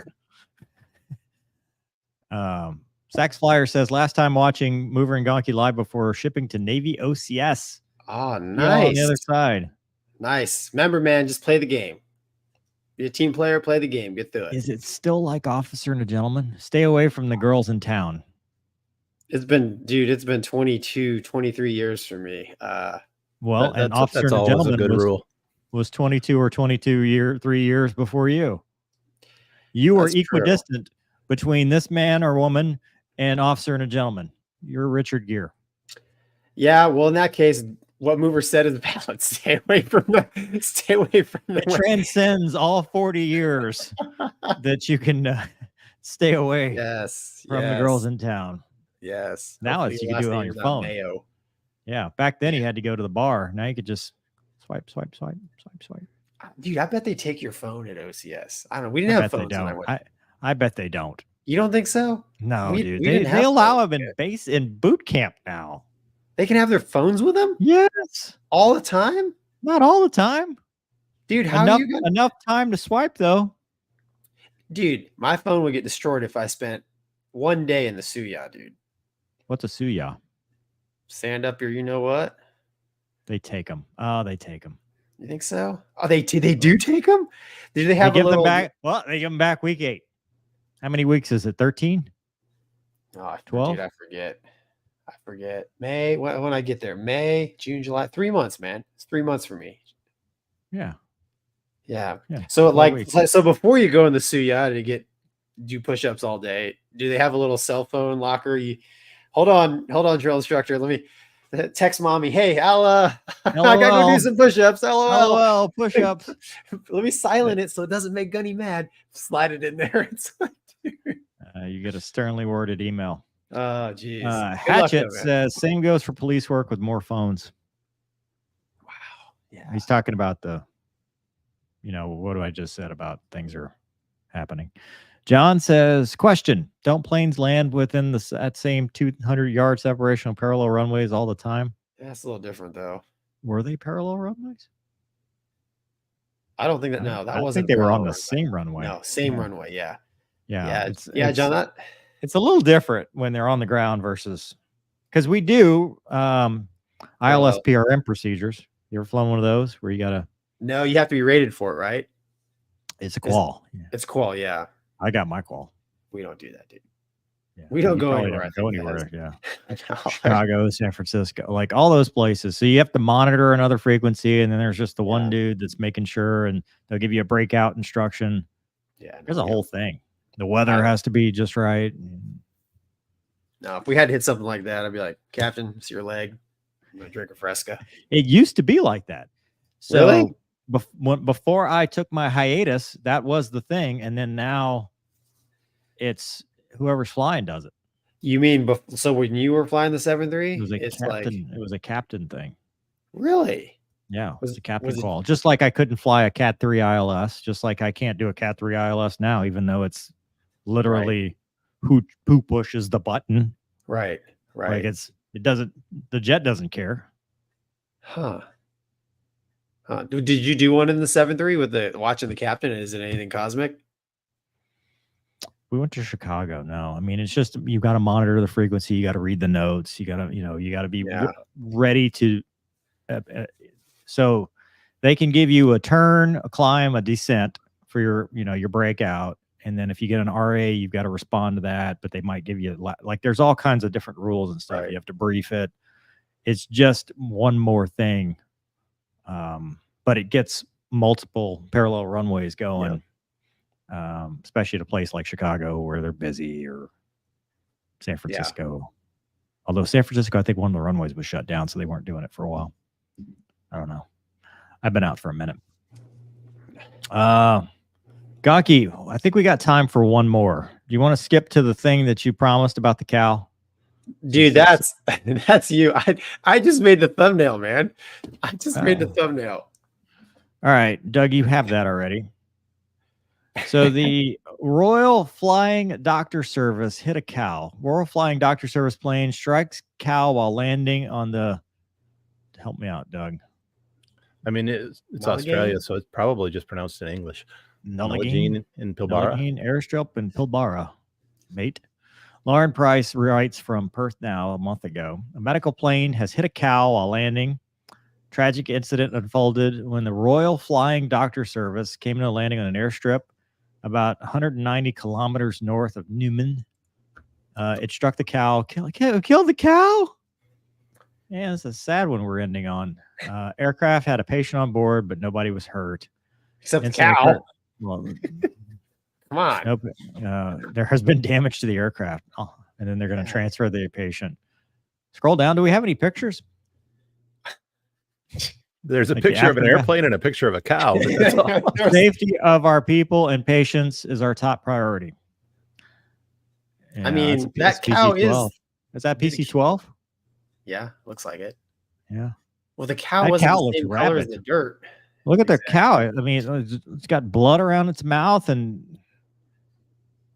Speaker 1: That Sax Flyer says, last time watching Mover and Gonky live before shipping to Navy OCS.
Speaker 2: Oh, nice.
Speaker 1: On the other side.
Speaker 2: Nice. Remember, man, just play the game. Be a team player, play the game. Get through it.
Speaker 1: Is it still like Officer and a Gentleman? Stay away from the girls in town.
Speaker 2: It's been 22, 23 years for me.
Speaker 1: Well, and Officer and a Gentleman was 22 or 3 years before you. You were equidistant between this man or woman and Officer and a Gentleman. You're Richard Gere.
Speaker 2: Yeah, well, in that case, what Mover said is valid. Stay away from the.
Speaker 1: It transcends all 40 years that you can stay away. From the girls in town.
Speaker 2: Yes.
Speaker 1: Now you can do it on your phone.
Speaker 2: Mayo.
Speaker 1: Yeah. Back then you had to go to the bar. Now you could just swipe.
Speaker 2: Dude, I bet they take your phone at OCS. I don't know. We didn't have phones.
Speaker 1: I bet they don't.
Speaker 2: You don't think so?
Speaker 1: No, dude. They allow them in boot camp now.
Speaker 2: They can have their phones with them?
Speaker 1: Yes.
Speaker 2: All the time?
Speaker 1: Not all the time.
Speaker 2: Dude,
Speaker 1: enough time to swipe though.
Speaker 2: Dude, my phone would get destroyed if I spent one day in the Suya, dude.
Speaker 1: What's a Suya?
Speaker 2: Stand up your you know what?
Speaker 1: They take them. Oh, they take them.
Speaker 2: You think so? Oh, they do take them? Do they have
Speaker 1: them back? Well, they give them back week 8. How many weeks is it? 13?
Speaker 2: Oh,
Speaker 1: 12?
Speaker 2: Dude, I forget. I forget. May, when I get there, May, June, July, 3 months, man. It's 3 months for me.
Speaker 1: Yeah.
Speaker 2: Yeah.
Speaker 1: Yeah.
Speaker 2: So
Speaker 1: 12
Speaker 2: like,
Speaker 1: weeks.
Speaker 2: so before you go in the Suya to do push-ups all day, do they have a little cell phone locker? You hold on, drill instructor. Let me text mommy. Hey, I gotta go do some push-ups.
Speaker 1: LOL, push-ups.
Speaker 2: Let me silent it so it doesn't make Gunny mad. Slide it in there. It's like,
Speaker 1: You get a sternly worded email.
Speaker 2: Oh, geez.
Speaker 1: Hatchet says same goes for police work with more phones.
Speaker 2: Wow. Yeah.
Speaker 1: He's talking about what I just said about things are happening. John says, question, don't planes land within that same 200-yard separation of parallel runways all the time?
Speaker 2: That's a little different, though.
Speaker 1: Were they parallel runways?
Speaker 2: I don't think that. No, that wasn't.
Speaker 1: I think they were on the same runway.
Speaker 2: No, same runway. Yeah.
Speaker 1: Yeah.
Speaker 2: John,
Speaker 1: it's a little different when they're on the ground versus because we do ILS PRM procedures. You ever flown one of those where you gotta?
Speaker 2: No, you have to be rated for it, right?
Speaker 1: It's a qual.
Speaker 2: It's qual. Yeah.
Speaker 1: I got my qual.
Speaker 2: We don't do that, dude.
Speaker 1: Yeah.
Speaker 2: We don't go anywhere.
Speaker 1: Yeah. Chicago, San Francisco, like all those places. So you have to monitor another frequency, and then there's just the one dude that's making sure, and they'll give you a breakout instruction.
Speaker 2: Yeah.
Speaker 1: There's a whole thing. The weather has to be just right.
Speaker 2: No, if we had to hit something like that, I'd be like, Captain, it's your leg. I'm gonna drink a Fresca.
Speaker 1: It used to be like that. So
Speaker 2: really?
Speaker 1: Before I took my hiatus, that was the thing, and then now it's whoever's flying does it.
Speaker 2: You mean so when you were flying the 7-3?
Speaker 1: It was a captain thing.
Speaker 2: Really?
Speaker 1: Yeah, it was a captain call. Just like I couldn't fly a Cat 3 ILS, just like I can't do a Cat 3 ILS now, even though it's literally who pushes the button.
Speaker 2: Right.
Speaker 1: Like the jet doesn't care.
Speaker 2: Huh. Did you do one in the 7-3 with watching the captain? Is it anything cosmic?
Speaker 1: We went to Chicago. No, I mean, it's just, you got to monitor the frequency. You got to read the notes. You got to be ready to, so they can give you a turn, a climb, a descent for your breakout. And then if you get an RA, you've got to respond to that, but they might give you there's all kinds of different rules and stuff. You have to brief it. It's just one more thing. But it gets multiple parallel runways going. Especially at a place like Chicago where they're busy, or San Francisco. Although San Francisco, I think one of the runways was shut down, so they weren't doing it for a while. I don't know. I've been out for a minute. Gonky, I think we got time for one more. Do you want to skip to the thing that you promised about the cow?
Speaker 2: Dude, that's you. I just made the thumbnail, man. I just made the thumbnail.
Speaker 1: All right, Doug, you have that already. So the Royal Flying Doctor Service hit a cow. Royal Flying Doctor Service plane strikes cow while landing on the. Help me out, Doug.
Speaker 3: I mean, it's Australia, so it's probably just pronounced in English.
Speaker 1: Nullagine
Speaker 3: in Pilbara.
Speaker 1: Nullagine airstrip in Pilbara, mate. Lauren Price writes from Perth Now a month ago. A medical plane has hit a cow while landing. Tragic incident unfolded when the Royal Flying Doctor Service came to a landing on an airstrip about 190 kilometers north of Newman. It struck the cow. Killed the cow? Yeah, it's a sad one we're ending on. Aircraft had a patient on board, but nobody was hurt.
Speaker 2: Except the cow.
Speaker 1: Well,
Speaker 2: come on.
Speaker 1: Nope. There has been damage to the aircraft. Oh, and then they're going to transfer the patient. Scroll down. Do we have any pictures?
Speaker 3: There's a picture of an airplane and a picture of a cow.
Speaker 1: Safety of our people and patients is our top priority. Yeah,
Speaker 2: I mean, that cow
Speaker 1: is that PC-12?
Speaker 2: Yeah, looks like it.
Speaker 1: Yeah.
Speaker 2: Well, the cow wasn't the same color as the dirt.
Speaker 1: Look at the cow. I mean, it's got blood around its mouth. And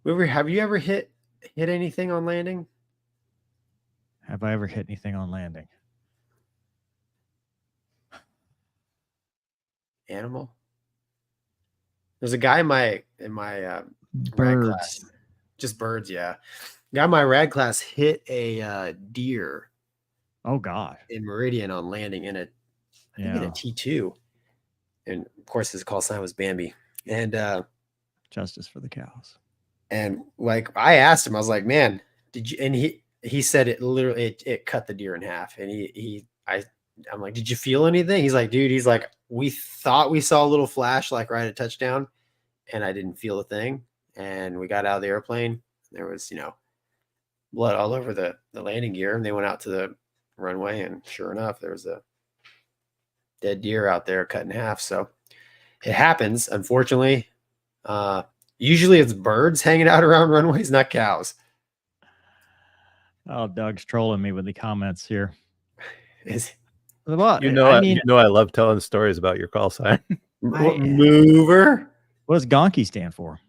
Speaker 2: have you ever hit anything on landing?
Speaker 1: Have I ever hit anything on landing?
Speaker 2: Animal. There's a guy in my rad class. Just birds, yeah. Guy in my rad class hit a deer.
Speaker 1: Oh God!
Speaker 2: In Meridian on landing in a T2, and of course his call sign was Bambi. And
Speaker 1: justice for the cows.
Speaker 2: And like I asked him, I was like, "Man, did you?" And he said it literally it cut the deer in half. And I'm like, did you feel anything? He's like, dude, he's like, we thought we saw a little flash like right at touchdown, and I didn't feel a thing. And we got out of the airplane. There was, blood all over the landing gear, and they went out to the runway, and sure enough, there was a dead deer out there cut in half. So it happens, unfortunately. Usually it's birds hanging out around runways, not cows.
Speaker 1: Oh, Doug's trolling me with the comments here.
Speaker 3: What? I love telling stories about your call sign.
Speaker 2: Mover.
Speaker 1: What does Gonky stand for?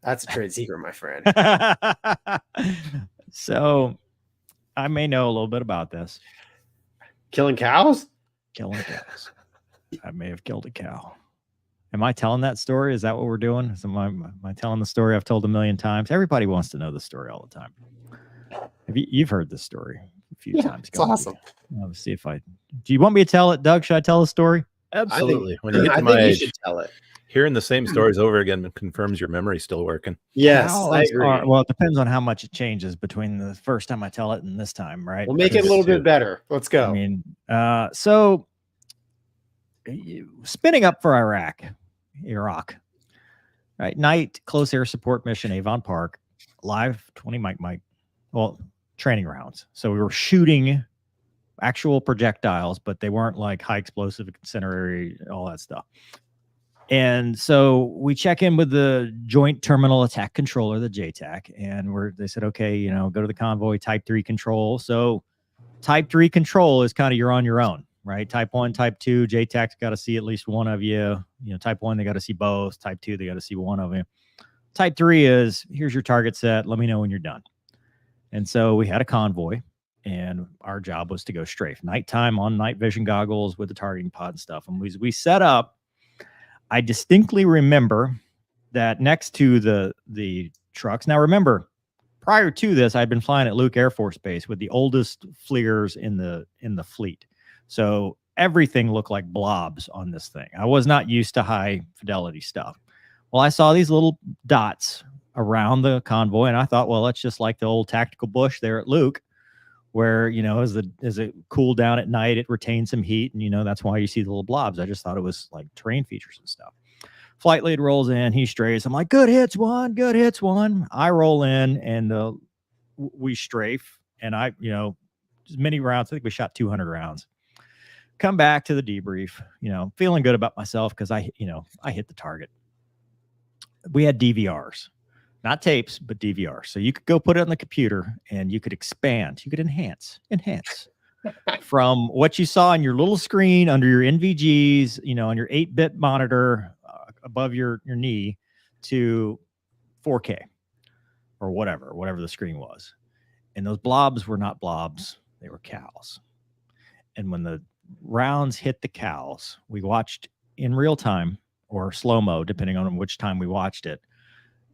Speaker 2: That's a trade secret, my friend.
Speaker 1: So I may know a little bit about this.
Speaker 2: Killing cows?
Speaker 1: Killing cows. I may have killed a cow. Am I telling that story? Is that what we're doing? Am I telling the story I've told a million times? Everybody wants to know the story all the time. You've heard this story a few times.
Speaker 2: It's awesome.
Speaker 1: Let's see if do you want me to tell it, Doug? Should I tell the story?
Speaker 3: Absolutely. When you get to my age,
Speaker 2: you should tell it.
Speaker 3: Hearing the same stories over again confirms your memory's still working.
Speaker 2: Yes, I agree.
Speaker 1: Well, it depends on how much it changes between the first time I tell it and this time, right?
Speaker 2: We'll make it a little bit better. Let's go.
Speaker 1: I mean, so spinning up for Iraq, right? Night, close air support mission, Avon Park, live 20 Mike, well, training rounds. So we were shooting actual projectiles, but they weren't like high explosive, incendiary, all that stuff. And so we check in with the Joint Terminal Attack Controller, the JTAC, and they said, okay, go to the convoy, Type 3 control. So Type 3 control is kind of you're on your own, right? Type 1, Type 2, JTAC's got to see at least one of you. Type 1, they got to see both. Type 2, they got to see one of you. Type 3 is, here's your target set. Let me know when you're done. And so we had a convoy, and our job was to go strafe. Nighttime on night vision goggles with the targeting pod and stuff. And we set up. I distinctly remember that next to the trucks. Now, remember, prior to this, I'd been flying at Luke Air Force Base with the oldest FLIRs in the fleet. So everything looked like blobs on this thing. I was not used to high fidelity stuff. Well, I saw these little dots around the convoy, and I thought, well, that's just like the old tactical bush there at Luke, where, as it cooled down at night, it retains some heat. And, that's why you see the little blobs. I just thought it was like terrain features and stuff. Flight lead rolls in, he strays. I'm like, good hits one. I roll in, and we strafe. And many rounds. I think we shot 200 rounds. Come back to the debrief, feeling good about myself because I hit the target. We had DVRs. Not tapes, but DVR. So you could go put it on the computer and you could expand. You could enhance from what you saw on your little screen under your NVGs, on your 8-bit monitor above your knee to 4K or whatever the screen was. And those blobs were not blobs. They were cows. And when the rounds hit the cows, we watched in real time or slow-mo, depending on which time we watched it.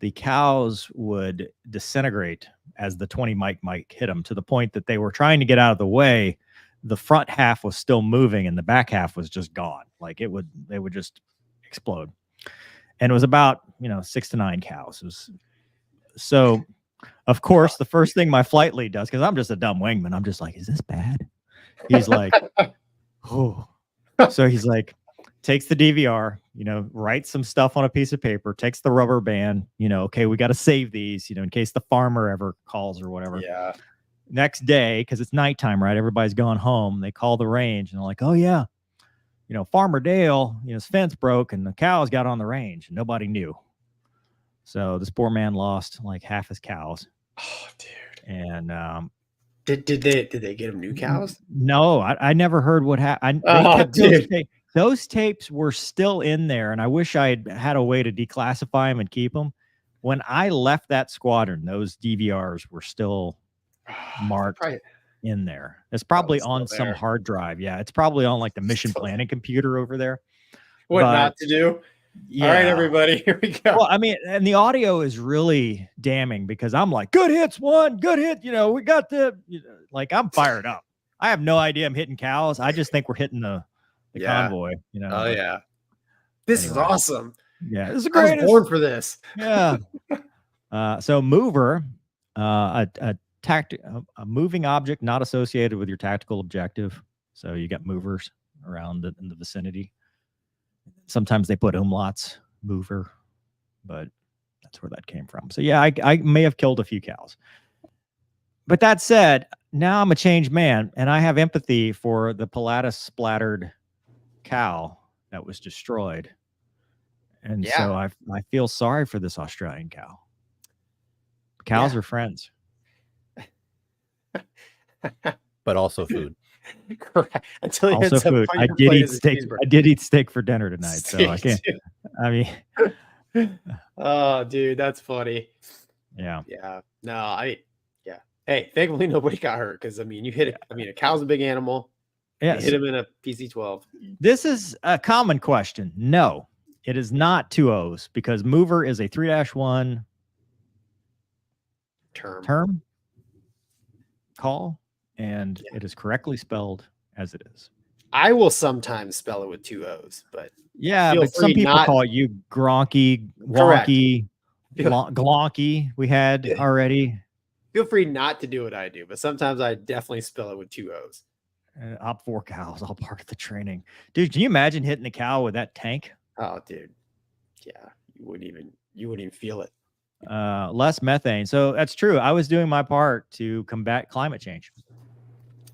Speaker 1: The cows would disintegrate as the 20 Mike hit them, to the point that they were trying to get out of the way. The front half was still moving and the back half was just gone. Like they would just explode. And it was about, 6 to 9 cows. So of course, the first thing my flight lead does, because I'm just a dumb wingman, I'm just like, is this bad? He's like, oh. So he's like, takes the DVR, writes some stuff on a piece of paper, takes the rubber band, okay, we got to save these, in case the farmer ever calls or whatever.
Speaker 2: Yeah.
Speaker 1: Next day, because it's nighttime, right? Everybody's gone home. They call the range and they're like, oh, yeah, Farmer Dale, his fence broke and the cows got on the range and nobody knew. So this poor man lost like half his cows.
Speaker 2: Oh, dude.
Speaker 1: And
Speaker 2: did they get him new cows?
Speaker 1: No, I never heard what happened. Those tapes were still in there, and I wish I had a way to declassify them and keep them. When I left that squadron, those DVRs were still marked in there. It's probably on some hard drive. Yeah, it's probably on like the mission planning computer over there.
Speaker 2: What not to do? Yeah. All right, everybody, here we go.
Speaker 1: Well, I mean, and the audio is really damning because I'm like, good hits, one, good hit. We got like I'm fired up. I have no idea I'm hitting cows. I just think we're hitting the convoy,
Speaker 2: Oh yeah. This is awesome.
Speaker 1: Yeah, this is great.
Speaker 2: I was born for this.
Speaker 1: Yeah. So Mover, a a moving object not associated with your tactical objective. So you got movers around in the vicinity. Sometimes they put umlauts, mover, but that's where that came from. So yeah, I may have killed a few cows. But that said, now I'm a changed man, and I have empathy for the Pilatus splattered cow that was destroyed. And so I feel sorry for this Australian cow. Cows are friends.
Speaker 3: But also food.
Speaker 2: Correct. Until
Speaker 1: Also food. I did eat steak. I did eat steak for dinner tonight, so I can't. I mean,
Speaker 2: oh, dude, that's funny.
Speaker 1: Yeah.
Speaker 2: Yeah. No, Hey, thankfully nobody got hurt because I mean, you hit it. I mean, a cow's a big animal. Yeah. Hit him in a PC-12.
Speaker 1: This is a common question. No, it is not 2 O's because mover is a 3-1 term call, and it is correctly spelled as it is.
Speaker 2: I will sometimes spell it with 2 O's, but
Speaker 1: yeah, but some people call it you Gronky, Wonky, Glonky. We had already.
Speaker 2: Feel free not to do what I do, but sometimes I definitely spell it with 2 O's.
Speaker 1: Op 4 cows, all part of the training. Dude, can you imagine hitting a cow with that tank?
Speaker 2: Oh, dude. Yeah, you wouldn't even feel it.
Speaker 1: Less methane. So that's true. I was doing my part to combat climate change.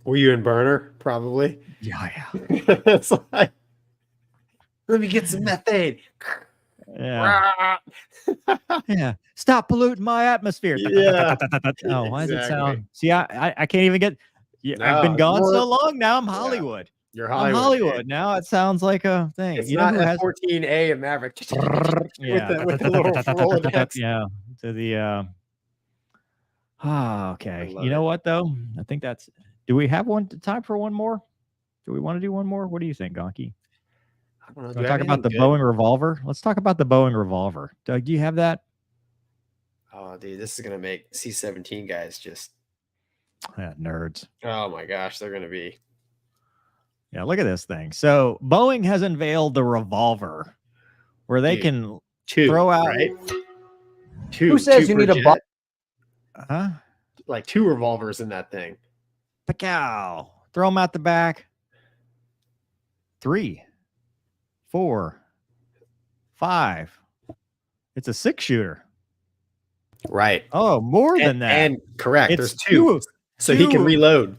Speaker 2: Were you in burner? Probably.
Speaker 1: Yeah.
Speaker 2: It's like, let me get some methane.
Speaker 1: Yeah. Yeah. Stop polluting my atmosphere.
Speaker 2: Yeah.
Speaker 1: Oh, why does it sound? See, I can't even get. Yeah, I've been gone so long. Now I'm Hollywood.
Speaker 2: You're
Speaker 1: Hollywood. I'm Hollywood. Now it sounds like a thing.
Speaker 2: It's not F-14A of Maverick.
Speaker 1: Yeah.
Speaker 2: with the little Rolodex.
Speaker 1: Yeah. To the. Okay. You know what though? I think that's. Do we have time for one more? Do we want to do one more? What do you think, Gonky?
Speaker 2: I don't know.
Speaker 1: Do talk about the Boeing revolver? Let's talk about the Boeing revolver. Doug, do you have that?
Speaker 2: Oh, dude, this is gonna make C-17 guys just
Speaker 1: nerds.
Speaker 2: Oh my gosh, they're gonna be.
Speaker 1: Yeah, look at this thing. So Boeing has unveiled the revolver, where they can throw out.
Speaker 2: Right?
Speaker 6: Who says you need a?
Speaker 1: Huh?
Speaker 2: Like 2 revolvers in that thing.
Speaker 1: Pacow. Throw them out the back. 3, 4, 5. It's a 6-shooter.
Speaker 2: Right.
Speaker 1: Oh, more than that.
Speaker 2: And correct. There's 2. So he can reload.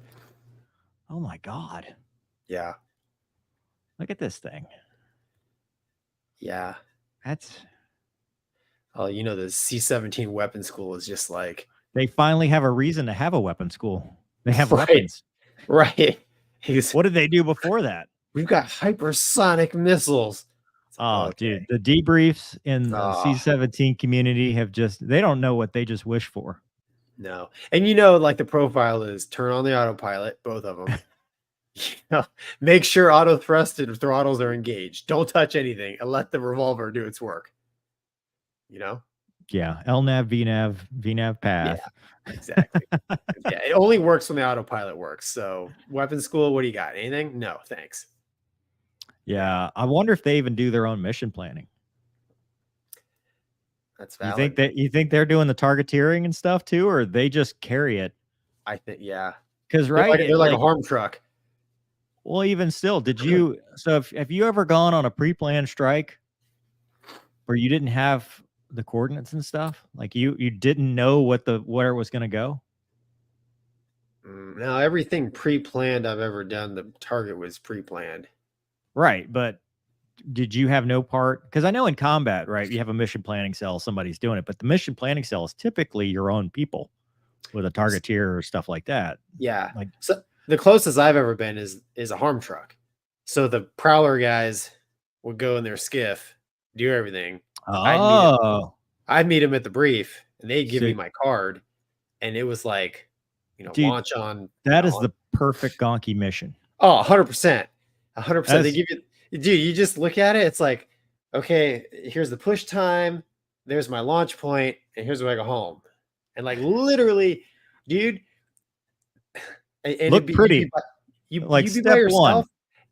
Speaker 1: Oh my God.
Speaker 2: Yeah.
Speaker 1: Look at this thing.
Speaker 2: Yeah.
Speaker 1: That's.
Speaker 2: Oh, you know, the C-17 weapon school is just like.
Speaker 1: They finally have a reason to have a weapon school. They have weapons.
Speaker 2: Right.
Speaker 1: What did they do before that?
Speaker 2: We've got hypersonic missiles.
Speaker 1: Oh, dude. The debriefs in the C-17 community they don't know what they just wish for.
Speaker 2: No. And you know, like the profile is turn on the autopilot, both of them. Make sure auto thrusted throttles are engaged. Don't touch anything and let the revolver do its work. You know?
Speaker 1: Yeah. LNAV, VNAV path.
Speaker 2: Yeah, exactly. Yeah, it only works when the autopilot works. So weapon school, what do you got? Anything? No, thanks.
Speaker 1: Yeah. I wonder if they even do their own mission planning.
Speaker 2: That's valid.
Speaker 1: You think they're doing the targeteering and stuff too, or they just carry it?
Speaker 2: I think, yeah.
Speaker 1: Because
Speaker 2: they're like a harm truck.
Speaker 1: Well, even still, have you ever gone on a pre-planned strike where you didn't have the coordinates and stuff? Like you didn't know where it was going to go?
Speaker 2: No, everything pre-planned I've ever done, the target was pre-planned.
Speaker 1: Right, but did you have no part? Because I know in combat, right, you have a mission planning cell, somebody's doing it, but the mission planning cell is typically your own people with a targeteer or stuff like that.
Speaker 2: Yeah. So the closest I've ever been is a harm truck. So the prowler guys would go in their skiff, do everything.
Speaker 1: Oh.
Speaker 2: I'd meet them at the brief, and they'd give me my card, and it was like, dude, launch on.
Speaker 1: That is the perfect Gonky mission.
Speaker 2: Oh, 100%. 100%. They give you, dude, you just look at it. It's like, okay, here's the push time. There's my launch point, and here's where I go home. And like literally, dude. And
Speaker 1: look pretty.
Speaker 2: You'd
Speaker 1: like
Speaker 2: be
Speaker 1: step
Speaker 2: by yourself.
Speaker 1: 1.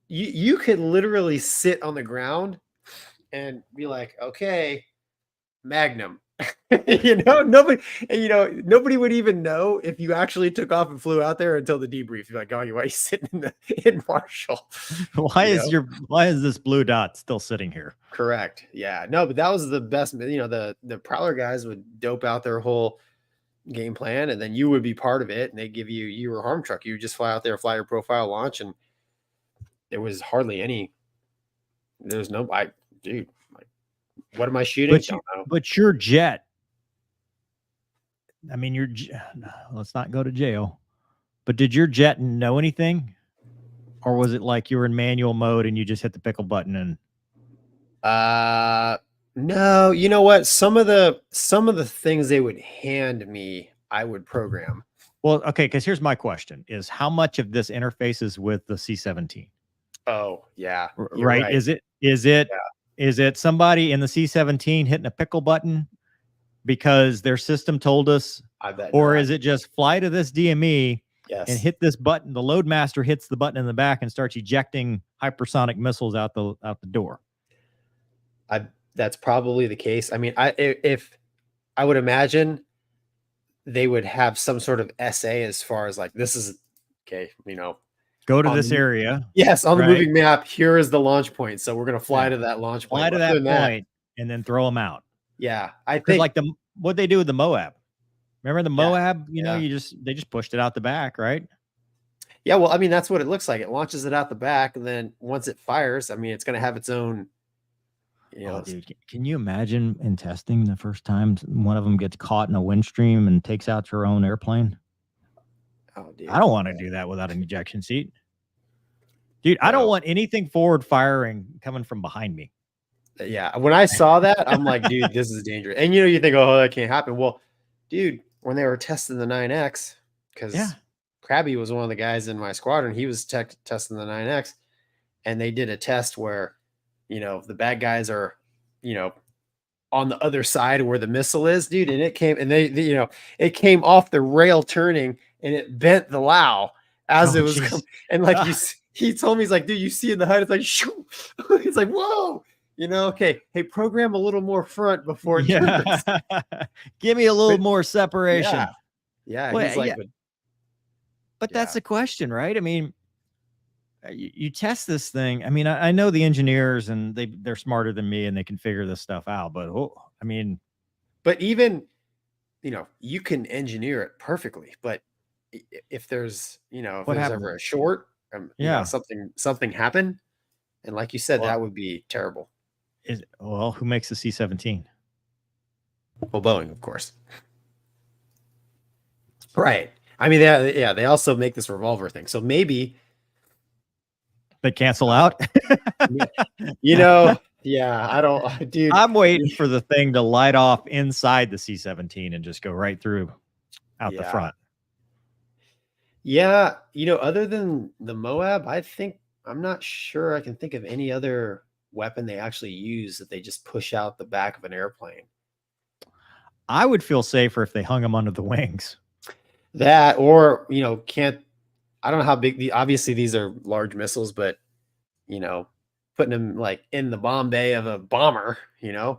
Speaker 2: You could literally sit on the ground and be like, okay, Magnum. Nobody would even know if you actually took off and flew out there until the debrief. You're like, oh, why are you sitting in Marshall?
Speaker 1: Why is this blue dot still sitting here?
Speaker 2: Correct. Yeah. No, but that was the best. The Prowler guys would dope out their whole game plan, and then you would be part of it, and they give you were harm truck. You would just fly out there, fly your profile, launch, and there was hardly any. There's no, dude. What am I shooting?
Speaker 1: But your jet. I mean, let's not go to jail. But did your jet know anything, or was it like you were in manual mode and you just hit the pickle button and?
Speaker 2: No. You know what? Some of the things they would hand me, I would program.
Speaker 1: Well, okay, because here's my question: is how much of this interfaces with the C-17?
Speaker 2: Oh yeah,
Speaker 1: right. Is it somebody in the C-17 hitting a pickle button because their system told us,
Speaker 2: I bet,
Speaker 1: or is it just fly to this DME
Speaker 2: and
Speaker 1: hit this button? The load master hits the button in the back and starts ejecting hypersonic missiles out the door.
Speaker 2: That's probably the case. I mean, if I would imagine they would have some sort of essay as far as like, this is okay,
Speaker 1: go to this area.
Speaker 2: Yes, on the moving map, here is the launch point. So we're going to fly to that launch point.
Speaker 1: Fly to that point and then throw them out.
Speaker 2: Yeah, I think
Speaker 1: like what they do with the Moab. Remember the Moab? They just pushed it out the back, right?
Speaker 2: Yeah, well, I mean, that's what it looks like. It launches it out the back, and then once it fires, I mean, it's going to have its own.
Speaker 1: Dude, can you imagine in testing the first time one of them gets caught in a wind stream and takes out your own airplane?
Speaker 2: Oh, dude,
Speaker 1: I don't want to do that without an ejection seat. Dude, I don't want anything forward firing coming from behind me.
Speaker 2: Yeah, when I saw that, I'm like, dude, this is dangerous. And you think, oh, that can't happen. Well, dude, when they were testing the 9X, because Krabby was one of the guys in my squadron, he was testing the 9X, and they did a test where, the bad guys are, on the other side where the missile is, dude, and it came, and it came off the rail turning, and it bent the LAO as it was coming. And like he told me, he's like, dude, you see in the HUD, it's like, shoo. It's like, whoa. Okay, hey, program a little more front before it turns.
Speaker 1: Give me a little more separation.
Speaker 2: Yeah.
Speaker 1: Well,
Speaker 2: he's like,
Speaker 1: but that's the question, right? I mean, you test this thing. I mean, I know the engineers and they're smarter than me and they can figure this stuff out. But
Speaker 2: but even, you can engineer it perfectly. But if there's, if there's ever a short, something happened, and like you said, that would be terrible.
Speaker 1: Who makes the C-17?
Speaker 2: Well, Boeing, of course. Right. I mean, they also make this revolver thing. So maybe
Speaker 1: they cancel out.
Speaker 2: I don't, dude.
Speaker 1: I'm waiting for the thing to light off inside the C-17 and just go right through out the front.
Speaker 2: Yeah. Other than the Moab, I'm not sure I can think of any other weapon they actually use that they just push out the back of an airplane.
Speaker 1: I would feel safer if they hung them under the wings.
Speaker 2: That, or, I don't know how big obviously these are large missiles, but, putting them like in the bomb bay of a bomber, a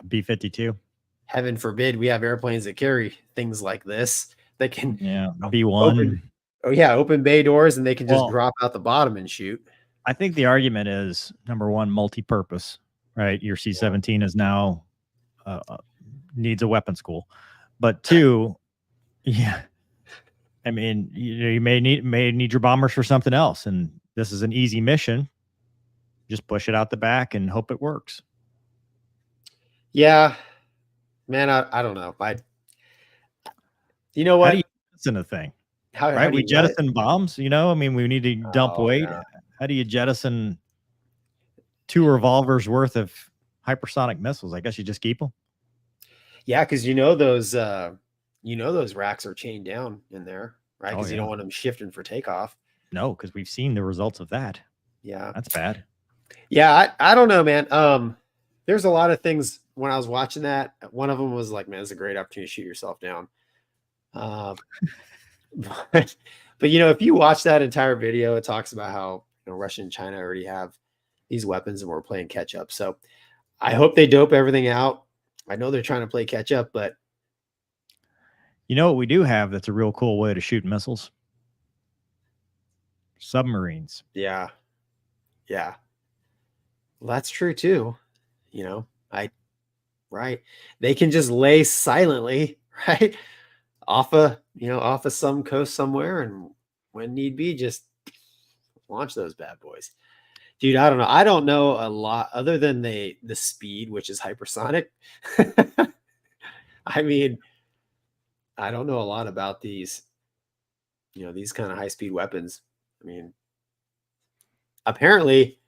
Speaker 1: B-52.
Speaker 2: Heaven forbid we have airplanes that carry things like this. They can
Speaker 1: B-1.
Speaker 2: Open bay doors, and they can just drop out the bottom and shoot.
Speaker 1: I think the argument is, number one, multi-purpose, right? Your C-17 is now needs a weapon school, but two, I mean, you may need your bombers for something else, and this is an easy mission. Just push it out the back and hope it works.
Speaker 2: Yeah, man, I don't know. You know what?
Speaker 1: How do you jettison a thing? Right? We jettison bombs, we need to dump weight. Yeah. How do you jettison 2 revolvers worth of hypersonic missiles? I guess you just keep them.
Speaker 2: Yeah, because those racks are chained down in there, right? Because you don't want them shifting for takeoff.
Speaker 1: No, because we've seen the results of that.
Speaker 2: Yeah,
Speaker 1: that's bad.
Speaker 2: Yeah, I don't know, man. There's a lot of things when I was watching that. One of them was like, man, it's a great opportunity to shoot yourself down. But if you watch that entire video, it talks about how Russia and China already have these weapons and we're playing catch up. So I hope they dope everything out. I know they're trying to play catch up, but
Speaker 1: You know what we do have that's a real cool way to shoot missiles? Submarines.
Speaker 2: yeah. Well, that's true too. Right. They can just lay silently, right? Off of some coast somewhere, and when need be, just launch those bad boys. Dude, I don't know. I don't know a lot other than the speed, which is hypersonic. I mean, I don't know a lot about these kind of high speed weapons. I mean, apparently,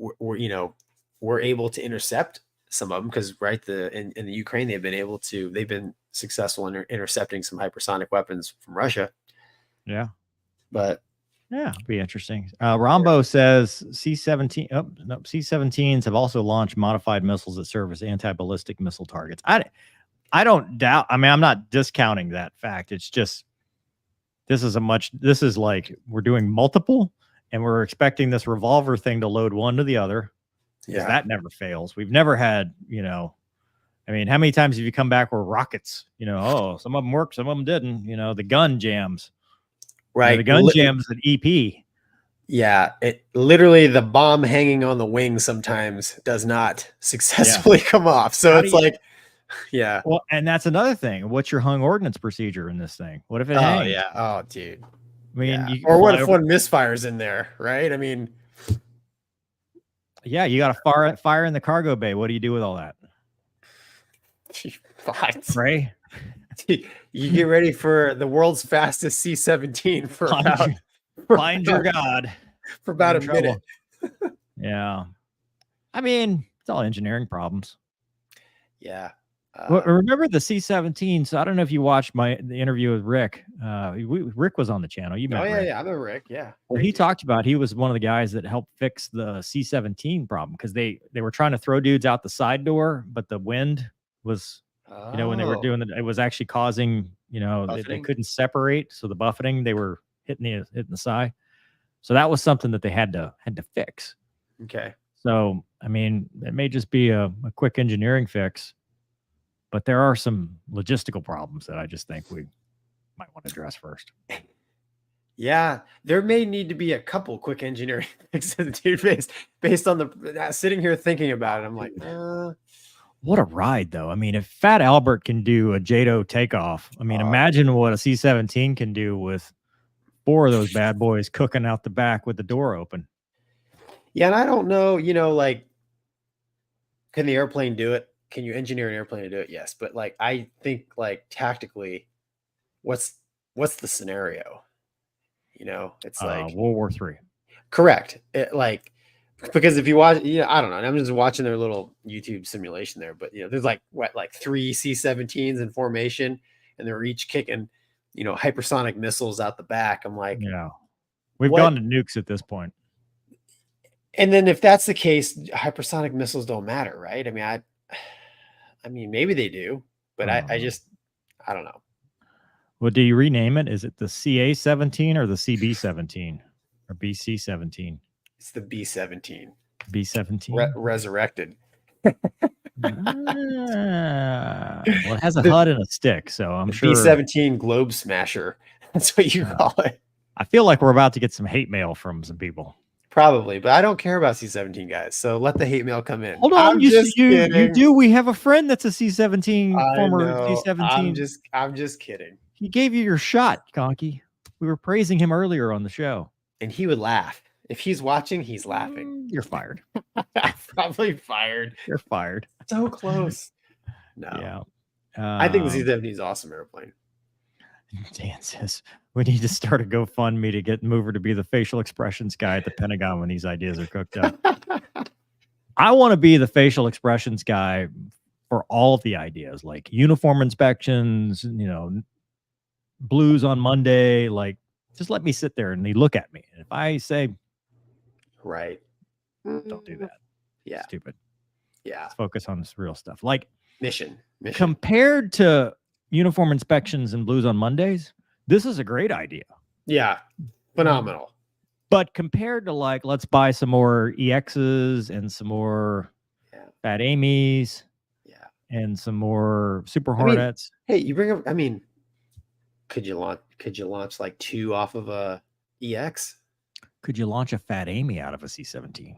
Speaker 2: we're able to intercept some of them because in the Ukraine they've been successful in intercepting some hypersonic weapons from Russia.
Speaker 1: Yeah.
Speaker 2: But
Speaker 1: yeah, it'd be interesting. Rombo says C-17. Oh, no, C-17s have also launched modified missiles that serve as anti-ballistic missile targets. I don't doubt. I mean, I'm not discounting that fact. It's just this is like we're doing multiple, and we're expecting this revolver thing to load one to the other. Yeah, that never fails. We've never had, I mean, how many times have you come back with rockets? Some of them worked, some of them didn't. The gun jams.
Speaker 2: Right.
Speaker 1: The gun jams at EP.
Speaker 2: Yeah. It literally, the bomb hanging on the wing sometimes does not successfully come off. So yeah.
Speaker 1: Well, and that's another thing. What's your hung ordnance procedure in this thing? What if it hangs?
Speaker 2: Oh, yeah. Oh, dude.
Speaker 1: I mean,
Speaker 2: or what if one misfires in there, right? I mean,
Speaker 1: yeah, you got to fire in the cargo bay. What do you do with all that? Right?
Speaker 2: You get ready for the world's fastest C-17 for
Speaker 1: find your God
Speaker 2: for about a minute.
Speaker 1: Yeah, I mean, it's all engineering problems.
Speaker 2: Yeah.
Speaker 1: Well, remember the C-17? So I don't know if you watched the interview with Rick. Rick was on the channel. You met Rick.
Speaker 2: Yeah, I remember Rick. Yeah.
Speaker 1: Well, he talked about he was one of the guys that helped fix the C-17 problem because they were trying to throw dudes out the side door, but the wind was, when they were doing it was actually causing, they couldn't separate. So the buffeting, they were hitting the side. So that was something that they had to fix.
Speaker 2: Okay.
Speaker 1: So I mean, it may just be a quick engineering fix. But there are some logistical problems that I just think we might want to address first.
Speaker 2: Yeah, there may need to be a couple quick engineering fixes, dude, based on the sitting here thinking about it. I'm like,
Speaker 1: what a ride, though. I mean, if Fat Albert can do a JATO takeoff, I mean, imagine what a C-17 can do with 4 of those bad boys cooking out the back with the door open.
Speaker 2: Yeah, and I don't know, can the airplane do it? Can you engineer an airplane to do it? Yes. But I think tactically, what's the scenario? It's like
Speaker 1: World War III.
Speaker 2: Correct. Because if you watch, I don't know. I'm just watching their little YouTube simulation there, but there's 3 C-17s in formation, and they're each kicking, hypersonic missiles out the back. I'm like,
Speaker 1: yeah, we've gone to nukes at this point.
Speaker 2: And then if that's the case, hypersonic missiles don't matter, right? I mean, maybe they do, but I don't know.
Speaker 1: Well, do you rename it? Is it the CA-17 or the CB-17 or BC-17?
Speaker 2: It's the B-17.
Speaker 1: B-17?
Speaker 2: Resurrected.
Speaker 1: Well, it has a HUD and a stick, so I'm sure.
Speaker 2: B-17 Globe Smasher. That's what you call it.
Speaker 1: I feel like we're about to get some hate mail from some people.
Speaker 2: Probably, but I don't care about C-17 guys, so let the hate mail come in.
Speaker 1: Hold on, you do. We have a friend that's a C-17 former C-17.
Speaker 2: I'm just kidding.
Speaker 1: He gave you your shot, Gonky. We were praising him earlier on the show,
Speaker 2: and he would laugh if he's watching. He's laughing.
Speaker 1: You're fired.
Speaker 2: Probably fired.
Speaker 1: You're fired.
Speaker 2: So close. No.
Speaker 1: Yeah.
Speaker 2: I think the C-17 is an awesome airplane.
Speaker 1: Dan says we need to start a GoFundMe to get Mover to be the facial expressions guy at the Pentagon when these ideas are cooked up. I want to be the facial expressions guy for all of the ideas, like uniform inspections, blues on Monday. Like, just let me sit there and they look at me. And if I say,
Speaker 2: right,
Speaker 1: don't do that.
Speaker 2: Yeah.
Speaker 1: Stupid.
Speaker 2: Yeah.
Speaker 1: Let's focus on this real stuff. Like
Speaker 2: mission.
Speaker 1: Compared to uniform inspections and blues on Mondays, this is a great idea.
Speaker 2: Yeah. Phenomenal.
Speaker 1: But compared to let's buy some more EXs and some more Fat Amy's.
Speaker 2: Yeah.
Speaker 1: And some more Super Hornets.
Speaker 2: Hey, you bring up, could you launch like 2 off of a EX?
Speaker 1: Could you launch a Fat Amy out of a C-17?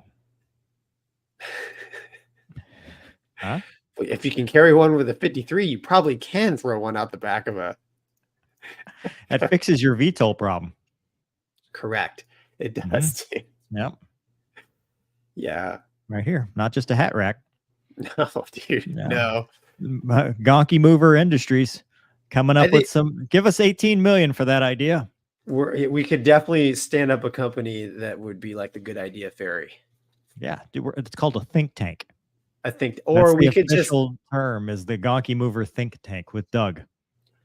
Speaker 1: Huh?
Speaker 2: If you can carry one with a 53, you probably can throw one out the back of a.
Speaker 1: That fixes your VTOL problem.
Speaker 2: Correct. It does too.
Speaker 1: Yep.
Speaker 2: Yeah.
Speaker 1: Right here. Not just a hat rack.
Speaker 2: No, dude. No.
Speaker 1: Gonky Mover Industries coming up with some. Give us 18 million for that idea.
Speaker 2: We could definitely stand up a company that would be like the Good Idea Ferry.
Speaker 1: Yeah, dude, it's called a think tank.
Speaker 2: I think, or we could just
Speaker 1: term is the Gonky Mover think tank with Doug.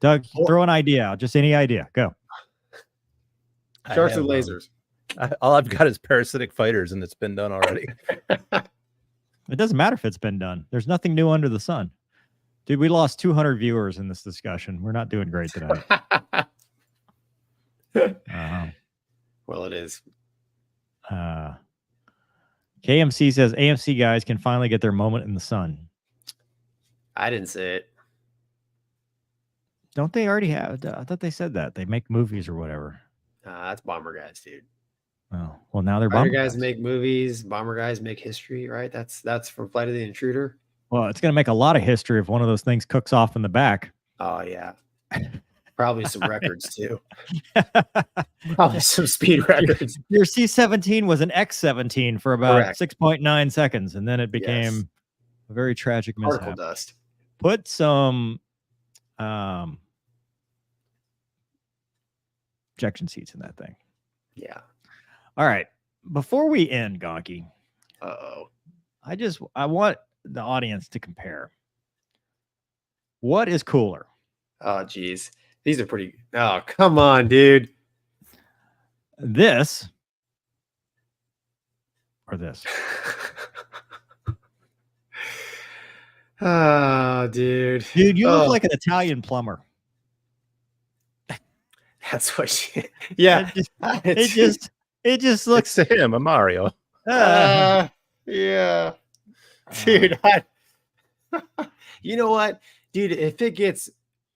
Speaker 1: Doug, throw an idea out. Just any idea. Go.
Speaker 2: Sharks with lasers.
Speaker 3: All I've got is parasitic fighters, and it's been done already.
Speaker 1: It doesn't matter if it's been done. There's nothing new under the sun. Dude, we lost 200 viewers in this discussion. We're not doing great tonight.
Speaker 2: Well, it is.
Speaker 1: KMC says AMC guys can finally get their moment in the sun.
Speaker 2: I didn't say it.
Speaker 1: Don't they already have? I thought they said that. They make movies or whatever.
Speaker 2: That's bomber guys, dude.
Speaker 1: Oh, well, now they're
Speaker 2: bomber guys make movies. Bomber guys make history, right? That's from Flight of the Intruder.
Speaker 1: Well, it's going to make a lot of history if one of those things cooks off in the back.
Speaker 2: Oh, yeah. Probably some records, too. Probably some speed records.
Speaker 1: Your C-17 was an X-17 for about 6.9 seconds, and then it became a very tragic mishap.
Speaker 2: Particle dust.
Speaker 1: Put some ejection seats in that thing.
Speaker 2: Yeah.
Speaker 1: All right. Before we end, Gonky.
Speaker 2: Uh-oh.
Speaker 1: I want the audience to compare. What is cooler?
Speaker 2: Oh, geez. These are pretty. Oh, come on, dude.
Speaker 1: This or this?
Speaker 2: Oh, dude.
Speaker 1: Dude, you look like an Italian plumber.
Speaker 2: That's what she. Yeah.
Speaker 1: It just looks
Speaker 3: to him, a Mario.
Speaker 2: Yeah. Dude, you know what? Dude, if it gets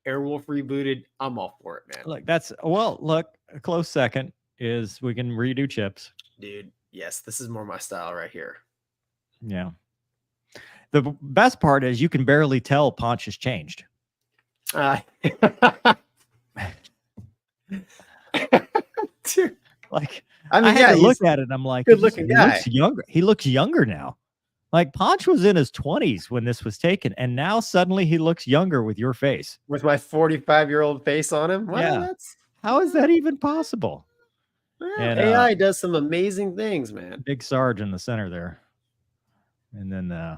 Speaker 2: Airwolf rebooted, I'm all for it, man.
Speaker 1: Look, a close second is we can redo chips.
Speaker 2: Dude, yes, this is more my style right here.
Speaker 1: Yeah. The best part is you can barely tell Ponch has changed.
Speaker 2: Dude.
Speaker 1: Like, I had to look at it. I'm like,
Speaker 2: good looking guy.
Speaker 1: Looks younger. He looks younger now. Like Ponch was in his 20s when this was taken, and now suddenly he looks younger with your face.
Speaker 2: With my 45-year-old face on him? Well,
Speaker 1: yeah. How is that even possible?
Speaker 2: Well, and AI does some amazing things, man.
Speaker 1: Big Sarge in the center there. And then, yeah.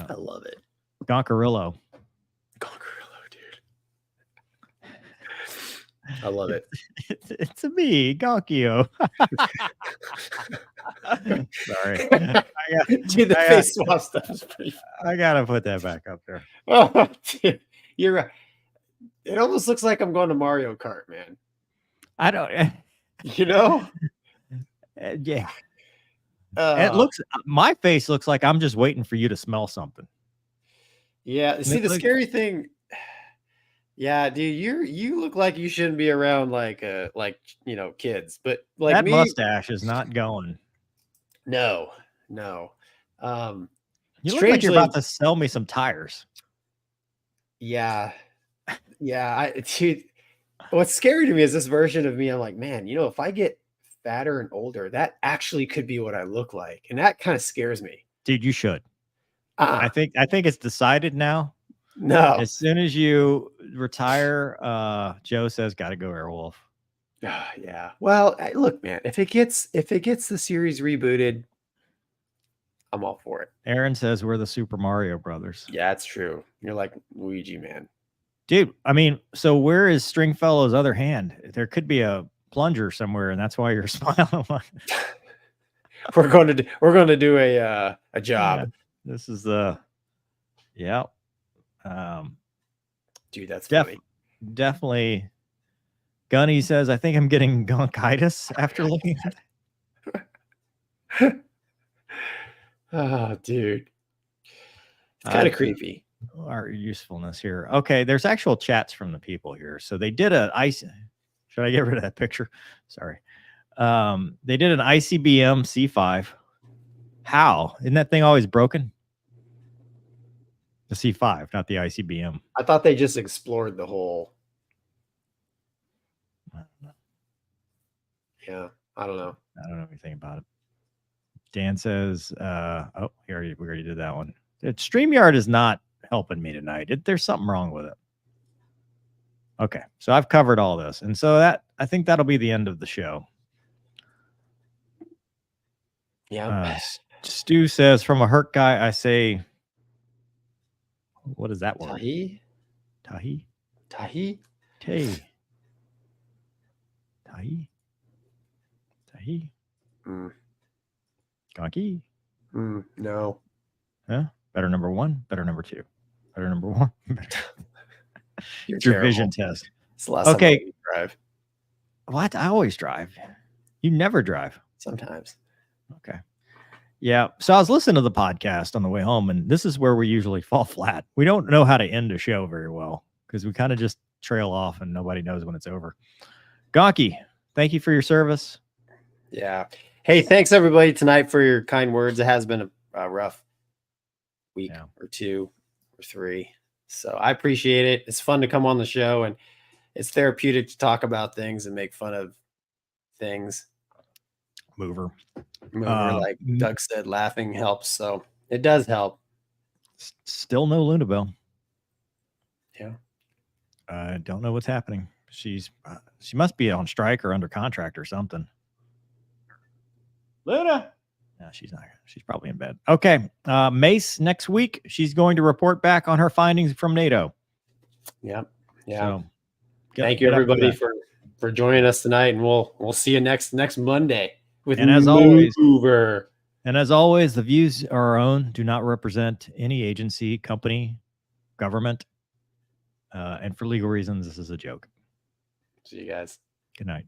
Speaker 2: I love it.
Speaker 1: Gonkarillo.
Speaker 2: I love it.
Speaker 1: It's a me, Gonkyo. Sorry.
Speaker 2: Dude, the face swap stuff is pretty
Speaker 1: I gotta put that back up there.
Speaker 2: Oh, dude, you're right. It almost looks like I'm going to Mario Kart, man.
Speaker 1: I don't.
Speaker 2: You know?
Speaker 1: Yeah. It looks. My face looks like I'm just waiting for you to smell something.
Speaker 2: Yeah. See, the scary thing. Yeah, dude, you look like you shouldn't be around like kids, but like
Speaker 1: that
Speaker 2: me,
Speaker 1: mustache is not going.
Speaker 2: No.
Speaker 1: You look like you're about to sell me some tires.
Speaker 2: Yeah. Dude, what's scary to me is this version of me. I'm like, man, if I get fatter and older, that actually could be what I look like, and that kind of scares me.
Speaker 1: Dude, you should. I think it's decided now.
Speaker 2: No.
Speaker 1: As soon as you retire, Joe says got to go Airwolf.
Speaker 2: Yeah. Well, look, man, if it gets the series rebooted, I'm all for it.
Speaker 1: Aaron says we're the Super Mario Brothers.
Speaker 2: Yeah, that's true. You're like Luigi, man.
Speaker 1: Dude, I mean, so where is Stringfellow's other hand? There could be a plunger somewhere, and that's why you're smiling.
Speaker 2: We're going to do a job.
Speaker 1: Yeah, this is the
Speaker 2: dude, that's funny.
Speaker 1: Definitely. Gunny says, I think I'm getting gonkitis after looking at
Speaker 2: it. Oh, dude. It's kind of creepy.
Speaker 1: Our usefulness here. Okay, there's actual chats from the people here. So they did a ice. Should I get rid of that picture? Sorry. They did an ICBM C5. How? Isn't that thing always broken? The C5, not the ICBM.
Speaker 2: I thought they just explored the whole. Yeah, I don't know.
Speaker 1: I don't know anything about it. Dan says, oh, we already did that one. StreamYard is not helping me tonight. There's something wrong with it. Okay, so I've covered all this. And so I think that'll be the end of the show.
Speaker 2: Yeah.
Speaker 1: Stu says, from a hurt guy, I say, what is that word?
Speaker 2: Tahi?
Speaker 1: Tahi?
Speaker 2: Tahi?
Speaker 1: Tay. Tahi? Tahi? Gonky?
Speaker 2: No.
Speaker 1: Huh? Better number one, better number two. Better number one.
Speaker 2: It's
Speaker 1: your vision test.
Speaker 2: It's the last time I drive.
Speaker 1: What? I always drive. You never drive.
Speaker 2: Sometimes.
Speaker 1: Okay. Yeah. So I was listening to the podcast on the way home, and this is where we usually fall flat. We don't know how to end a show very well because we kind of just trail off and nobody knows when it's over. Gonky, thank you for your service.
Speaker 2: Yeah. Hey, thanks everybody tonight for your kind words. It has been a rough week or 2 or 3. So I appreciate it. It's fun to come on the show, and it's therapeutic to talk about things and make fun of things.
Speaker 1: Mover,
Speaker 2: like Doug said, laughing helps. So it does help.
Speaker 1: Still no Lunabelle.
Speaker 2: Yeah.
Speaker 1: I don't know what's happening. She must be on strike or under contract or something. Luna. No, she's not. She's probably in bed. Okay. Mace next week. She's going to report back on her findings from NATO.
Speaker 2: Yep. Yeah.
Speaker 1: So,
Speaker 2: thank you everybody for joining us tonight, and we'll see you next Monday with
Speaker 1: as
Speaker 2: Mover.
Speaker 1: And as always, the views are our own, do not represent any agency, company, government. And for legal reasons, this is a joke.
Speaker 2: See you guys.
Speaker 1: Good night.